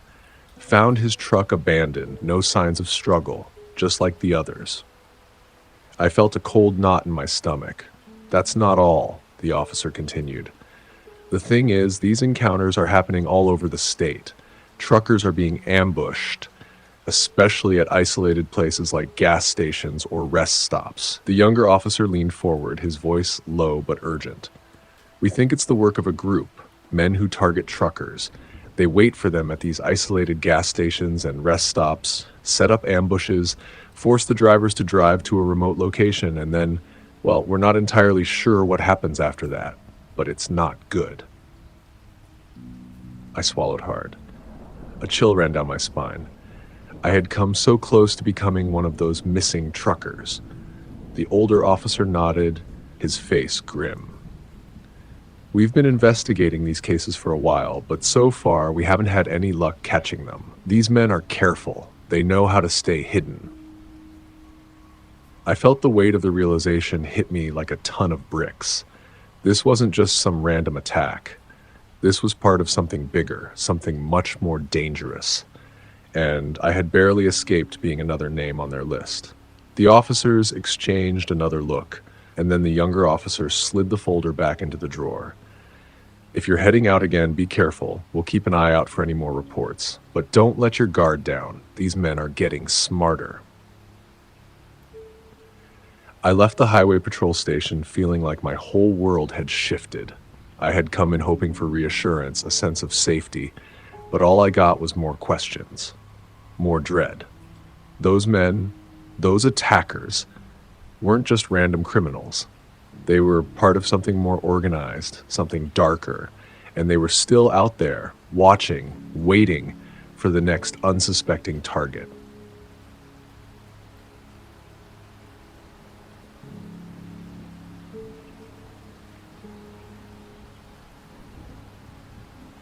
"Found his truck abandoned, no signs of struggle, just like the others." I felt a cold knot in my stomach. "That's not all," the officer continued. "The thing is, these encounters are happening all over the state. Truckers are being ambushed, especially at isolated places like gas stations or rest stops." The younger officer leaned forward, his voice low but urgent. "We think it's the work of a group, men who target truckers. They wait for them at these isolated gas stations and rest stops, set up ambushes, force the drivers to drive to a remote location, and then, well, we're not entirely sure what happens after that, but it's not good." I swallowed hard. A chill ran down my spine. I had come so close to becoming one of those missing truckers. The older officer nodded, his face grim. "We've been investigating these cases for a while, but so far we haven't had any luck catching them. These men are careful. They know how to stay hidden." I felt the weight of the realization hit me like a ton of bricks. This wasn't just some random attack. This was part of something bigger, something much more dangerous. And I had barely escaped being another name on their list. The officers exchanged another look, and then the younger officer slid the folder back into the drawer. "If you're heading out again, be careful. We'll keep an eye out for any more reports. But don't let your guard down. These men are getting smarter." I left the highway patrol station feeling like my whole world had shifted. I had come in hoping for reassurance, a sense of safety, but all I got was more questions, more dread. Those men, those attackers, weren't just random criminals. They were part of something more organized, something darker, and they were still out there, watching, waiting for the next unsuspecting target.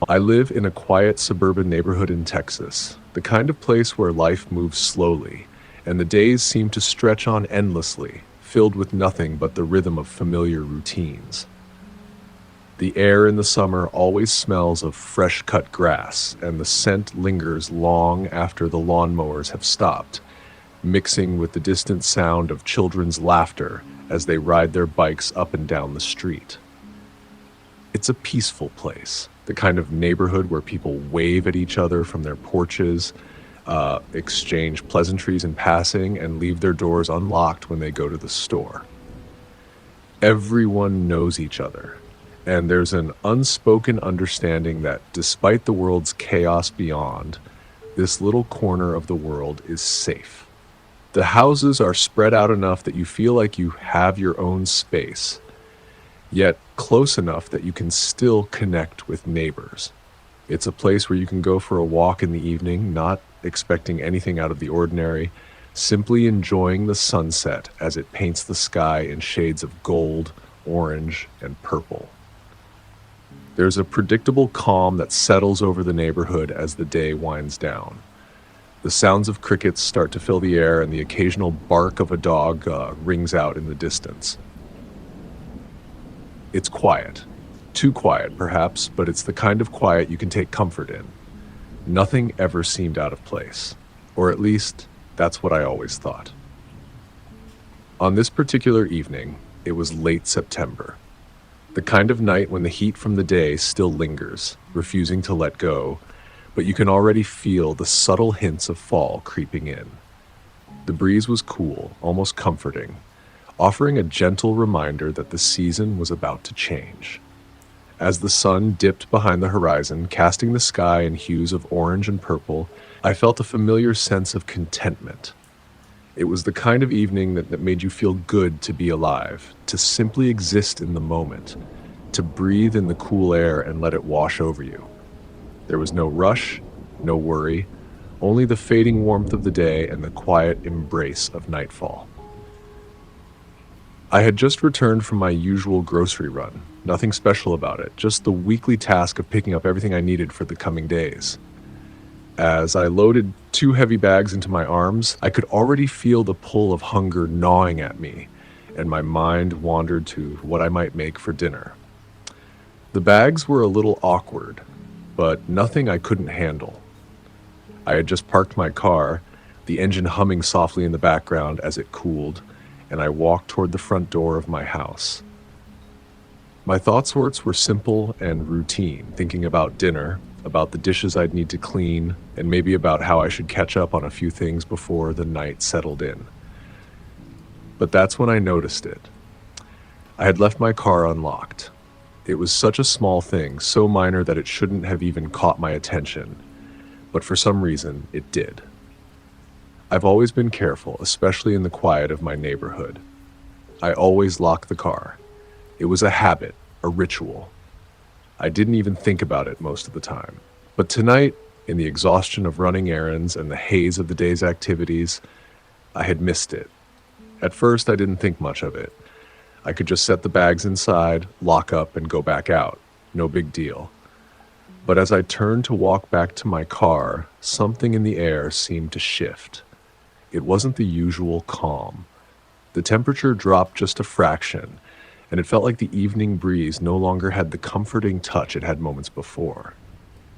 I live in a quiet suburban neighborhood in Texas, the kind of place where life moves slowly, and the days seem to stretch on endlessly, filled with nothing but the rhythm of familiar routines. The air in the summer always smells of fresh-cut grass, and the scent lingers long after the lawnmowers have stopped, mixing with the distant sound of children's laughter as they ride their bikes up and down the street. It's a peaceful place, the kind of neighborhood where people wave at each other from their porches, exchange pleasantries in passing, and leave their doors unlocked when they go to the store. Everyone knows each other, and there's an unspoken understanding that despite the world's chaos beyond, this little corner of the world is safe. The houses are spread out enough that you feel like you have your own space, yet close enough that you can still connect with neighbors. It's a place where you can go for a walk in the evening, not expecting anything out of the ordinary, simply enjoying the sunset as it paints the sky in shades of gold, orange, and purple. There's a predictable calm that settles over the neighborhood as the day winds down. The sounds of crickets start to fill the air, and the occasional bark of a dog rings out in the distance. It's quiet. Too quiet, perhaps, but it's the kind of quiet you can take comfort in. Nothing ever seemed out of place, or at least that's what I always thought. On this particular evening, it was late September. The kind of night when the heat from the day still lingers, refusing to let go, but you can already feel the subtle hints of fall creeping in. The breeze was cool, almost comforting, offering a gentle reminder that the season was about to change. As the sun dipped behind the horizon, casting the sky in hues of orange and purple, I felt a familiar sense of contentment. It was the kind of evening that made you feel good to be alive, to simply exist in the moment, to breathe in the cool air and let it wash over you. There was no rush, no worry, only the fading warmth of the day and the quiet embrace of nightfall. I had just returned from my usual grocery run. Nothing special about it, just the weekly task of picking up everything I needed for the coming days. As I loaded 2 heavy bags into my arms, I could already feel the pull of hunger gnawing at me, and my mind wandered to what I might make for dinner. The bags were a little awkward, but nothing I couldn't handle. I had just parked my car, the engine humming softly in the background as it cooled, and I walked toward the front door of my house. My thoughts were simple and routine, thinking about dinner, about the dishes I'd need to clean, and maybe about how I should catch up on a few things before the night settled in. But that's when I noticed it. I had left my car unlocked. It was such a small thing, so minor that it shouldn't have even caught my attention, but for some reason, it did. I've always been careful, especially in the quiet of my neighborhood. I always lock the car. It was a habit, a ritual. I didn't even think about it most of the time. But tonight, in the exhaustion of running errands and the haze of the day's activities, I had missed it. At first, I didn't think much of it. I could just set the bags inside, lock up, and go back out. No big deal. But as I turned to walk back to my car, something in the air seemed to shift. It wasn't the usual calm. The temperature dropped just a fraction, and it felt like the evening breeze no longer had the comforting touch it had moments before.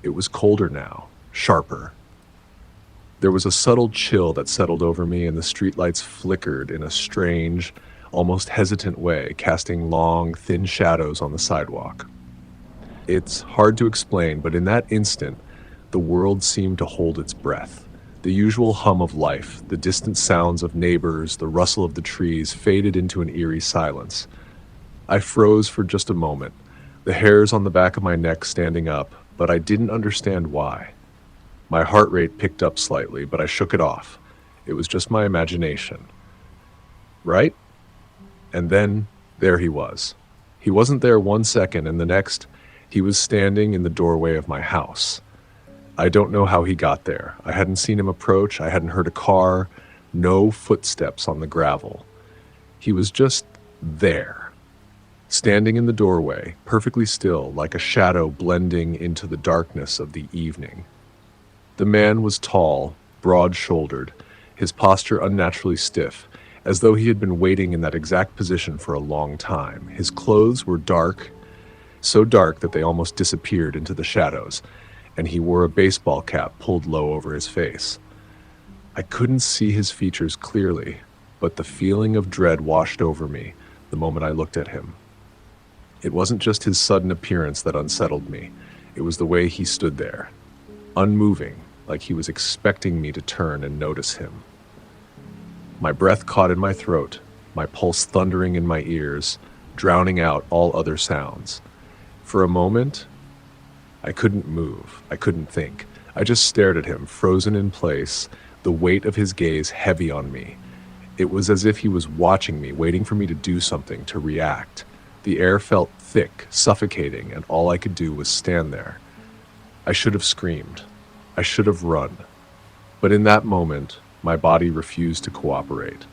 It was colder now, sharper. There was a subtle chill that settled over me, and the streetlights flickered in a strange, almost hesitant way, casting long, thin shadows on the sidewalk. It's hard to explain, but in that instant, the world seemed to hold its breath. The usual hum of life, the distant sounds of neighbors, the rustle of the trees faded into an eerie silence. I froze for just a moment, the hairs on the back of my neck standing up, but I didn't understand why. My heart rate picked up slightly, but I shook it off. It was just my imagination. Right? And then, there he was. He wasn't there 1 second, and the next, he was standing in the doorway of my house. I don't know how he got there. I hadn't seen him approach. I hadn't heard a car. No footsteps on the gravel. He was just there, standing in the doorway, perfectly still, like a shadow blending into the darkness of the evening. The man was tall, broad-shouldered, his posture unnaturally stiff, as though he had been waiting in that exact position for a long time. His clothes were dark, so dark that they almost disappeared into the shadows, and he wore a baseball cap pulled low over his face. I couldn't see his features clearly, but the feeling of dread washed over me the moment I looked at him. It wasn't just his sudden appearance that unsettled me. It was the way he stood there, unmoving, like he was expecting me to turn and notice him. My breath caught in my throat, my pulse thundering in my ears, drowning out all other sounds. For a moment, I couldn't move. I couldn't think. I just stared at him, frozen in place, the weight of his gaze heavy on me. It was as if he was watching me, waiting for me to do something, to react. The air felt thick, suffocating, and all I could do was stand there. I should have screamed. I should have run. But in that moment, my body refused to cooperate.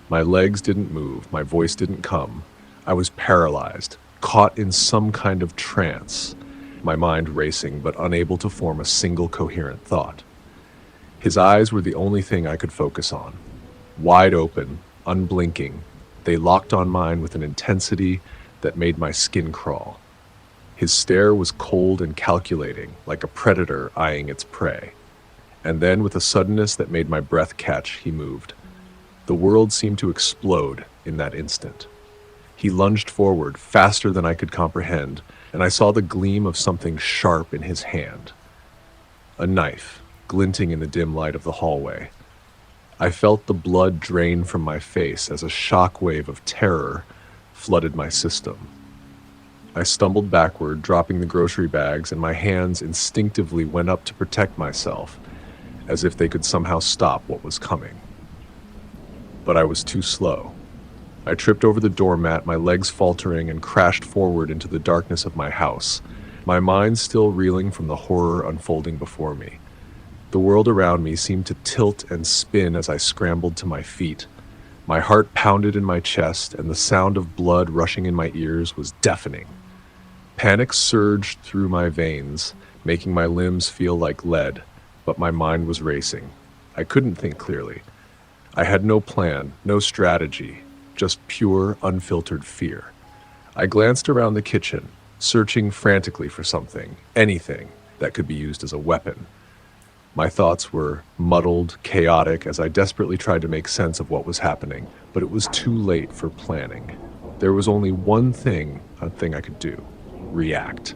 My legs didn't move. My voice didn't come. I was paralyzed, caught in some kind of trance, my mind racing but unable to form a single coherent thought. His eyes were the only thing I could focus on. Wide open, unblinking, they locked on mine with an intensity that made my skin crawl. His stare was cold and calculating, like a predator eyeing its prey. And then, with a suddenness that made my breath catch, he moved. The world seemed to explode in that instant. He lunged forward, faster than I could comprehend, and I saw the gleam of something sharp in his hand. A knife, glinting in the dim light of the hallway. I felt the blood drain from my face as a shockwave of terror flooded my system. I stumbled backward, dropping the grocery bags, and my hands instinctively went up to protect myself, as if they could somehow stop what was coming. But I was too slow. I tripped over the doormat, my legs faltering, and crashed forward into the darkness of my house, my mind still reeling from the horror unfolding before me. The world around me seemed to tilt and spin as I scrambled to my feet. My heart pounded in my chest, and the sound of blood rushing in my ears was deafening. Panic surged through my veins, making my limbs feel like lead, but my mind was racing. I couldn't think clearly. I had no plan, no strategy, just pure, unfiltered fear. I glanced around the kitchen, searching frantically for something, anything that could be used as a weapon. My thoughts were muddled, chaotic, as I desperately tried to make sense of what was happening, but it was too late for planning. There was only one thing I could do: react.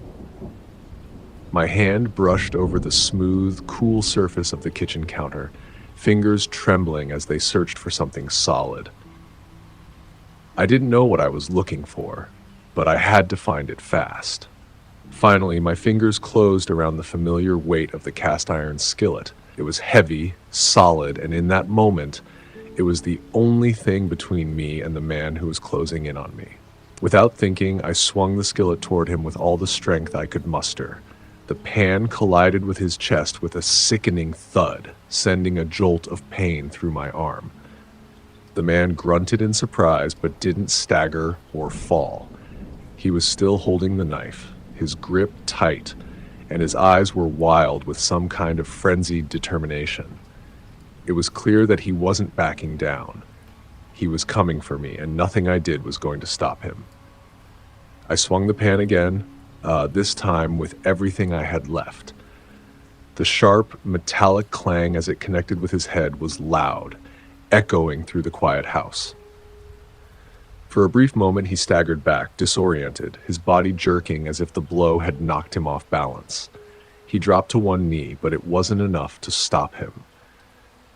My hand brushed over the smooth, cool surface of the kitchen counter, fingers trembling as they searched for something solid. I didn't know what I was looking for, but I had to find it fast. Finally, my fingers closed around the familiar weight of the cast iron skillet. It was heavy, solid, and in that moment, it was the only thing between me and the man who was closing in on me. Without thinking, I swung the skillet toward him with all the strength I could muster. The pan collided with his chest with a sickening thud, sending a jolt of pain through my arm. The man grunted in surprise, but didn't stagger or fall. He was still holding the knife, his grip tight, and his eyes were wild with some kind of frenzied determination. It was clear that he wasn't backing down. He was coming for me, and nothing I did was going to stop him. I swung the pan again, this time with everything I had left. The sharp, metallic clang as it connected with his head was loud, echoing through the quiet house. For a brief moment he staggered back, disoriented, his body jerking as if the blow had knocked him off balance. He dropped to one knee, but it wasn't enough to stop him.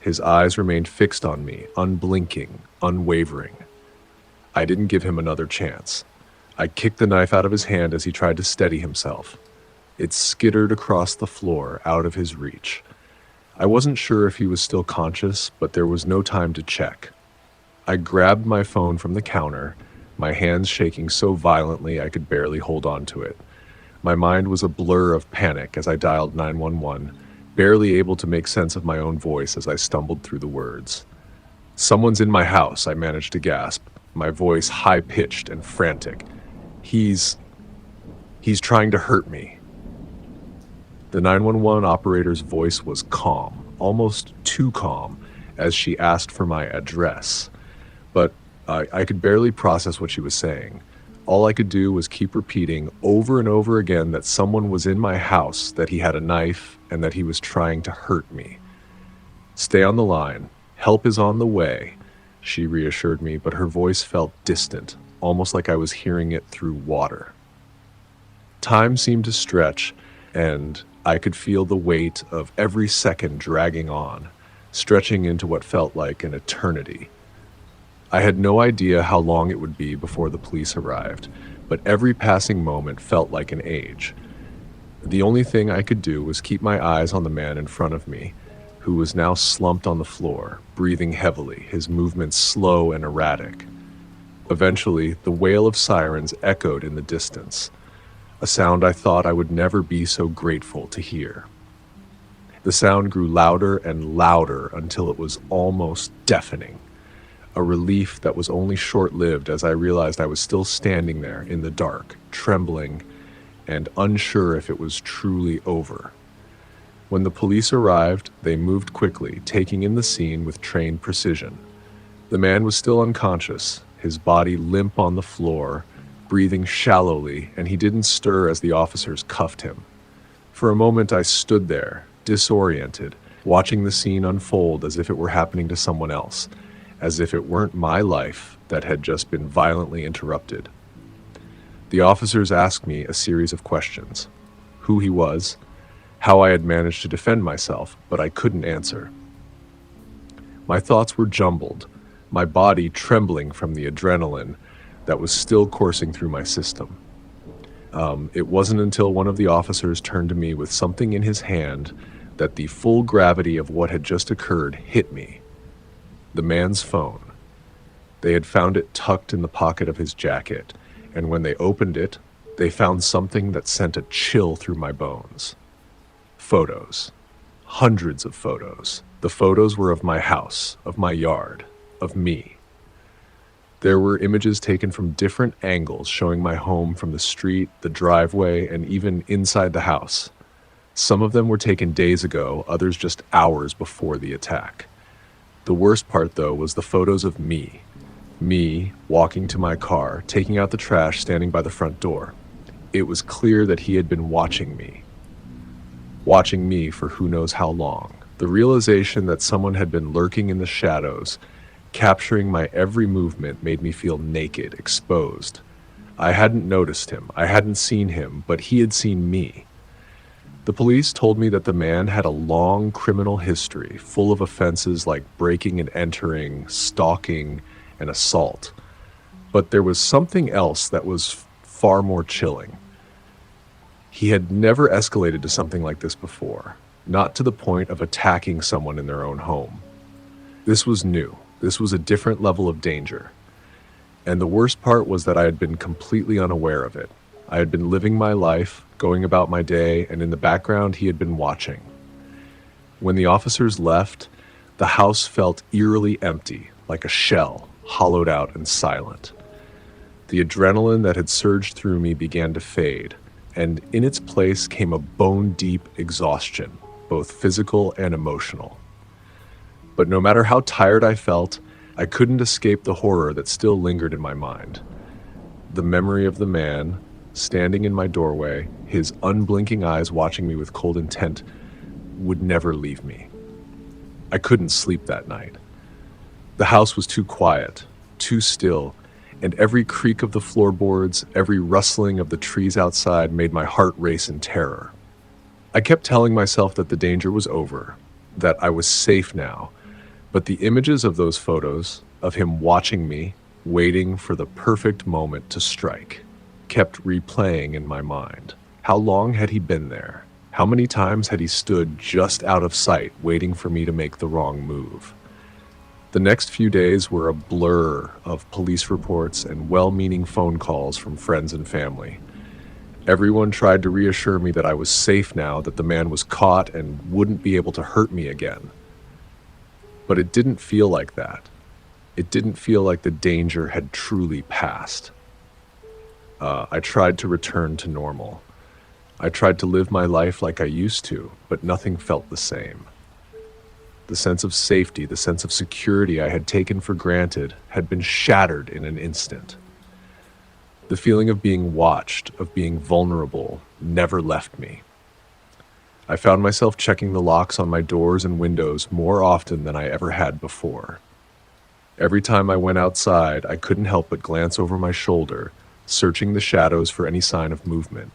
His eyes remained fixed on me, unblinking, unwavering. I didn't give him another chance. I kicked the knife out of his hand as he tried to steady himself. It skittered across the floor, out of his reach. I wasn't sure if he was still conscious, but there was no time to check. I grabbed my phone from the counter, my hands shaking so violently I could barely hold on to it. My mind was a blur of panic as I dialed 911, barely able to make sense of my own voice as I stumbled through the words. "Someone's in my house," I managed to gasp, my voice high-pitched and frantic. He's trying to hurt me." The 911 operator's voice was calm, almost too calm, as she asked for my address. But I could barely process what she was saying. All I could do was keep repeating over and over again that someone was in my house, that he had a knife, and that he was trying to hurt me. "Stay on the line. Help is on the way," she reassured me, but her voice felt distant, almost like I was hearing it through water. Time seemed to stretch, and I could feel the weight of every second dragging on, stretching into what felt like an eternity. I had no idea how long it would be before the police arrived, but every passing moment felt like an age. The only thing I could do was keep my eyes on the man in front of me, who was now slumped on the floor, breathing heavily, his movements slow and erratic. Eventually, the wail of sirens echoed in the distance, a sound I thought I would never be so grateful to hear. The sound grew louder and louder until it was almost deafening, a relief that was only short-lived as I realized I was still standing there in the dark, trembling and unsure if it was truly over. When the police arrived, they moved quickly, taking in the scene with trained precision. The man was still unconscious, his body limp on the floor, breathing shallowly, and he didn't stir as the officers cuffed him. For a moment I stood there, disoriented, watching the scene unfold as if it were happening to someone else, as if it weren't my life that had just been violently interrupted. The officers asked me a series of questions: who he was, how I had managed to defend myself, but I couldn't answer. My thoughts were jumbled, my body trembling from the adrenaline that was still coursing through my system. It wasn't until one of the officers turned to me with something in his hand that the full gravity of what had just occurred hit me. The man's phone. They had found it tucked in the pocket of his jacket, and when they opened it, they found something that sent a chill through my bones. Photos. Hundreds of photos. The photos were of my house, of my yard, of me. There were images taken from different angles showing my home from the street, the driveway, and even inside the house. Some of them were taken days ago, others just hours before the attack. The worst part, though, was the photos of me. Me walking to my car, taking out the trash, standing by the front door. It was clear that he had been watching me for who knows how long. The realization that someone had been lurking in the shadows, capturing my every movement, made me feel naked, exposed. I hadn't noticed him, I hadn't seen him, but he had seen me. The police told me that the man had a long criminal history, full of offenses like breaking and entering, stalking, and assault. But there was something else that was far more chilling. He had never escalated to something like this before, not to the point of attacking someone in their own home. This was new. This was a different level of danger. And the worst part was that I had been completely unaware of it. I had been living my life, going about my day, and in the background he had been watching. When the officers left, the house felt eerily empty, like a shell, hollowed out and silent. The adrenaline that had surged through me began to fade, and in its place came a bone-deep exhaustion, both physical and emotional. But no matter how tired I felt, I couldn't escape the horror that still lingered in my mind. The memory of the man, standing in my doorway, his unblinking eyes watching me with cold intent, would never leave me. I couldn't sleep that night. The house was too quiet, too still, and every creak of the floorboards, every rustling of the trees outside made my heart race in terror. I kept telling myself that the danger was over, that I was safe now, but the images of those photos, of him watching me, waiting for the perfect moment to strike, kept replaying in my mind. How long had he been there? How many times had he stood just out of sight, waiting for me to make the wrong move? The next few days were a blur of police reports and well-meaning phone calls from friends and family. Everyone tried to reassure me that I was safe now, that the man was caught and wouldn't be able to hurt me again. But it didn't feel like that. It didn't feel like the danger had truly passed. I tried to return to normal. I tried to live my life like I used to, but nothing felt the same. The sense of safety, the sense of security I had taken for granted had been shattered in an instant. The feeling of being watched, of being vulnerable, never left me. I found myself checking the locks on my doors and windows more often than I ever had before. Every time I went outside, I couldn't help but glance over my shoulder, searching the shadows for any sign of movement.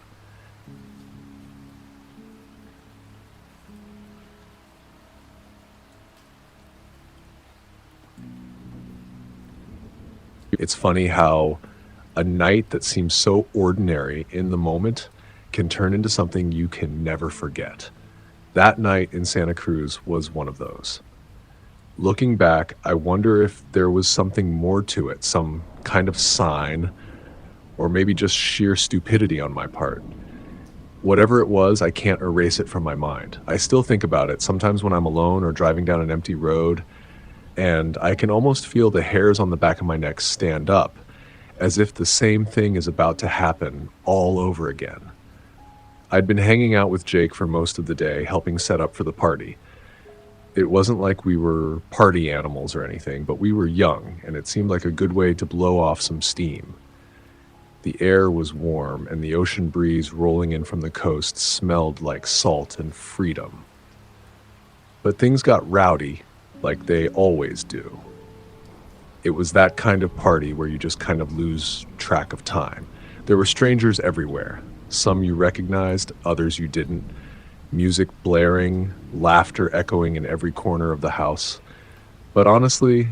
It's funny how a night that seems so ordinary in the moment can turn into something you can never forget. That night in Santa Cruz was one of those. Looking back, I wonder if there was something more to it, some kind of sign, or maybe just sheer stupidity on my part. Whatever it was, I can't erase it from my mind. I still think about it sometimes when I'm alone or driving down an empty road, and I can almost feel the hairs on the back of my neck stand up, as if the same thing is about to happen all over again. I'd been hanging out with Jake for most of the day, helping set up for the party. It wasn't like we were party animals or anything, but we were young, and it seemed like a good way to blow off some steam. The air was warm, and the ocean breeze rolling in from the coast smelled like salt and freedom. But things got rowdy, like they always do. It was that kind of party where you just kind of lose track of time. There were strangers everywhere. Some you recognized, others you didn't. Music blaring, laughter echoing in every corner of the house. But honestly,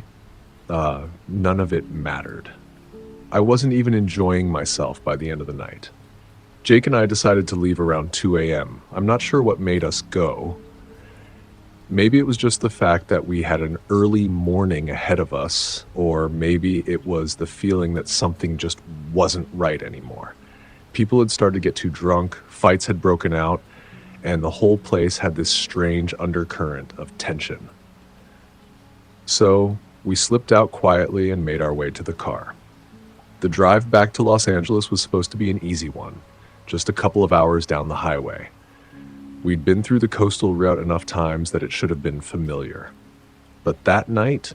none of it mattered. I wasn't even enjoying myself by the end of the night. Jake and I decided to leave around 2 a.m. I'm not sure what made us go. Maybe it was just the fact that we had an early morning ahead of us, or maybe it was the feeling that something just wasn't right anymore. People had started to get too drunk, fights had broken out, and the whole place had this strange undercurrent of tension. So we slipped out quietly and made our way to the car. The drive back to Los Angeles was supposed to be an easy one, just a couple of hours down the highway. We'd been through the coastal route enough times that it should have been familiar. But that night,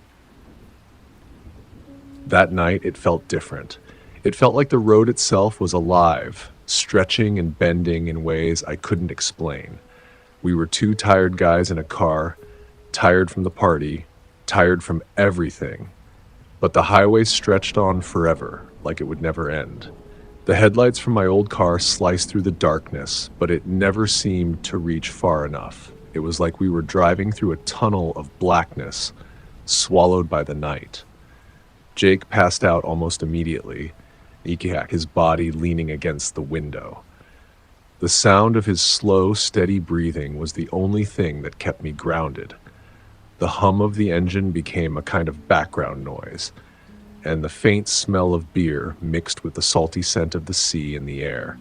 it felt different. It felt like the road itself was alive, stretching and bending in ways I couldn't explain. We were two tired guys in a car, tired from the party, tired from everything. But the highway stretched on forever, like it would never end. The headlights from my old car sliced through the darkness, but it never seemed to reach far enough. It was like we were driving through a tunnel of blackness, swallowed by the night. Jake passed out almost immediately, his body leaning against the window. The sound of his slow, steady breathing was the only thing that kept me grounded. The hum of the engine became a kind of background noise, and the faint smell of beer mixed with the salty scent of the sea in the air.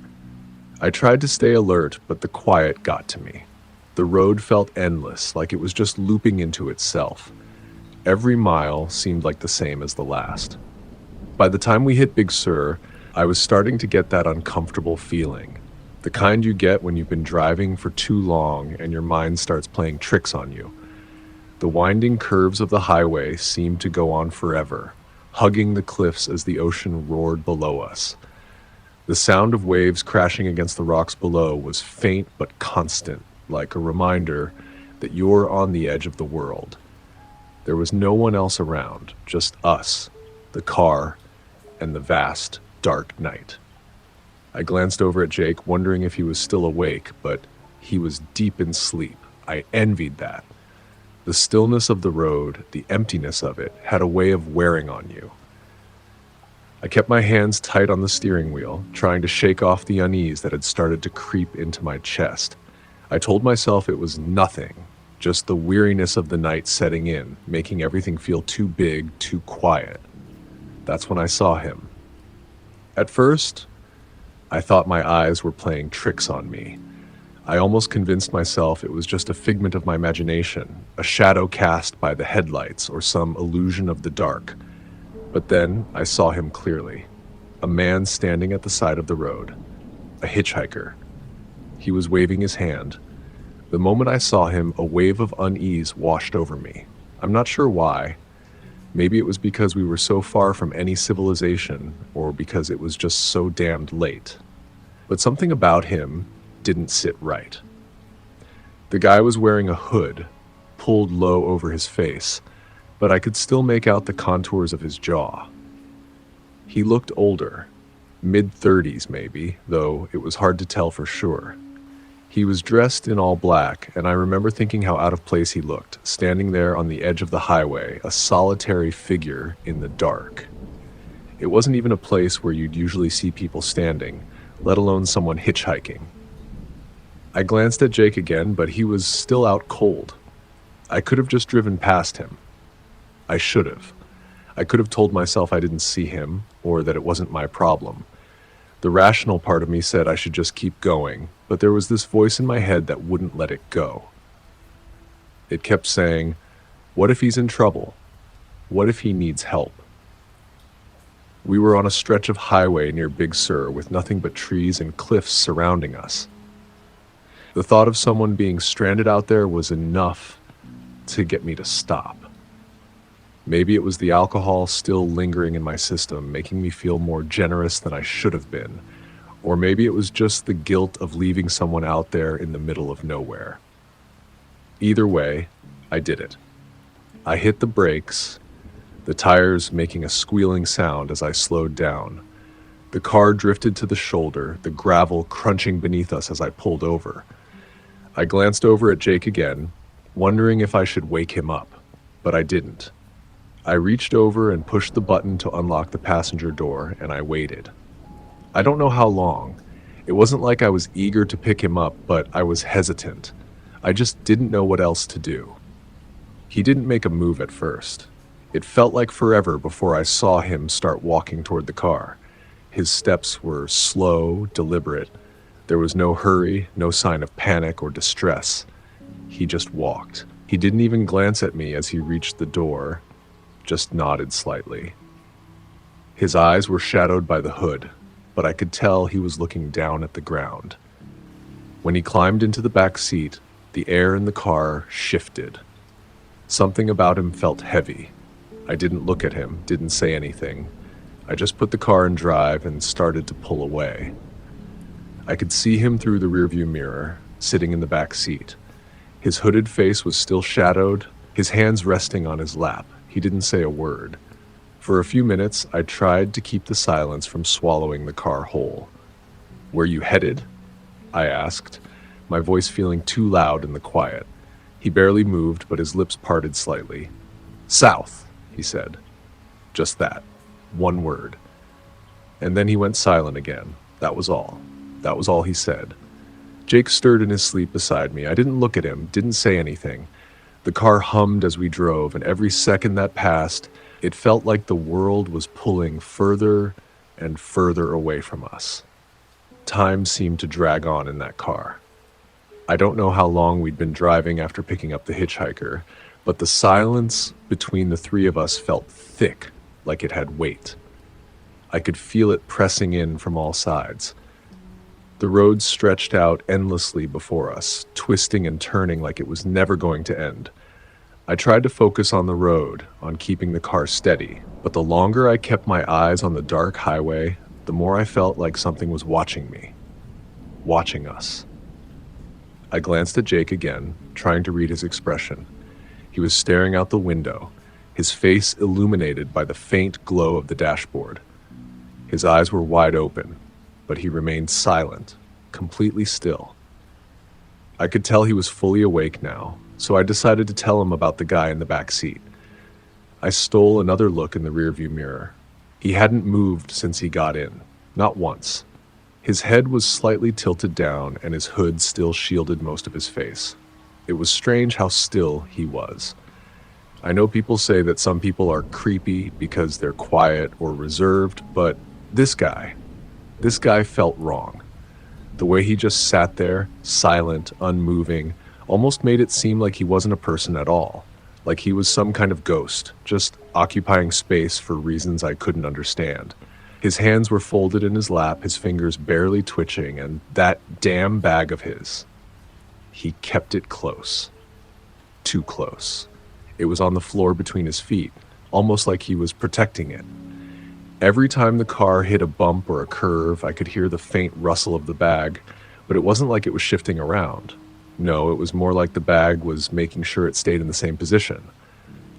I tried to stay alert, but the quiet got to me. The road felt endless, like it was just looping into itself. Every mile seemed like the same as the last. By the time we hit Big Sur, I was starting to get that uncomfortable feeling. The kind you get when you've been driving for too long and your mind starts playing tricks on you. The winding curves of the highway seemed to go on forever, hugging the cliffs as the ocean roared below us. The sound of waves crashing against the rocks below was faint but constant, like a reminder that you're on the edge of the world. There was no one else around, just us, the car, and the vast, dark night. I glanced over at Jake, wondering if he was still awake, but he was deep in sleep. I envied that. The stillness of the road, the emptiness of it, had a way of wearing on you. I kept my hands tight on the steering wheel, trying to shake off the unease that had started to creep into my chest. I told myself it was nothing, just the weariness of the night setting in, making everything feel too big, too quiet. That's when I saw him. At first, I thought my eyes were playing tricks on me. I almost convinced myself it was just a figment of my imagination, a shadow cast by the headlights or some illusion of the dark. But then I saw him clearly. A man standing at the side of the road. A hitchhiker. He was waving his hand. The moment I saw him, a wave of unease washed over me. I'm not sure why. Maybe it was because we were so far from any civilization, or because it was just so damned late. But something about him didn't sit right. The guy was wearing a hood, pulled low over his face, but I could still make out the contours of his jaw. He looked older, mid-30s maybe, though it was hard to tell for sure. He was dressed in all black, and I remember thinking how out of place he looked, standing there on the edge of the highway, a solitary figure in the dark. It wasn't even a place where you'd usually see people standing, let alone someone hitchhiking. I glanced at Jake again, but he was still out cold. I could have just driven past him. I should have. I could have told myself I didn't see him, or that it wasn't my problem. The rational part of me said I should just keep going, but there was this voice in my head that wouldn't let it go. It kept saying, "What if he's in trouble? What if he needs help?" We were on a stretch of highway near Big Sur with nothing but trees and cliffs surrounding us. The thought of someone being stranded out there was enough to get me to stop. Maybe it was the alcohol still lingering in my system, making me feel more generous than I should have been. Or maybe it was just the guilt of leaving someone out there in the middle of nowhere. Either way, I did it. I hit the brakes, the tires making a squealing sound as I slowed down. The car drifted to the shoulder, the gravel crunching beneath us as I pulled over. I glanced over at Jake again, wondering if I should wake him up, but I didn't. I reached over and pushed the button to unlock the passenger door, and I waited. I don't know how long. It wasn't like I was eager to pick him up, but I was hesitant. I just didn't know what else to do. He didn't make a move at first. It felt like forever before I saw him start walking toward the car. His steps were slow, deliberate. There was no hurry, no sign of panic or distress. He just walked. He didn't even glance at me as he reached the door, just nodded slightly. His eyes were shadowed by the hood, but I could tell he was looking down at the ground. When he climbed into the back seat, the air in the car shifted. Something about him felt heavy. I didn't look at him, didn't say anything. I just put the car in drive and started to pull away. I could see him through the rearview mirror, sitting in the back seat. His hooded face was still shadowed, his hands resting on his lap. He didn't say a word. For a few minutes, I tried to keep the silence from swallowing the car whole. "Where you headed?" I asked, my voice feeling too loud in the quiet. He barely moved, but his lips parted slightly. "South," he said. Just that. One word. And then he went silent again. That was all. That was all he said. Jake stirred in his sleep beside me. I didn't look at him, didn't say anything. The car hummed as we drove, and every second that passed, it felt like the world was pulling further and further away from us. Time seemed to drag on in that car. I don't know how long we'd been driving after picking up the hitchhiker, but the silence between the three of us felt thick, like it had weight. I could feel it pressing in from all sides. The road stretched out endlessly before us, twisting and turning like it was never going to end. I tried to focus on the road, on keeping the car steady, but the longer I kept my eyes on the dark highway, the more I felt like something was watching me, watching us. I glanced at Jake again, trying to read his expression. He was staring out the window, his face illuminated by the faint glow of the dashboard. His eyes were wide open, but he remained silent, completely still. I could tell he was fully awake now, so I decided to tell him about the guy in the back seat. I stole another look in the rearview mirror. He hadn't moved since he got in, not once. His head was slightly tilted down, and his hood still shielded most of his face. It was strange how still he was. I know people say that some people are creepy because they're quiet or reserved, but this guy felt wrong. The way he just sat there, silent, unmoving, almost made it seem like he wasn't a person at all, like he was some kind of ghost, just occupying space for reasons I couldn't understand. His hands were folded in his lap, his fingers barely twitching, and that damn bag of his. He kept it close. Too close. It was on the floor between his feet, almost like he was protecting it. Every time the car hit a bump or a curve, I could hear the faint rustle of the bag, but it wasn't like it was shifting around. No, it was more like the bag was making sure it stayed in the same position,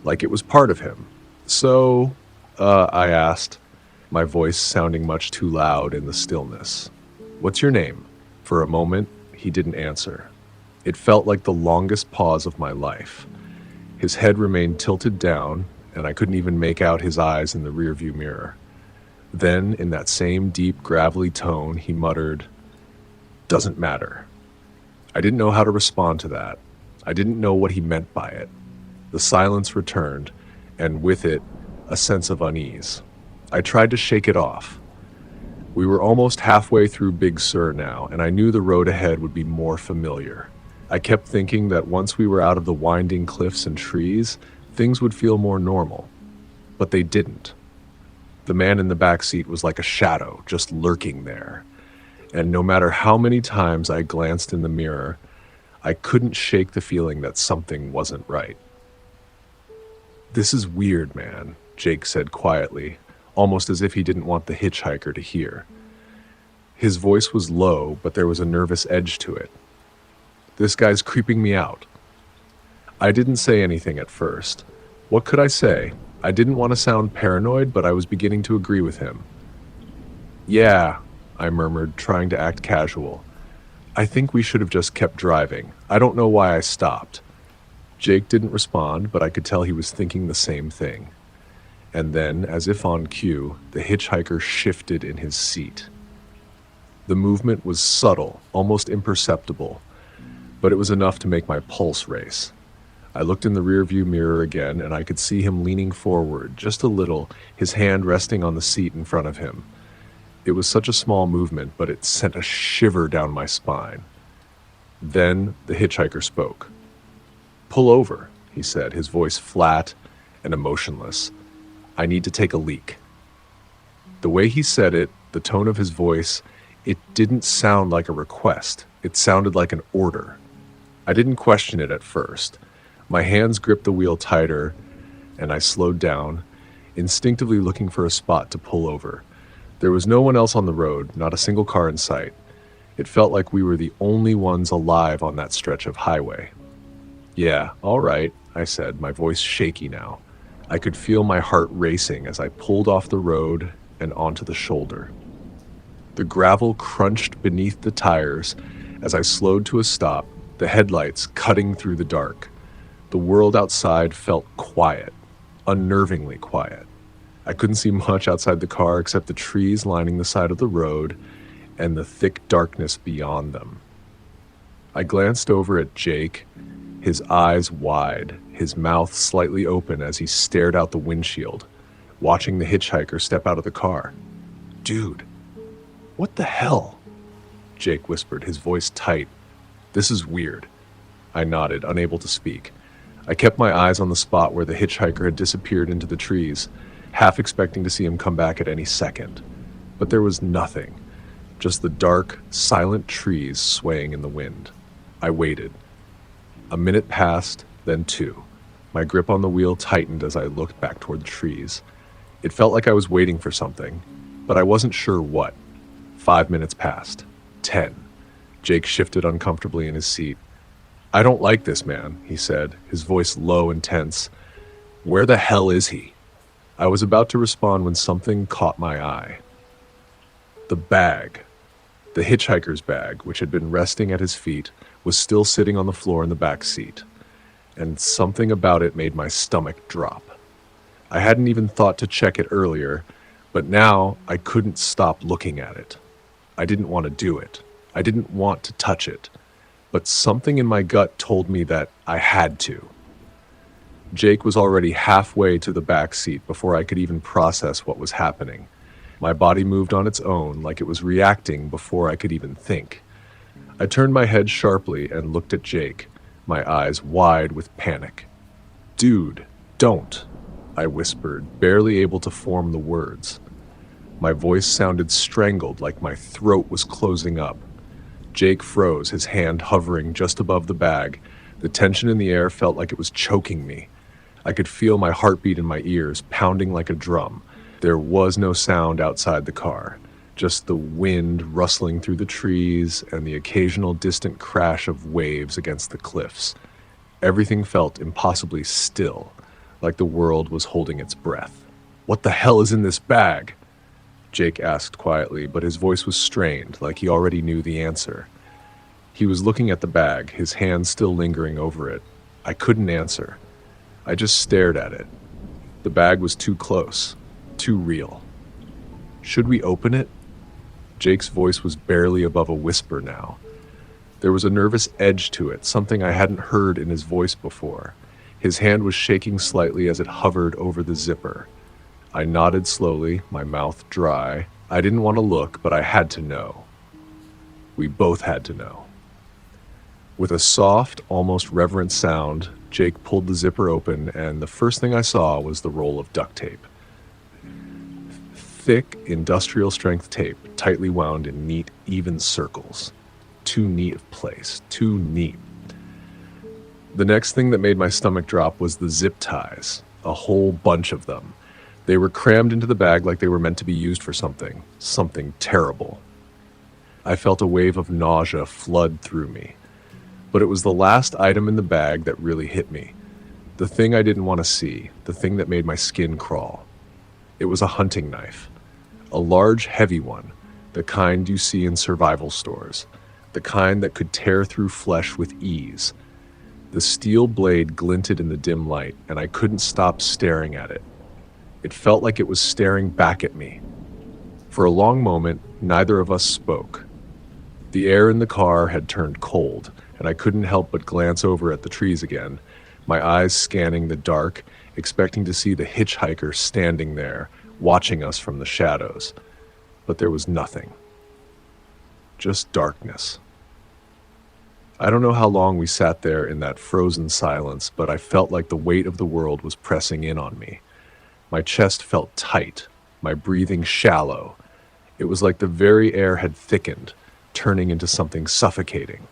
like it was part of him. "So," I asked, my voice sounding much too loud in the stillness. "What's your name?" For a moment, he didn't answer. It felt like the longest pause of my life. His head remained tilted down, and I couldn't even make out his eyes in the rearview mirror. Then, in that same deep, gravelly tone, he muttered, "Doesn't matter." I didn't know how to respond to that. I didn't know what he meant by it. The silence returned, and with it, a sense of unease. I tried to shake it off. We were almost halfway through Big Sur now, and I knew the road ahead would be more familiar. I kept thinking that once we were out of the winding cliffs and trees, things would feel more normal. But they didn't. The man in the back seat was like a shadow, just lurking there. And no matter how many times I glanced in the mirror, I couldn't shake the feeling that something wasn't right. "This is weird, man," Jake said quietly, almost as if he didn't want the hitchhiker to hear. His voice was low, but there was a nervous edge to it. "This guy's creeping me out." I didn't say anything at first. What could I say? I didn't want to sound paranoid, but I was beginning to agree with him. "Yeah," I murmured, trying to act casual. "I think we should have just kept driving. I don't know why I stopped." Jake didn't respond, but I could tell he was thinking the same thing. And then, as if on cue, the hitchhiker shifted in his seat. The movement was subtle, almost imperceptible, but it was enough to make my pulse race. I looked in the rearview mirror again, and I could see him leaning forward, just a little, his hand resting on the seat in front of him. It was such a small movement, but it sent a shiver down my spine. Then the hitchhiker spoke. "Pull over," he said, his voice flat and emotionless. "I need to take a leak." The way he said it, the tone of his voice, it didn't sound like a request. It sounded like an order. I didn't question it at first. My hands gripped the wheel tighter, and I slowed down, instinctively looking for a spot to pull over. There was no one else on the road, not a single car in sight. It felt like we were the only ones alive on that stretch of highway. "Yeah, all right," I said, my voice shaky now. I could feel my heart racing as I pulled off the road and onto the shoulder. The gravel crunched beneath the tires as I slowed to a stop, the headlights cutting through the dark. The world outside felt quiet, unnervingly quiet. I couldn't see much outside the car except the trees lining the side of the road and the thick darkness beyond them. I glanced over at Jake, his eyes wide, his mouth slightly open as he stared out the windshield, watching the hitchhiker step out of the car. "Dude, what the hell?" Jake whispered, his voice tight. "This is weird." I nodded, unable to speak. I kept my eyes on the spot where the hitchhiker had disappeared into the trees, half expecting to see him come back at any second. But there was nothing, just the dark, silent trees swaying in the wind. I waited. A minute passed, then two. My grip on the wheel tightened as I looked back toward the trees. It felt like I was waiting for something, but I wasn't sure what. 5 minutes passed. 10. Jake shifted uncomfortably in his seat. "I don't like this, man," he said, his voice low and tense. "Where the hell is he?" I was about to respond when something caught my eye. The bag. The hitchhiker's bag, which had been resting at his feet, was still sitting on the floor in the back seat, and something about it made my stomach drop. I hadn't even thought to check it earlier, but now I couldn't stop looking at it. I didn't want to do it. I didn't want to touch it, but something in my gut told me that I had to. Jake was already halfway to the back seat before I could even process what was happening. My body moved on its own, like it was reacting before I could even think. I turned my head sharply and looked at Jake, my eyes wide with panic. "Dude, don't," I whispered, barely able to form the words. My voice sounded strangled, like my throat was closing up. Jake froze, his hand hovering just above the bag. The tension in the air felt like it was choking me. I could feel my heartbeat in my ears, pounding like a drum. There was no sound outside the car, just the wind rustling through the trees and the occasional distant crash of waves against the cliffs. Everything felt impossibly still, like the world was holding its breath. "What the hell is in this bag?" Jake asked quietly, but his voice was strained, like he already knew the answer. He was looking at the bag, his hand still lingering over it. I couldn't answer. I just stared at it. The bag was too close, too real. Should we open it? Jake's voice was barely above a whisper now. There was a nervous edge to it, something I hadn't heard in his voice before. His hand was shaking slightly as it hovered over the zipper. I nodded slowly, my mouth dry. I didn't want to look, but I had to know. We both had to know. With a soft, almost reverent sound, Jake pulled the zipper open, and the first thing I saw was the roll of duct tape. Thick, industrial-strength tape, tightly wound in neat, even circles. Too neat of place, too neat. The next thing that made my stomach drop was the zip ties, a whole bunch of them. They were crammed into the bag like they were meant to be used for something terrible. I felt a wave of nausea flood through me. But it was the last item in the bag that really hit me. The thing I didn't want to see, the thing that made my skin crawl. It was a hunting knife. A large, heavy one, the kind you see in survival stores. The kind that could tear through flesh with ease. The steel blade glinted in the dim light, and I couldn't stop staring at it. It felt like it was staring back at me. For a long moment, neither of us spoke. The air in the car had turned cold, and I couldn't help but glance over at the trees again, my eyes scanning the dark, expecting to see the hitchhiker standing there, watching us from the shadows. But there was nothing. Just darkness. I don't know how long we sat there in that frozen silence, but I felt like the weight of the world was pressing in on me. My chest felt tight, my breathing shallow. It was like the very air had thickened, turning into something suffocating.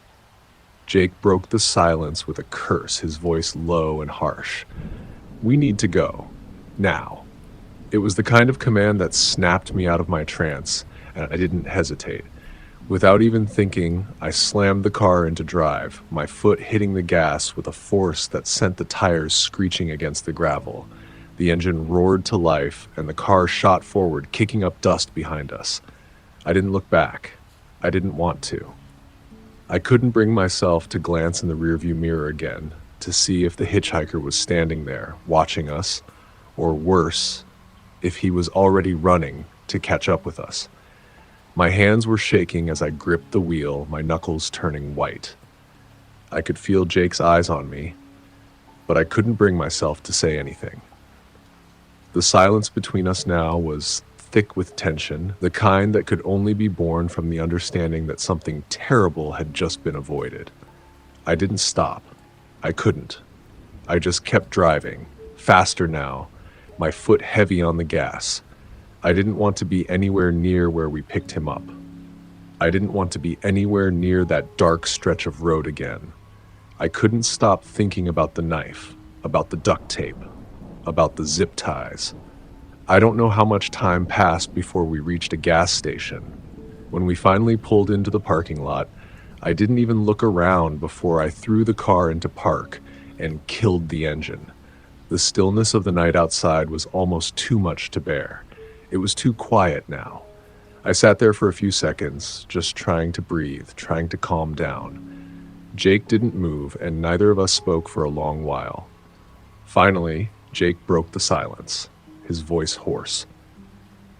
Jake broke the silence with a curse, his voice low and harsh. "We need to go. Now." It was the kind of command that snapped me out of my trance, and I didn't hesitate. Without even thinking, I slammed the car into drive, my foot hitting the gas with a force that sent the tires screeching against the gravel. The engine roared to life, and the car shot forward, kicking up dust behind us. I didn't look back. I didn't want to. I couldn't bring myself to glance in the rearview mirror again, to see if the hitchhiker was standing there, watching us, or worse, if he was already running to catch up with us. My hands were shaking as I gripped the wheel, my knuckles turning white. I could feel Jake's eyes on me, but I couldn't bring myself to say anything. The silence between us now was thick with tension, the kind that could only be born from the understanding that something terrible had just been avoided. I didn't stop. I couldn't. I just kept driving, faster now, my foot heavy on the gas. I didn't want to be anywhere near where we picked him up. I didn't want to be anywhere near that dark stretch of road again. I couldn't stop thinking about the knife, about the duct tape, about the zip ties. I don't know how much time passed before we reached a gas station. When we finally pulled into the parking lot, I didn't even look around before I threw the car into park and killed the engine. The stillness of the night outside was almost too much to bear. It was too quiet now. I sat there for a few seconds, just trying to breathe, trying to calm down. Jake didn't move, and neither of us spoke for a long while. Finally, Jake broke the silence, his voice hoarse.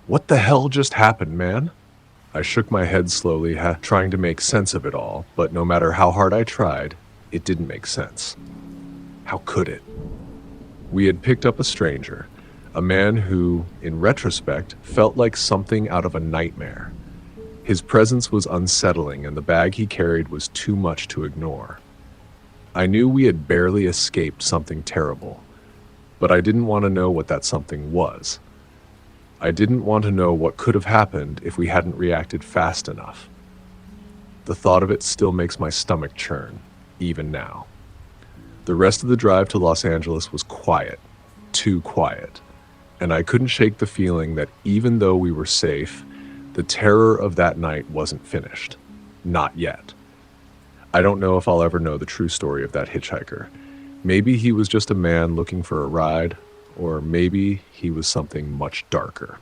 "What the hell just happened, man?" I shook my head slowly, trying to make sense of it all, but no matter how hard I tried, it didn't make sense. How could it? We had picked up a stranger, a man who, in retrospect, felt like something out of a nightmare. His presence was unsettling, and the bag he carried was too much to ignore. I knew we had barely escaped something terrible, but I didn't want to know what that something was. I didn't want to know what could have happened if we hadn't reacted fast enough. The thought of it still makes my stomach churn, even now. The rest of the drive to Los Angeles was quiet, too quiet. And I couldn't shake the feeling that even though we were safe, the terror of that night wasn't finished. Not yet. I don't know if I'll ever know the true story of that hitchhiker. Maybe he was just a man looking for a ride, or maybe he was something much darker.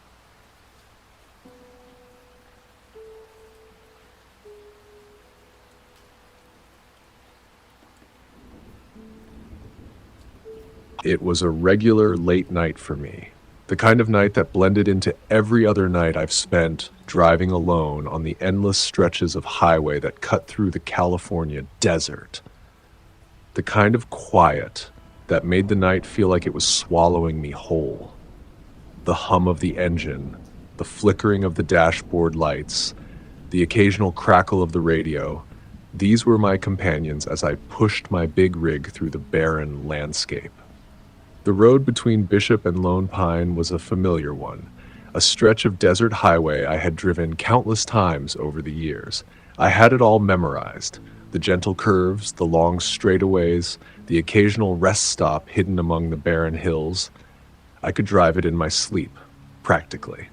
It was a regular late night for me. The kind of night that blended into every other night I've spent driving alone on the endless stretches of highway that cut through the California desert. The kind of quiet that made the night feel like it was swallowing me whole. The hum of the engine, the flickering of the dashboard lights, the occasional crackle of the radio, these were my companions as I pushed my big rig through the barren landscape. The road between Bishop and Lone Pine was a familiar one, a stretch of desert highway I had driven countless times over the years. I had it all memorized: the gentle curves, the long straightaways, the occasional rest stop hidden among the barren hills. I could drive it in my sleep, practically.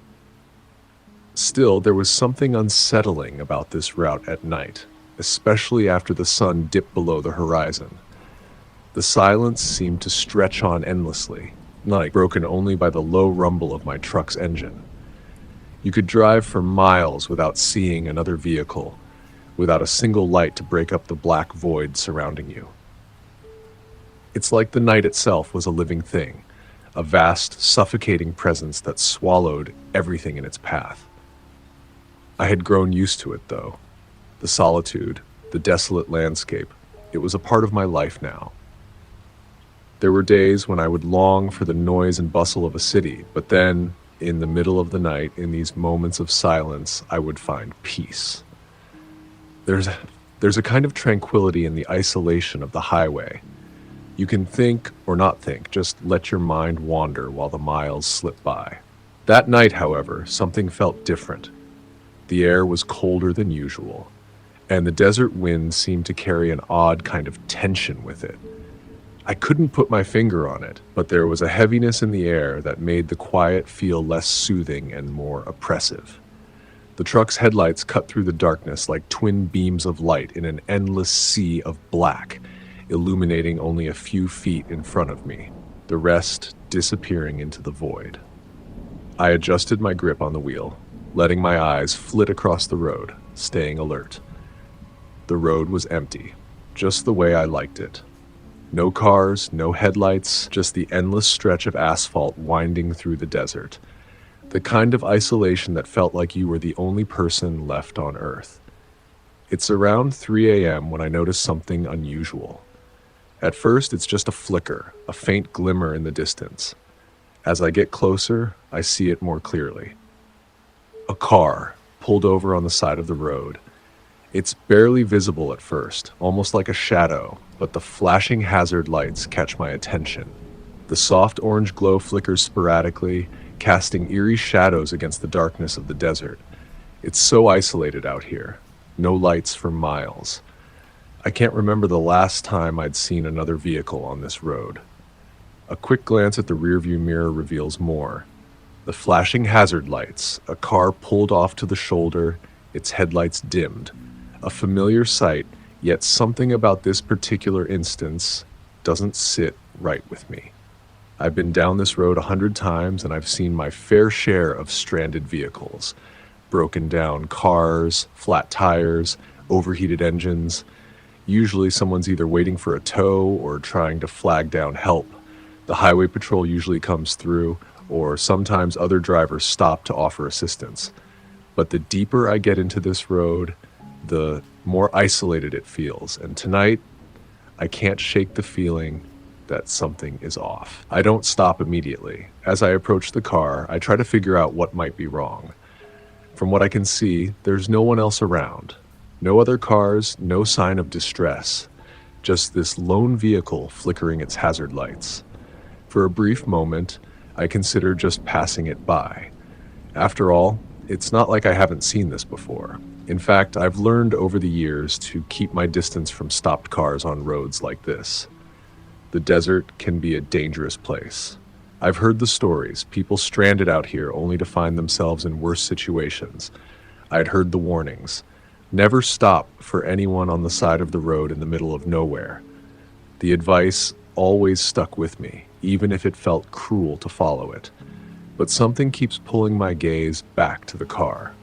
Still, there was something unsettling about this route at night, especially after the sun dipped below the horizon. The silence seemed to stretch on endlessly, like broken only by the low rumble of my truck's engine. You could drive for miles without seeing another vehicle, without a single light to break up the black void surrounding you. It's like the night itself was a living thing, a vast, suffocating presence that swallowed everything in its path. I had grown used to it, though. The solitude, the desolate landscape, it was a part of my life now. There were days when I would long for the noise and bustle of a city, but then, in the middle of the night, in these moments of silence, I would find peace. There's a kind of tranquility in the isolation of the highway. You can think or not think, just let your mind wander while the miles slip by. That night, however, something felt different. The air was colder than usual, and the desert wind seemed to carry an odd kind of tension with it. I couldn't put my finger on it, but there was a heaviness in the air that made the quiet feel less soothing and more oppressive. The truck's headlights cut through the darkness like twin beams of light in an endless sea of black, illuminating only a few feet in front of me, the rest disappearing into the void. I adjusted my grip on the wheel, letting my eyes flit across the road, staying alert. The road was empty, just the way I liked it. No cars, no headlights, just the endless stretch of asphalt winding through the desert. The kind of isolation that felt like you were the only person left on Earth. It's around 3 a.m. when I notice something unusual. At first, it's just a flicker, a faint glimmer in the distance. As I get closer, I see it more clearly. A car pulled over on the side of the road. It's barely visible at first, almost like a shadow, but the flashing hazard lights catch my attention. The soft orange glow flickers sporadically, casting eerie shadows against the darkness of the desert. It's so isolated out here. No lights for miles. I can't remember the last time I'd seen another vehicle on this road. A quick glance at the rearview mirror reveals more. The flashing hazard lights, a car pulled off to the shoulder, its headlights dimmed. A familiar sight, yet something about this particular instance doesn't sit right with me. I've been down this road 100 times and I've seen my fair share of stranded vehicles. Broken down cars, flat tires, overheated engines. Usually someone's either waiting for a tow or trying to flag down help. The highway patrol usually comes through, or sometimes other drivers stop to offer assistance. But the deeper I get into this road, the more isolated it feels. And tonight, I can't shake the feeling that something is off. I don't stop immediately. As I approach the car, I try to figure out what might be wrong. From what I can see, there's no one else around. No other cars, no sign of distress. Just this lone vehicle flickering its hazard lights. For a brief moment, I consider just passing it by. After all, it's not like I haven't seen this before. In fact, I've learned over the years to keep my distance from stopped cars on roads like this. The desert can be a dangerous place. I've heard the stories, people stranded out here only to find themselves in worse situations. I'd heard the warnings. Never stop for anyone on the side of the road in the middle of nowhere. The advice always stuck with me, even if it felt cruel to follow it. But something keeps pulling my gaze back to the car.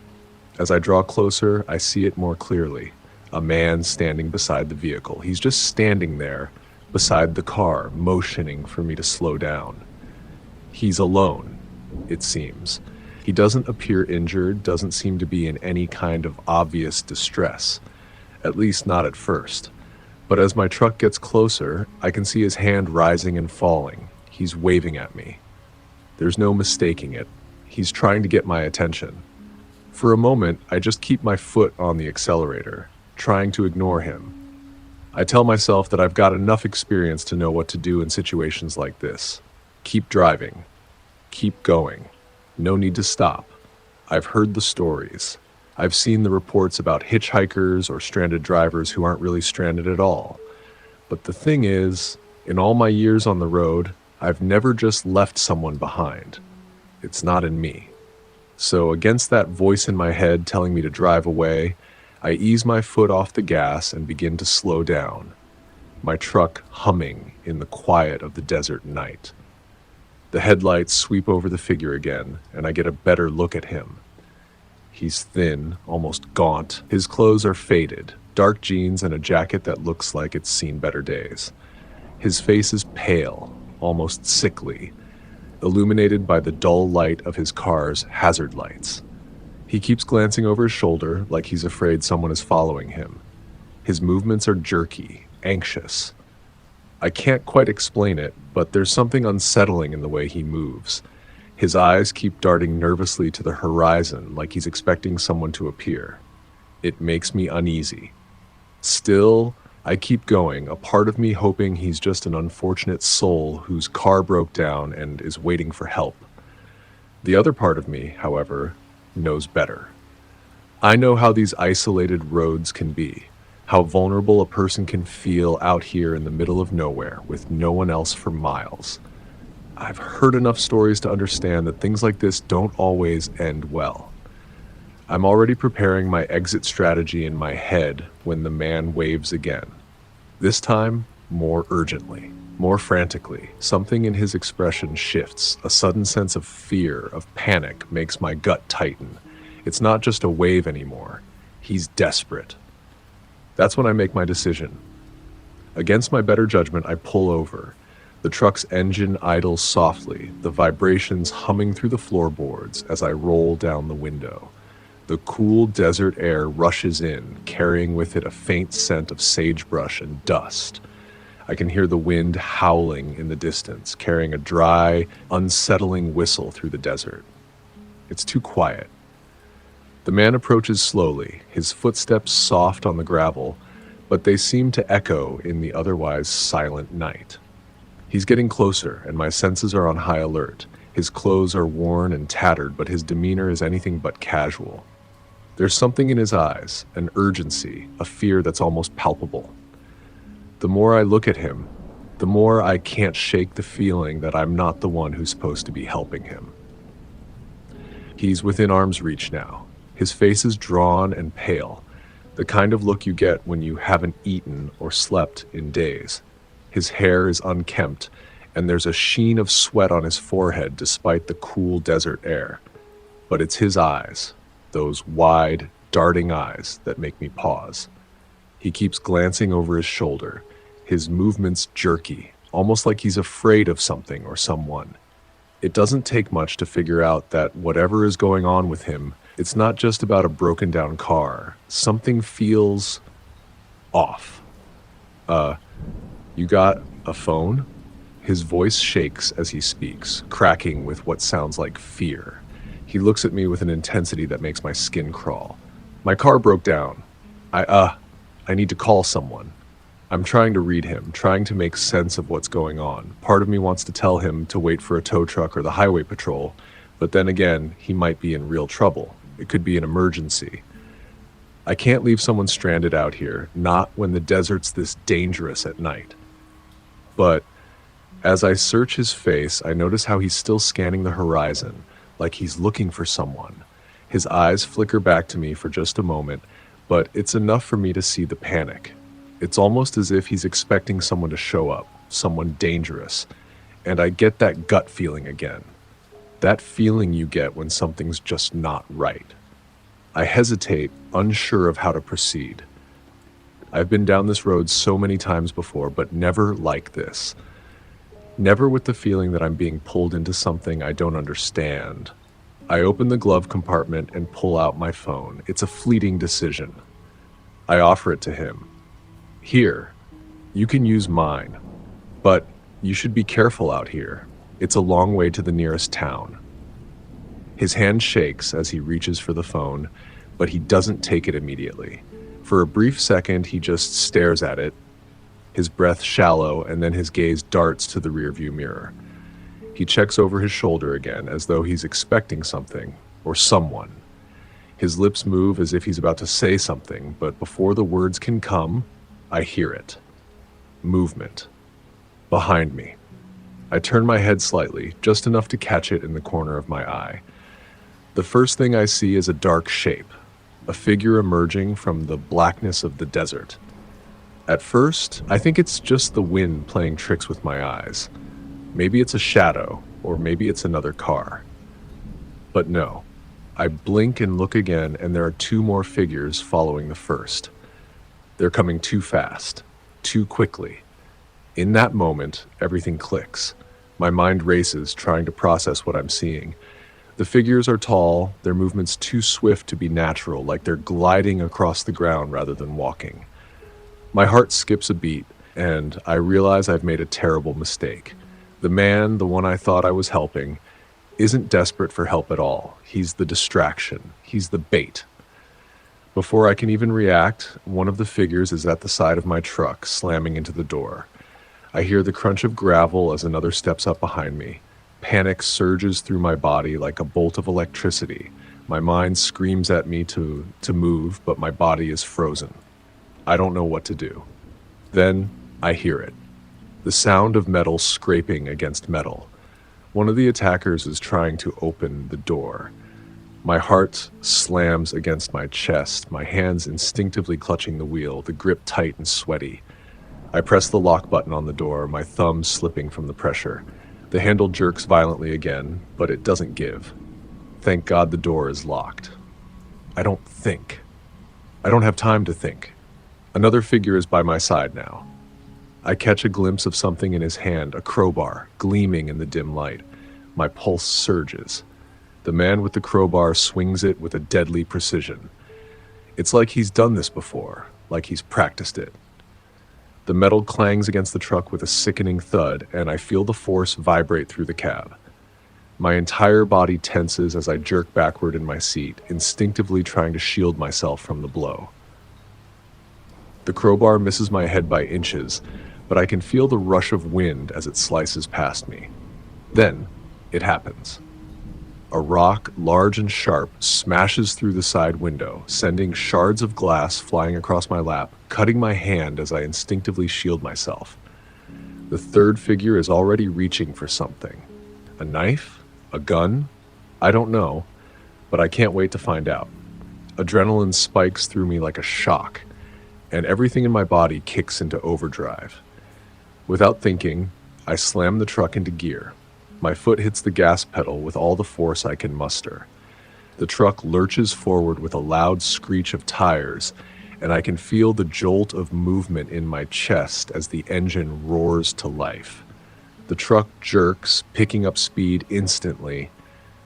As I draw closer, I see it more clearly. A man standing beside the vehicle. He's just standing there beside the car, motioning for me to slow down. He's alone. it seems. He doesn't appear injured, doesn't seem to be in any kind of obvious distress, at least not at first. But as my truck gets closer, I can see his hand rising and falling. He's waving at me. There's no mistaking it. He's trying to get my attention. For a moment, I just keep my foot on the accelerator, trying to ignore him. I tell myself that I've got enough experience to know what to do in situations like this. Keep driving. Keep going. No need to stop. I've heard the stories. I've seen the reports about hitchhikers or stranded drivers who aren't really stranded at all. But the thing is, in all my years on the road, I've never just left someone behind. It's not in me. So against that voice in my head telling me to drive away, I ease my foot off the gas and begin to slow down, my truck humming in the quiet of the desert night. The headlights sweep over the figure again, and I get a better look at him. He's thin, almost gaunt. His clothes are faded, dark jeans and a jacket that looks like it's seen better days. His face is pale, almost sickly, illuminated by the dull light of his car's hazard lights. He keeps glancing over his shoulder like he's afraid someone is following him. His movements are jerky, anxious. I can't quite explain it, but there's something unsettling in the way he moves. His eyes keep darting nervously to the horizon like he's expecting someone to appear. It makes me uneasy. Still, I keep going, a part of me hoping he's just an unfortunate soul whose car broke down and is waiting for help. The other part of me, however, knows better. I know how these isolated roads can be, how vulnerable a person can feel out here in the middle of nowhere with no one else for miles. I've heard enough stories to understand that things like this don't always end well. I'm already preparing my exit strategy in my head when the man waves again. This time, more urgently, more frantically. Something in his expression shifts. A sudden sense of fear, of panic, makes my gut tighten. It's not just a wave anymore. He's desperate. That's when I make my decision. Against my better judgment, I pull over. The truck's engine idles softly, the vibrations humming through the floorboards as I roll down the window. The cool desert air rushes in, carrying with it a faint scent of sagebrush and dust. I can hear the wind howling in the distance, carrying a dry, unsettling whistle through the desert. It's too quiet. The man approaches slowly, his footsteps soft on the gravel, but they seem to echo in the otherwise silent night. He's getting closer, and my senses are on high alert. His clothes are worn and tattered, but his demeanor is anything but casual. There's something in his eyes, an urgency, a fear that's almost palpable. The more I look at him, the more I can't shake the feeling that I'm not the one who's supposed to be helping him. He's within arm's reach now. His face is drawn and pale, the kind of look you get when you haven't eaten or slept in days. His hair is unkempt, and there's a sheen of sweat on his forehead despite the cool desert air. But it's his eyes, those wide, darting eyes, that make me pause. He keeps glancing over his shoulder, his movements jerky, almost like he's afraid of something or someone. It doesn't take much to figure out that whatever is going on with him, it's not just about a broken down car. Something feels off. You got a phone? His voice shakes as he speaks, cracking with what sounds like fear. He looks at me with an intensity that makes my skin crawl. My car broke down. I need to call someone. I'm trying to read him, trying to make sense of what's going on. Part of me wants to tell him to wait for a tow truck or the highway patrol, but then again, he might be in real trouble. It could be an emergency. I can't leave someone stranded out here, not when the desert's this dangerous at night. But as I search his face, I notice how he's still scanning the horizon, like he's looking for someone. His eyes flicker back to me for just a moment, but it's enough for me to see the panic. It's almost as if he's expecting someone to show up, someone dangerous, and I get that gut feeling again. That feeling you get when something's just not right. I hesitate, unsure of how to proceed. I've been down this road so many times before, but never like this. never with the feeling that I'm being pulled into something I don't understand. I open the glove compartment and pull out my phone. It's a fleeting decision. I offer it to him. Here, you can use mine, but you should be careful out here. It's a long way to the nearest town. His hand shakes as he reaches for the phone, but he doesn't take it immediately. For a brief second, he just stares at it, his breath shallow, and then his gaze darts to the rearview mirror. He checks over his shoulder again, as though he's expecting something, or someone. His lips move as if he's about to say something, but before the words can come, I hear it. Movement. Behind me. I turn my head slightly, just enough to catch it in the corner of my eye. The first thing I see is a dark shape, a figure emerging from the blackness of the desert. At first, I think it's just the wind playing tricks with my eyes. Maybe it's a shadow, or maybe it's another car. But no. I blink and look again, and there are two more figures following the first. They're coming too fast, too quickly. In that moment, everything clicks. My mind races, trying to process what I'm seeing. The figures are tall, their movements too swift to be natural, like they're gliding across the ground rather than walking. My heart skips a beat, and I realize I've made a terrible mistake. The man, the one I thought I was helping, isn't desperate for help at all. He's the distraction. He's the bait. Before I can even react, one of the figures is at the side of my truck, slamming into the door. I hear the crunch of gravel as another steps up behind me. Panic surges through my body like a bolt of electricity. My mind screams at me to move, but my body is frozen. I don't know what to do. Then I hear it. The sound of metal scraping against metal. One of the attackers is trying to open the door. My heart slams against my chest, my hands instinctively clutching the wheel, the grip tight and sweaty. I press the lock button on the door, my thumb slipping from the pressure. The handle jerks violently again, but it doesn't give. Thank God the door is locked. I don't think. I don't have time to think. Another figure is by my side now. I catch a glimpse of something in his hand, a crowbar, gleaming in the dim light. My pulse surges. The man with the crowbar swings it with a deadly precision. It's like he's done this before, like he's practiced it. The metal clangs against the truck with a sickening thud, and I feel the force vibrate through the cab. My entire body tenses as I jerk backward in my seat, instinctively trying to shield myself from the blow. The crowbar misses my head by inches, but I can feel the rush of wind as it slices past me. Then, it happens. A rock, large and sharp, smashes through the side window, sending shards of glass flying across my lap, cutting my hand as I instinctively shield myself. The third figure is already reaching for something. A knife? A gun? I don't know, but I can't wait to find out. Adrenaline spikes through me like a shock, and everything in my body kicks into overdrive. Without thinking, I slam the truck into gear. My foot hits the gas pedal with all the force I can muster. The truck lurches forward with a loud screech of tires, and I can feel the jolt of movement in my chest as the engine roars to life. The truck jerks, picking up speed instantly,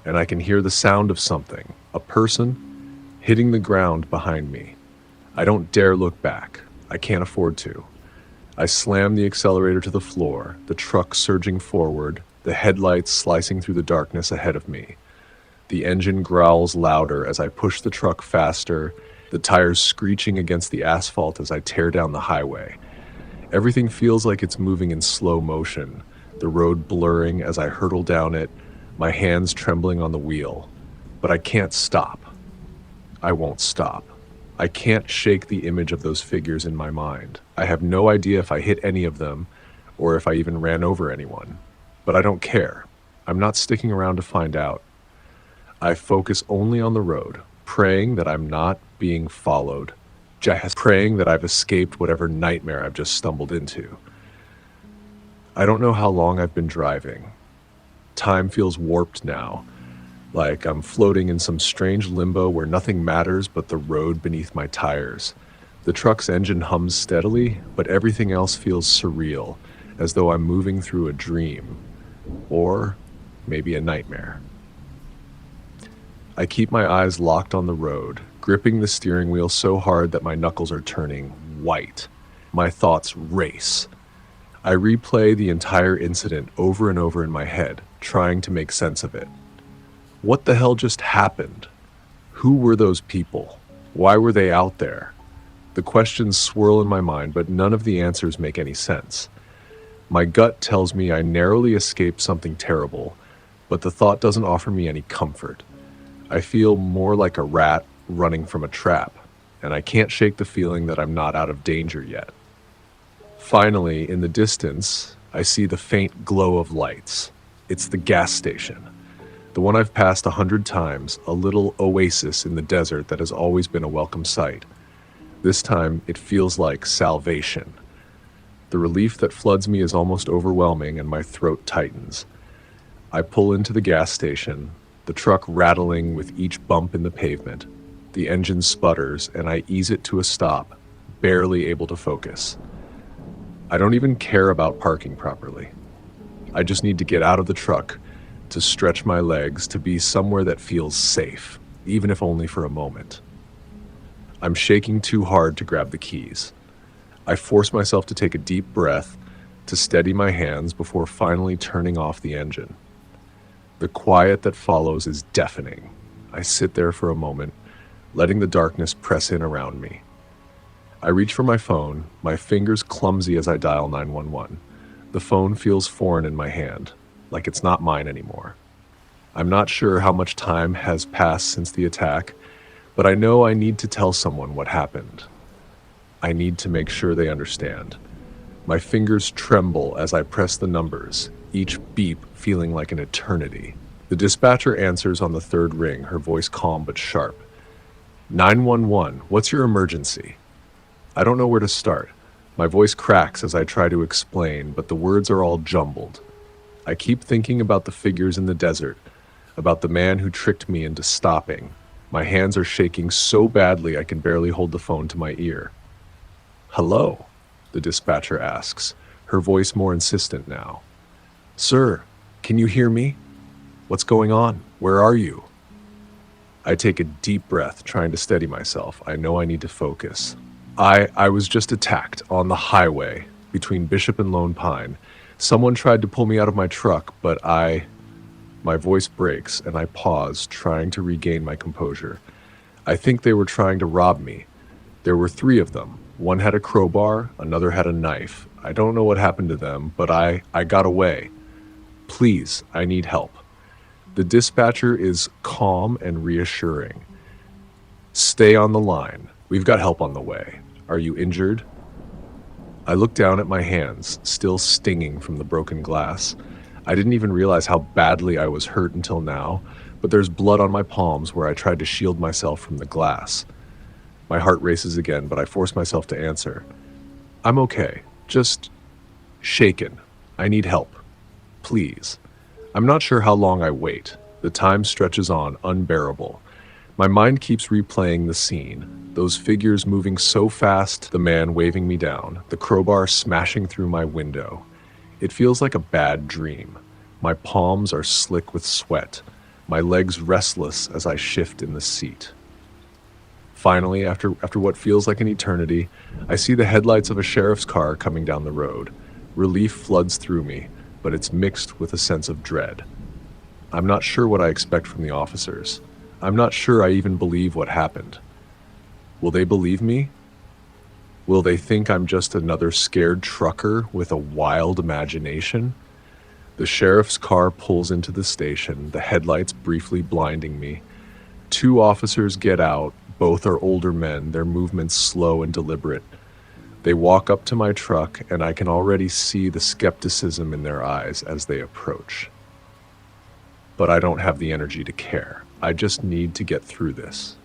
and I can hear the sound of something, a person, hitting the ground behind me. I don't dare look back. I can't afford to. I slam the accelerator to the floor, the truck surging forward, the headlights slicing through the darkness ahead of me. The engine growls louder as I push the truck faster, the tires screeching against the asphalt as I tear down the highway. Everything feels like it's moving in slow motion, the road blurring as I hurtle down it, my hands trembling on the wheel. But I can't stop. I won't stop. I can't shake the image of those figures in my mind. I have no idea if I hit any of them, or if I even ran over anyone. But I don't care. I'm not sticking around to find out. I focus only on the road, praying that I'm not being followed, just praying that I've escaped whatever nightmare I've just stumbled into. I don't know how long I've been driving. Time feels warped now, like I'm floating in some strange limbo where nothing matters but the road beneath my tires. The truck's engine hums steadily, but everything else feels surreal, as though I'm moving through a dream, or maybe a nightmare. I keep my eyes locked on the road, gripping the steering wheel so hard that my knuckles are turning white. My thoughts race. I replay the entire incident over and over in my head, trying to make sense of it. What the hell just happened? Who were those people? Why were they out there? The questions swirl in my mind, but none of the answers make any sense. My gut tells me I narrowly escaped something terrible, but the thought doesn't offer me any comfort. I feel more like a rat running from a trap, and I can't shake the feeling that I'm not out of danger yet. Finally, in the distance, I see the faint glow of lights. It's the gas station. The one I've passed 100 times, a little oasis in the desert that has always been a welcome sight. This time, it feels like salvation. The relief that floods me is almost overwhelming, and my throat tightens. I pull into the gas station, the truck rattling with each bump in the pavement. The engine sputters, and I ease it to a stop, barely able to focus. I don't even care about parking properly. I just need to get out of the truck, to stretch my legs, to be somewhere that feels safe, even if only for a moment. I'm shaking too hard to grab the keys. I force myself to take a deep breath, to steady my hands before finally turning off the engine. The quiet that follows is deafening. I sit there for a moment, letting the darkness press in around me. I reach for my phone, my fingers clumsy as I dial 911. The phone feels foreign in my hand, like it's not mine anymore. I'm not sure how much time has passed since the attack, but I know I need to tell someone what happened. I need to make sure they understand. My fingers tremble as I press the numbers, each beep feeling like an eternity. The dispatcher answers on the third ring, her voice calm but sharp. 911, what's your emergency? I don't know where to start. My voice cracks as I try to explain, but the words are all jumbled. I keep thinking about the figures in the desert, about the man who tricked me into stopping. My hands are shaking so badly I can barely hold the phone to my ear. Hello, the dispatcher asks, her voice more insistent now. Sir, can you hear me? What's going on? Where are you? I take a deep breath, trying to steady myself. I know I need to focus. I was just attacked on the highway between Bishop and Lone Pine. Someone tried to pull me out of my truck, but my voice breaks and I pause, trying to regain my composure. I think they were trying to rob me. There were 3 of them. One had a crowbar, another had a knife. I don't know what happened to them, but I got away. Please, I need help. The dispatcher is calm and reassuring. Stay on the line. We've got help on the way. Are you injured? I look down at my hands, still stinging from the broken glass. I didn't even realize how badly I was hurt until now, but there's blood on my palms where I tried to shield myself from the glass. My heart races again, but I force myself to answer. I'm okay, just shaken. I need help. Please. I'm not sure how long I wait. The time stretches on, unbearable. My mind keeps replaying the scene. Those figures moving so fast, the man waving me down, the crowbar smashing through my window. It feels like a bad dream. My palms are slick with sweat, my legs restless as I shift in the seat. Finally, after what feels like an eternity, I see the headlights of a sheriff's car coming down the road. Relief floods through me, but it's mixed with a sense of dread. I'm not sure what I expect from the officers. I'm not sure I even believe what happened. Will they believe me? Will they think I'm just another scared trucker with a wild imagination? The sheriff's car pulls into the station, the headlights briefly blinding me. 2 officers get out. Both are older men, their movements slow and deliberate. They walk up to my truck, and I can already see the skepticism in their eyes as they approach. But I don't have the energy to care. I just need to get through this.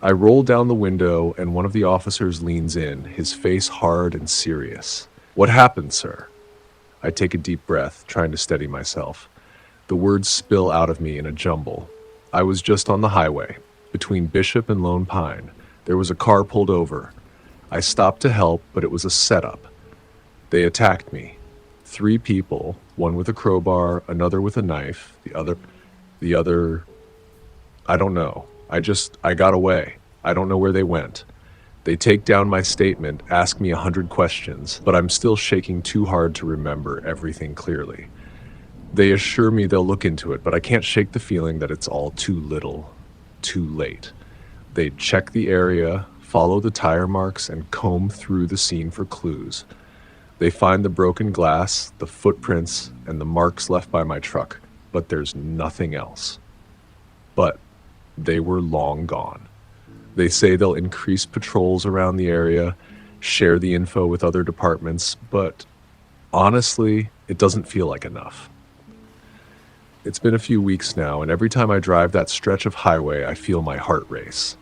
I roll down the window, and one of the officers leans in, his face hard and serious. What happened, sir? I take a deep breath, trying to steady myself. The words spill out of me in a jumble. I was just on the highway. Between Bishop and Lone Pine, there was a car pulled over. I stopped to help, but it was a setup. They attacked me. 3 people, one with a crowbar, another with a knife, the other, I don't know. I got away. I don't know where they went. They take down my statement, ask me 100 questions, but I'm still shaking too hard to remember everything clearly. They assure me they'll look into it, but I can't shake the feeling that it's all too little, too late. They check the area, follow the tire marks, and comb through the scene for clues. They find the broken glass, the footprints, and the marks left by my truck, but there's nothing else. But they were long gone. They say they'll increase patrols around the area, share the info with other departments, but honestly, it doesn't feel like enough. It's been a few weeks now, and every time I drive that stretch of highway, I feel my heart race.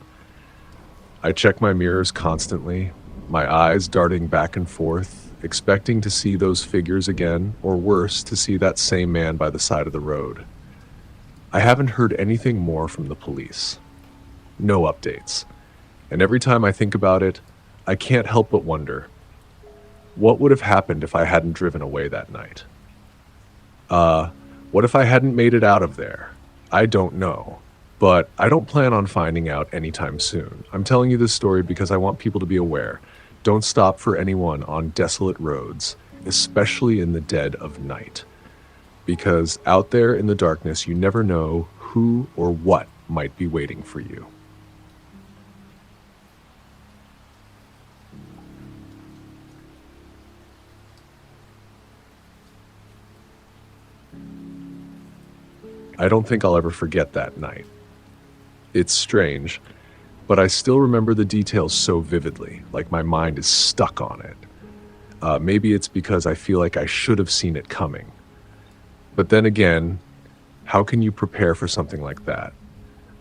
I check my mirrors constantly, my eyes darting back and forth, expecting to see those figures again, or worse, to see that same man by the side of the road. I haven't heard anything more from the police. No updates. And every time I think about it, I can't help but wonder, what would have happened if I hadn't driven away that night? What if I hadn't made it out of there? I don't know. But I don't plan on finding out anytime soon. I'm telling you this story because I want people to be aware. Don't stop for anyone on desolate roads, especially in the dead of night. Because out there in the darkness, you never know who or what might be waiting for you. I don't think I'll ever forget that night. It's strange, but I still remember the details so vividly, like my mind is stuck on it. Maybe it's because I feel like I should have seen it coming. But then again, how can you prepare for something like that?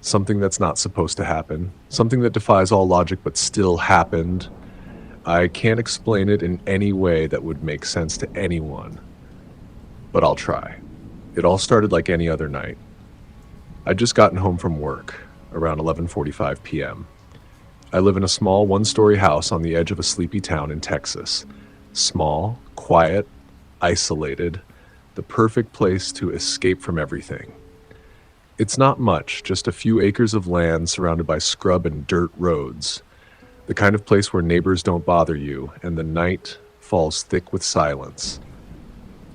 Something that's not supposed to happen, something that defies all logic but still happened. I can't explain it in any way that would make sense to anyone, but I'll try. It all started like any other night. I'd just gotten home from work, around 11:45 p.m. I live in a small one-story house on the edge of a sleepy town in Texas. Small, quiet, isolated, the perfect place to escape from everything. It's not much, just a few acres of land surrounded by scrub and dirt roads. The kind of place where neighbors don't bother you, and the night falls thick with silence.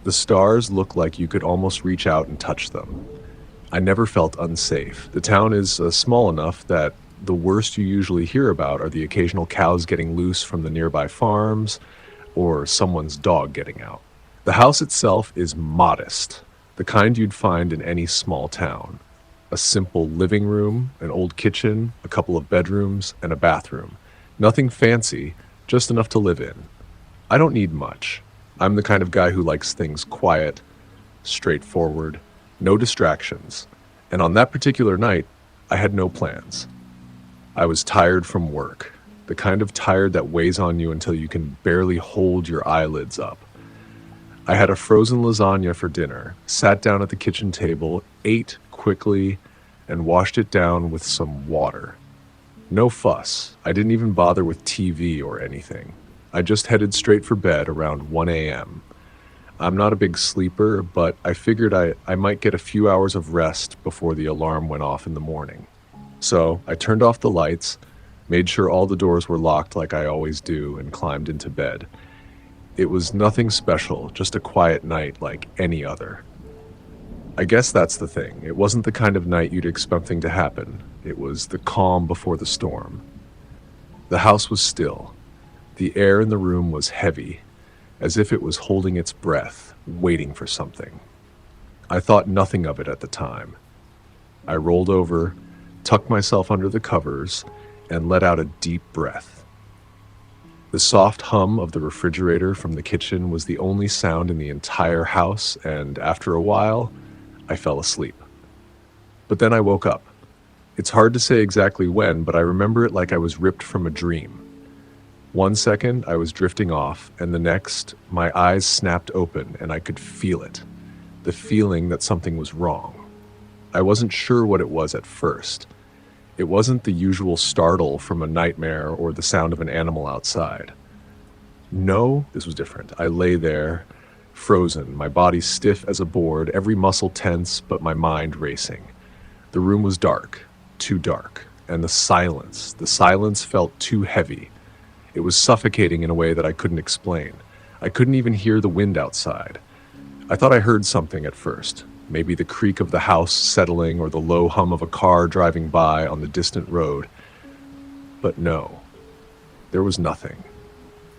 The stars look like you could almost reach out and touch them. I never felt unsafe. The town is small enough that the worst you usually hear about are the occasional cows getting loose from the nearby farms or someone's dog getting out. The house itself is modest, the kind you'd find in any small town. A simple living room, an old kitchen, a couple of bedrooms, and a bathroom. Nothing fancy, just enough to live in. I don't need much. I'm the kind of guy who likes things quiet, straightforward, no distractions. And on that particular night, I had no plans. I was tired from work, the kind of tired that weighs on you until you can barely hold your eyelids up. I had a frozen lasagna for dinner, sat down at the kitchen table, ate quickly, and washed it down with some water. No fuss. I didn't even bother with TV or anything. I just headed straight for bed around 1 a.m. I'm not a big sleeper, but I figured I might get a few hours of rest before the alarm went off in the morning. So I turned off the lights, made sure all the doors were locked like I always do, and climbed into bed. It was nothing special, just a quiet night like any other. I guess that's the thing. It wasn't the kind of night you'd expect something to happen. It was the calm before the storm. The house was still. The air in the room was heavy, as if it was holding its breath, waiting for something. I thought nothing of it at the time. I rolled over, tucked myself under the covers, and let out a deep breath. The soft hum of the refrigerator from the kitchen was the only sound in the entire house, and after a while, I fell asleep. But then I woke up. It's hard to say exactly when, but I remember it like I was ripped from a dream. 1 second, I was drifting off, and the next, my eyes snapped open and I could feel it. The feeling that something was wrong. I wasn't sure what it was at first. It wasn't the usual startle from a nightmare or the sound of an animal outside. No, this was different. I lay there, frozen, my body stiff as a board, every muscle tense, but my mind racing. The room was dark, too dark, and the silence felt too heavy. It was suffocating in a way that I couldn't explain. I couldn't even hear the wind outside. I thought I heard something at first, maybe the creak of the house settling or the low hum of a car driving by on the distant road. But no, there was nothing.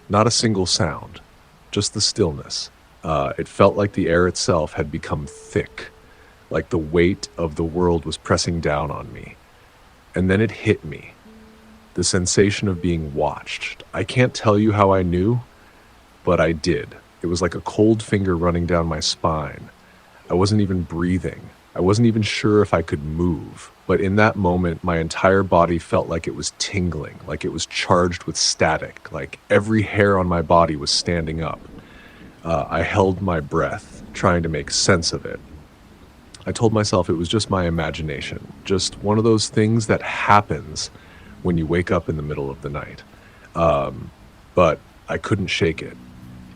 Not a single sound, just the stillness. It felt like the air itself had become thick, like the weight of the world was pressing down on me. And then it hit me, the sensation of being watched. I can't tell you how I knew, but I did. It was like a cold finger running down my spine. I wasn't even breathing. I wasn't even sure if I could move. But in that moment, my entire body felt like it was tingling, like it was charged with static, like every hair on my body was standing up. I held my breath, trying to make sense of it. I told myself it was just my imagination, just one of those things that happens when you wake up in the middle of the night. But I couldn't shake it.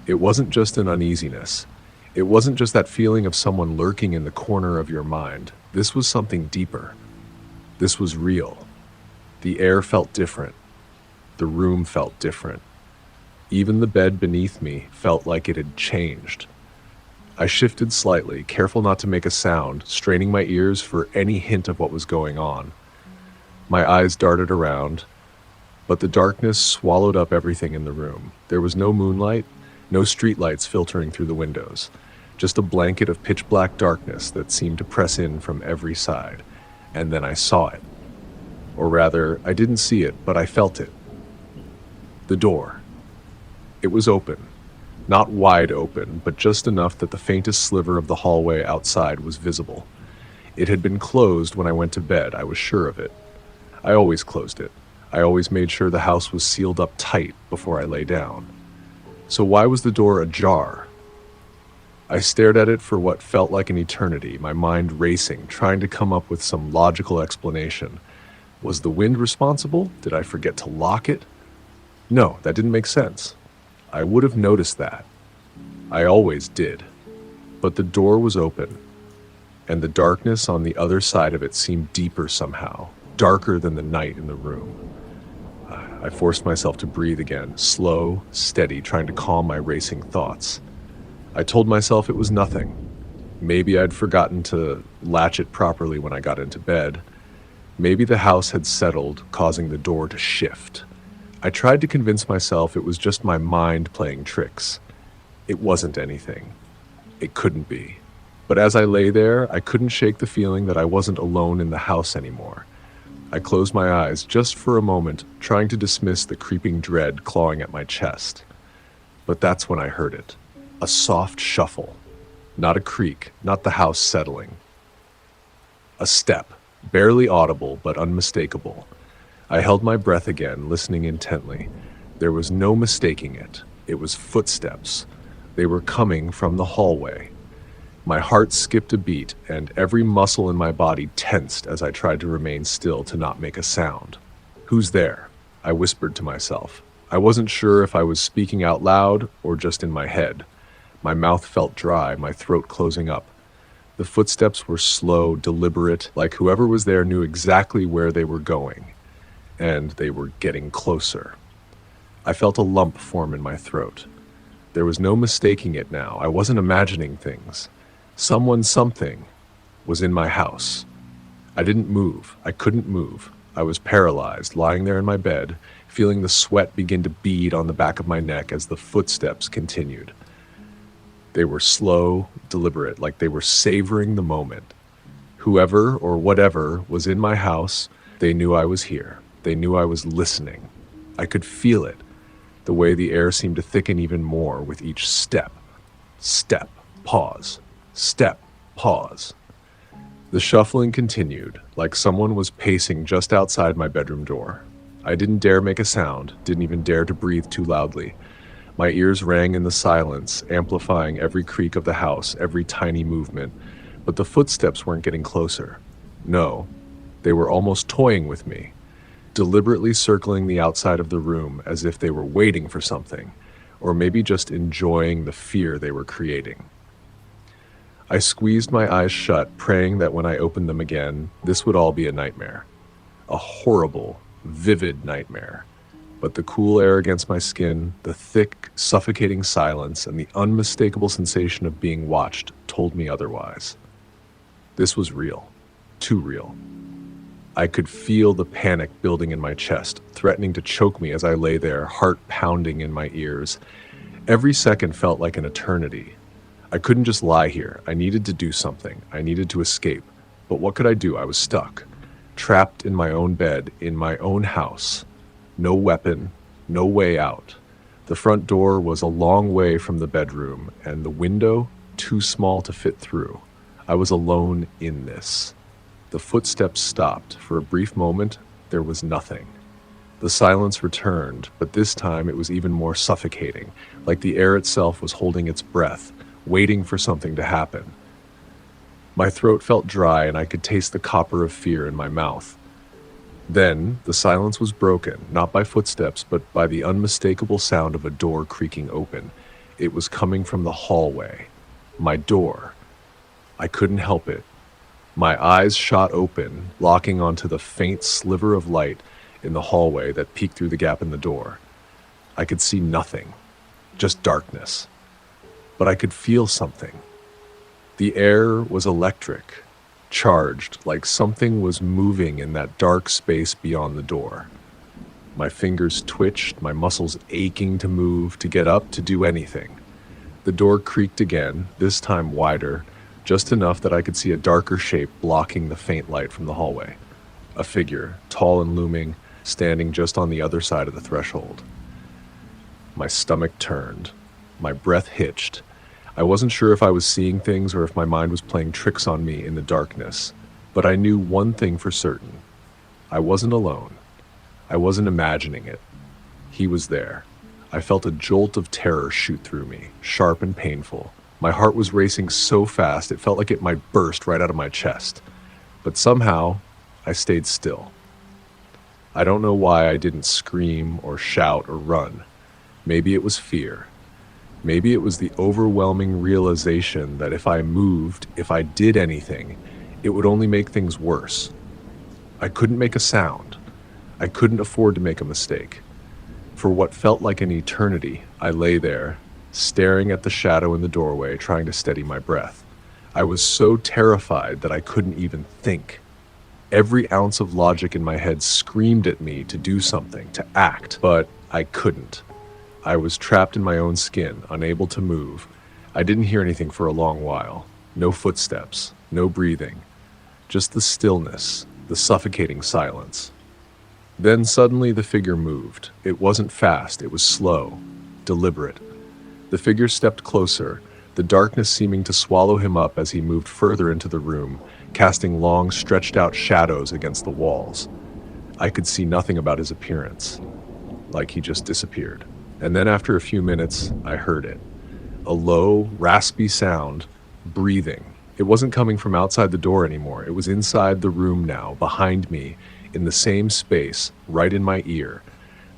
It wasn't just an uneasiness. It wasn't just that feeling of someone lurking in the corner of your mind. This was something deeper. This was real. The air felt different. The room felt different. Even the bed beneath me felt like it had changed. I shifted slightly, careful not to make a sound, straining my ears for any hint of what was going on. My eyes darted around, but the darkness swallowed up everything in the room. There was no moonlight, no streetlights filtering through the windows, just a blanket of pitch black darkness that seemed to press in from every side. And then I saw it. Or rather, I didn't see it, but I felt it. The door. It was open. Not wide open, but just enough that the faintest sliver of the hallway outside was visible. It had been closed when I went to bed, I was sure of it. I always closed it. I always made sure the house was sealed up tight before I lay down. So why was the door ajar? I stared at it for what felt like an eternity, my mind racing, trying to come up with some logical explanation. Was the wind responsible? Did I forget to lock it? No, that didn't make sense. I would have noticed that. I always did. But the door was open, and the darkness on the other side of it seemed deeper somehow, darker than the night in the room. I forced myself to breathe again, slow, steady, trying to calm my racing thoughts. I told myself it was nothing. Maybe I'd forgotten to latch it properly when I got into bed. Maybe the house had settled, causing the door to shift. I tried to convince myself it was just my mind playing tricks. It wasn't anything. It couldn't be. But as I lay there, I couldn't shake the feeling that I wasn't alone in the house anymore. I closed my eyes just for a moment, trying to dismiss the creeping dread clawing at my chest. But that's when I heard it. A soft shuffle. Not a creak, not the house settling. A step, barely audible but unmistakable. I held my breath again, listening intently. There was no mistaking it. It was footsteps. They were coming from the hallway. My heart skipped a beat, and every muscle in my body tensed as I tried to remain still to not make a sound. "Who's there?" I whispered to myself. I wasn't sure if I was speaking out loud or just in my head. My mouth felt dry, my throat closing up. The footsteps were slow, deliberate, like whoever was there knew exactly where they were going. And they were getting closer. I felt a lump form in my throat. There was no mistaking it now. I wasn't imagining things. Something was in my house. I didn't move. I couldn't move. I was paralyzed, lying there in my bed, feeling the sweat begin to bead on the back of my neck as the footsteps continued. They were slow, deliberate, like they were savoring the moment. Whoever or whatever was in my house, they knew I was here. They knew I was listening. I could feel it, the way the air seemed to thicken even more with each step. Step, pause. Step, pause. The shuffling continued, like someone was pacing just outside my bedroom door. I didn't dare make a sound, didn't even dare to breathe too loudly. My ears rang in the silence, amplifying every creak of the house, every tiny movement. But the footsteps weren't getting closer. No, they were almost toying with me, deliberately circling the outside of the room as if they were waiting for something, or maybe just enjoying the fear they were creating. I squeezed my eyes shut, praying that when I opened them again, this would all be a nightmare. A horrible, vivid nightmare. But the cool air against my skin, the thick, suffocating silence, and the unmistakable sensation of being watched told me otherwise. This was real. Too real. I could feel the panic building in my chest, threatening to choke me as I lay there, heart pounding in my ears. Every second felt like an eternity. I couldn't just lie here. I needed to do something. I needed to escape. But what could I do? I was stuck. Trapped in my own bed, in my own house. No weapon, no way out. The front door was a long way from the bedroom, and the window too small to fit through. I was alone in this. The footsteps stopped. For a brief moment, there was nothing. The silence returned, but this time it was even more suffocating, like the air itself was holding its breath, waiting for something to happen. My throat felt dry, and I could taste the copper of fear in my mouth. Then, the silence was broken, not by footsteps, but by the unmistakable sound of a door creaking open. It was coming from the hallway. My door. I couldn't help it. My eyes shot open, locking onto the faint sliver of light in the hallway that peeked through the gap in the door. I could see nothing, just darkness. But I could feel something. The air was electric, charged, like something was moving in that dark space beyond the door. My fingers twitched, my muscles aching to move, to get up, to do anything. The door creaked again, this time wider, just enough that I could see a darker shape blocking the faint light from the hallway. A figure, tall and looming, standing just on the other side of the threshold. My stomach turned. My breath hitched. I wasn't sure if I was seeing things or if my mind was playing tricks on me in the darkness, but I knew one thing for certain. I wasn't alone. I wasn't imagining it. He was there. I felt a jolt of terror shoot through me, sharp and painful. My heart was racing so fast it felt like it might burst right out of my chest. But somehow, I stayed still. I don't know why I didn't scream or shout or run. Maybe it was fear. Maybe it was the overwhelming realization that if I moved, if I did anything, it would only make things worse. I couldn't make a sound. I couldn't afford to make a mistake. For what felt like an eternity, I lay there, staring at the shadow in the doorway, trying to steady my breath. I was so terrified that I couldn't even think. Every ounce of logic in my head screamed at me to do something, to act, but I couldn't. I was trapped in my own skin, unable to move. I didn't hear anything for a long while. No footsteps, no breathing. Just the stillness, the suffocating silence. Then suddenly the figure moved. It wasn't fast, it was slow, deliberate. The figure stepped closer, the darkness seeming to swallow him up as he moved further into the room, casting long, stretched-out shadows against the walls. I could see nothing about his appearance, like he just disappeared. And then after a few minutes, I heard it. A low, raspy sound, breathing. It wasn't coming from outside the door anymore. It was inside the room now, behind me, in the same space, right in my ear.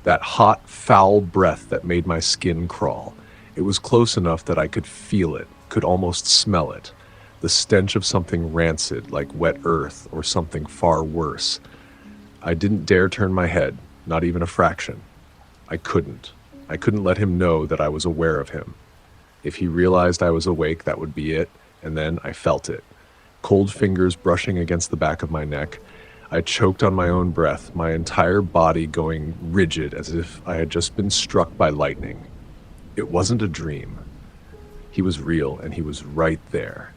That hot, foul breath that made my skin crawl. It was close enough that I could feel it, could almost smell it. The stench of something rancid, like wet earth, or something far worse. I didn't dare turn my head, not even a fraction. I couldn't. I couldn't let him know that I was aware of him. If he realized I was awake, that would be it, and then I felt it. Cold fingers brushing against the back of my neck. I choked on my own breath, my entire body going rigid as if I had just been struck by lightning. It wasn't a dream. He was real, and he was right there.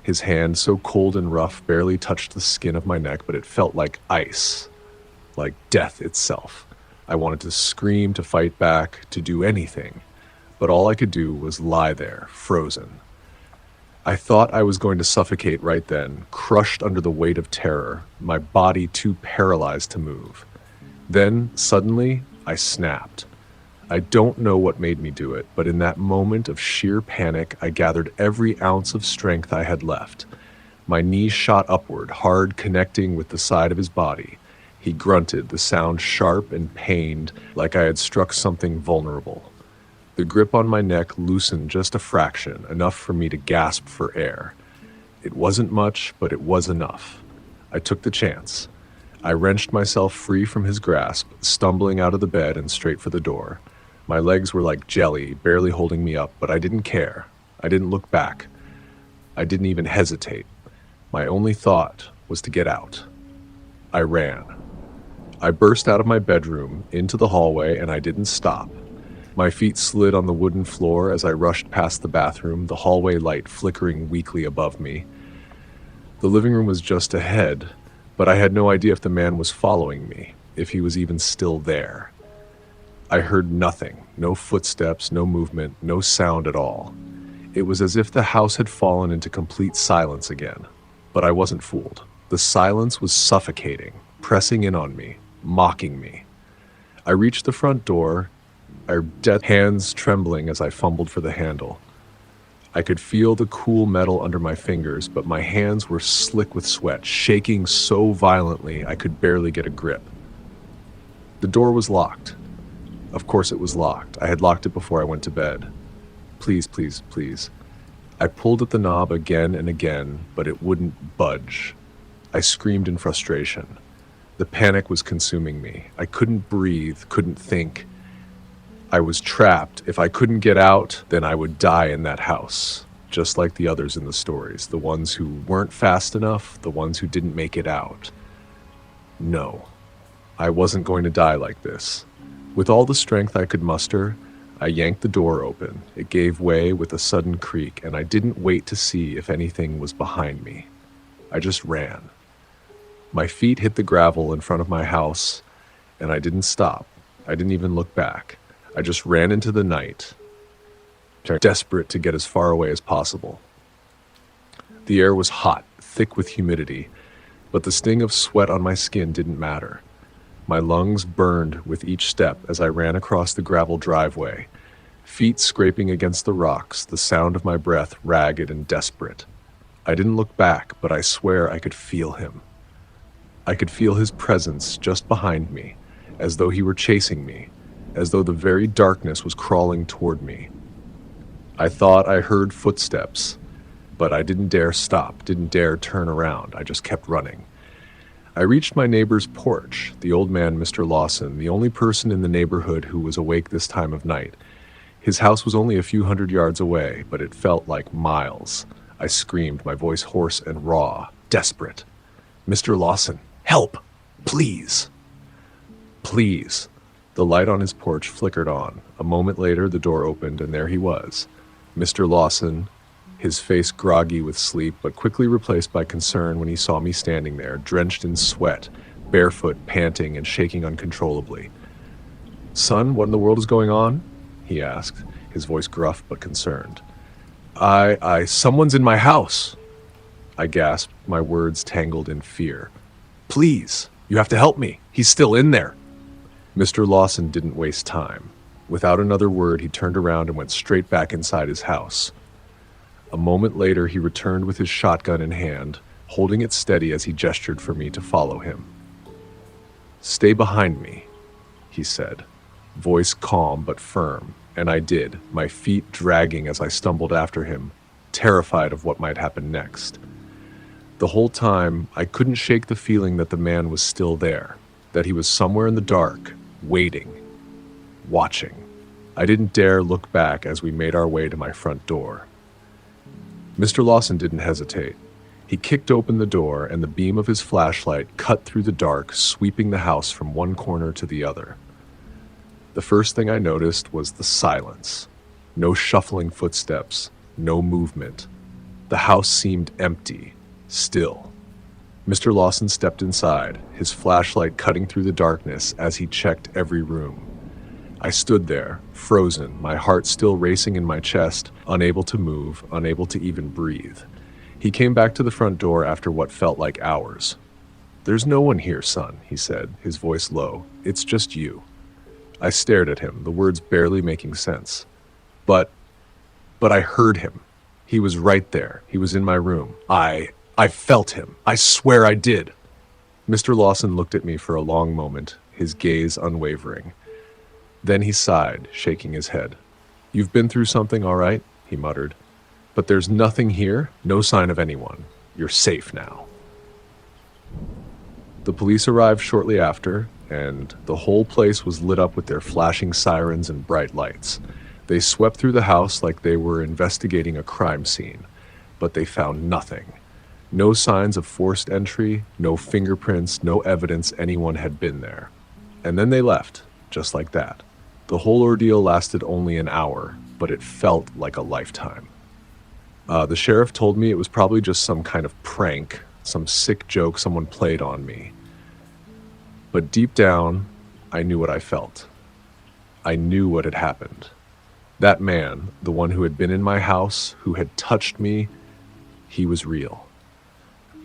His hand, so cold and rough, barely touched the skin of my neck, but it felt like ice, like death itself. I wanted to scream, to fight back, to do anything, but all I could do was lie there, frozen. I thought I was going to suffocate right then, crushed under the weight of terror, my body too paralyzed to move. Then, suddenly, I snapped. I don't know what made me do it, but in that moment of sheer panic, I gathered every ounce of strength I had left. My knees shot upward, hard, connecting with the side of his body. He grunted, the sound sharp and pained, like I had struck something vulnerable. The grip on my neck loosened just a fraction, enough for me to gasp for air. It wasn't much, but it was enough. I took the chance. I wrenched myself free from his grasp, stumbling out of the bed and straight for the door. My legs were like jelly, barely holding me up, but I didn't care. I didn't look back. I didn't even hesitate. My only thought was to get out. I ran. I burst out of my bedroom, into the hallway, and I didn't stop. My feet slid on the wooden floor as I rushed past the bathroom, the hallway light flickering weakly above me. The living room was just ahead, but I had no idea if the man was following me, if he was even still there. I heard nothing, no footsteps, no movement, no sound at all. It was as if the house had fallen into complete silence again. But I wasn't fooled. The silence was suffocating, pressing in on me, mocking me. I reached the front door, hands trembling as I fumbled for the handle. I could feel the cool metal under my fingers, but my hands were slick with sweat, shaking so violently I could barely get a grip. The door was locked. Of course it was locked. I had locked it before I went to bed. Please, please, please. I pulled at the knob again and again, but it wouldn't budge. I screamed in frustration. The panic was consuming me. I couldn't breathe, couldn't think. I was trapped. If I couldn't get out, then I would die in that house, just like the others in the stories, the ones who weren't fast enough, the ones who didn't make it out. No, I wasn't going to die like this. With all the strength I could muster, I yanked the door open. It gave way with a sudden creak, and I didn't wait to see if anything was behind me. I just ran. My feet hit the gravel in front of my house, and I didn't stop. I didn't even look back. I just ran into the night, desperate to get as far away as possible. The air was hot, thick with humidity, but the sting of sweat on my skin didn't matter. My lungs burned with each step as I ran across the gravel driveway, feet scraping against the rocks, the sound of my breath ragged and desperate. I didn't look back, but I swear I could feel him. I could feel his presence just behind me, as though he were chasing me, as though the very darkness was crawling toward me. I thought I heard footsteps, but I didn't dare stop, didn't dare turn around. I just kept running. I reached my neighbor's porch, the old man, Mr. Lawson, the only person in the neighborhood who was awake this time of night. His house was only a few hundred yards away, but it felt like miles. I screamed, my voice hoarse and raw, desperate. "Mr. Lawson, help! Please! Please!" The light on his porch flickered on. A moment later, the door opened, and there he was. Mr. Lawson, his face groggy with sleep, but quickly replaced by concern when he saw me standing there, drenched in sweat, barefoot, panting, and shaking uncontrollably. "Son, what in the world is going on?" he asked, his voice gruff but concerned. Someone's in my house," I gasped, my words tangled in fear. "Please, you have to help me. He's still in there." Mr. Lawson didn't waste time. Without another word, he turned around and went straight back inside his house. A moment later, he returned with his shotgun in hand, holding it steady as he gestured for me to follow him. "Stay behind me," he said, voice calm but firm, and I did, my feet dragging as I stumbled after him, terrified of what might happen next. The whole time, I couldn't shake the feeling that the man was still there, that he was somewhere in the dark, waiting, watching. I didn't dare look back as we made our way to my front door. Mr. Lawson didn't hesitate. He kicked open the door, and the beam of his flashlight cut through the dark, sweeping the house from one corner to the other. The first thing I noticed was the silence. No shuffling footsteps, no movement. The house seemed empty, still. Mr. Lawson stepped inside, his flashlight cutting through the darkness as he checked every room. I stood there, frozen, my heart still racing in my chest, unable to move, unable to even breathe. He came back to the front door after what felt like hours. "There's no one here, son," he said, his voice low. "It's just you." I stared at him, the words barely making sense. But I heard him. He was right there. He was in my room. I felt him. I swear I did. Mr. Lawson looked at me for a long moment, his gaze unwavering. Then he sighed, shaking his head. "You've been through something, all right," he muttered. "But there's nothing here, no sign of anyone. You're safe now." The police arrived shortly after, and the whole place was lit up with their flashing sirens and bright lights. They swept through the house like they were investigating a crime scene, but they found nothing. No signs of forced entry, no fingerprints, no evidence anyone had been there. And then they left, just like that. The whole ordeal lasted only an hour, but it felt like a lifetime. The sheriff told me it was probably just some kind of prank, some sick joke someone played on me. But deep down, I knew what I felt. I knew what had happened. That man, the one who had been in my house, who had touched me, he was real.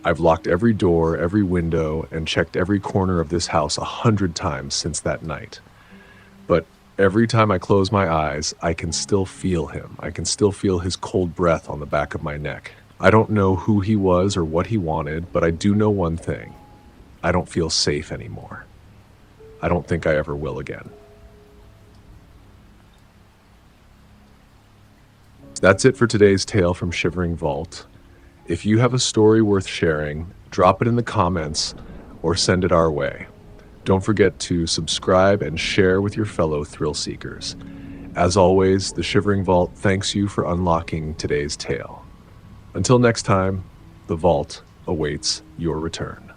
I've locked every door, every window, and checked every corner of this house 100 times since that night. But every time I close my eyes, I can still feel him. I can still feel his cold breath on the back of my neck. I don't know who he was or what he wanted, but I do know one thing. I don't feel safe anymore. I don't think I ever will again. That's it for today's tale from Shivering Vault. If you have a story worth sharing, drop it in the comments or send it our way. Don't forget to subscribe and share with your fellow thrill seekers. As always, the Shivering Vault thanks you for unlocking today's tale. Until next time, the vault awaits your return.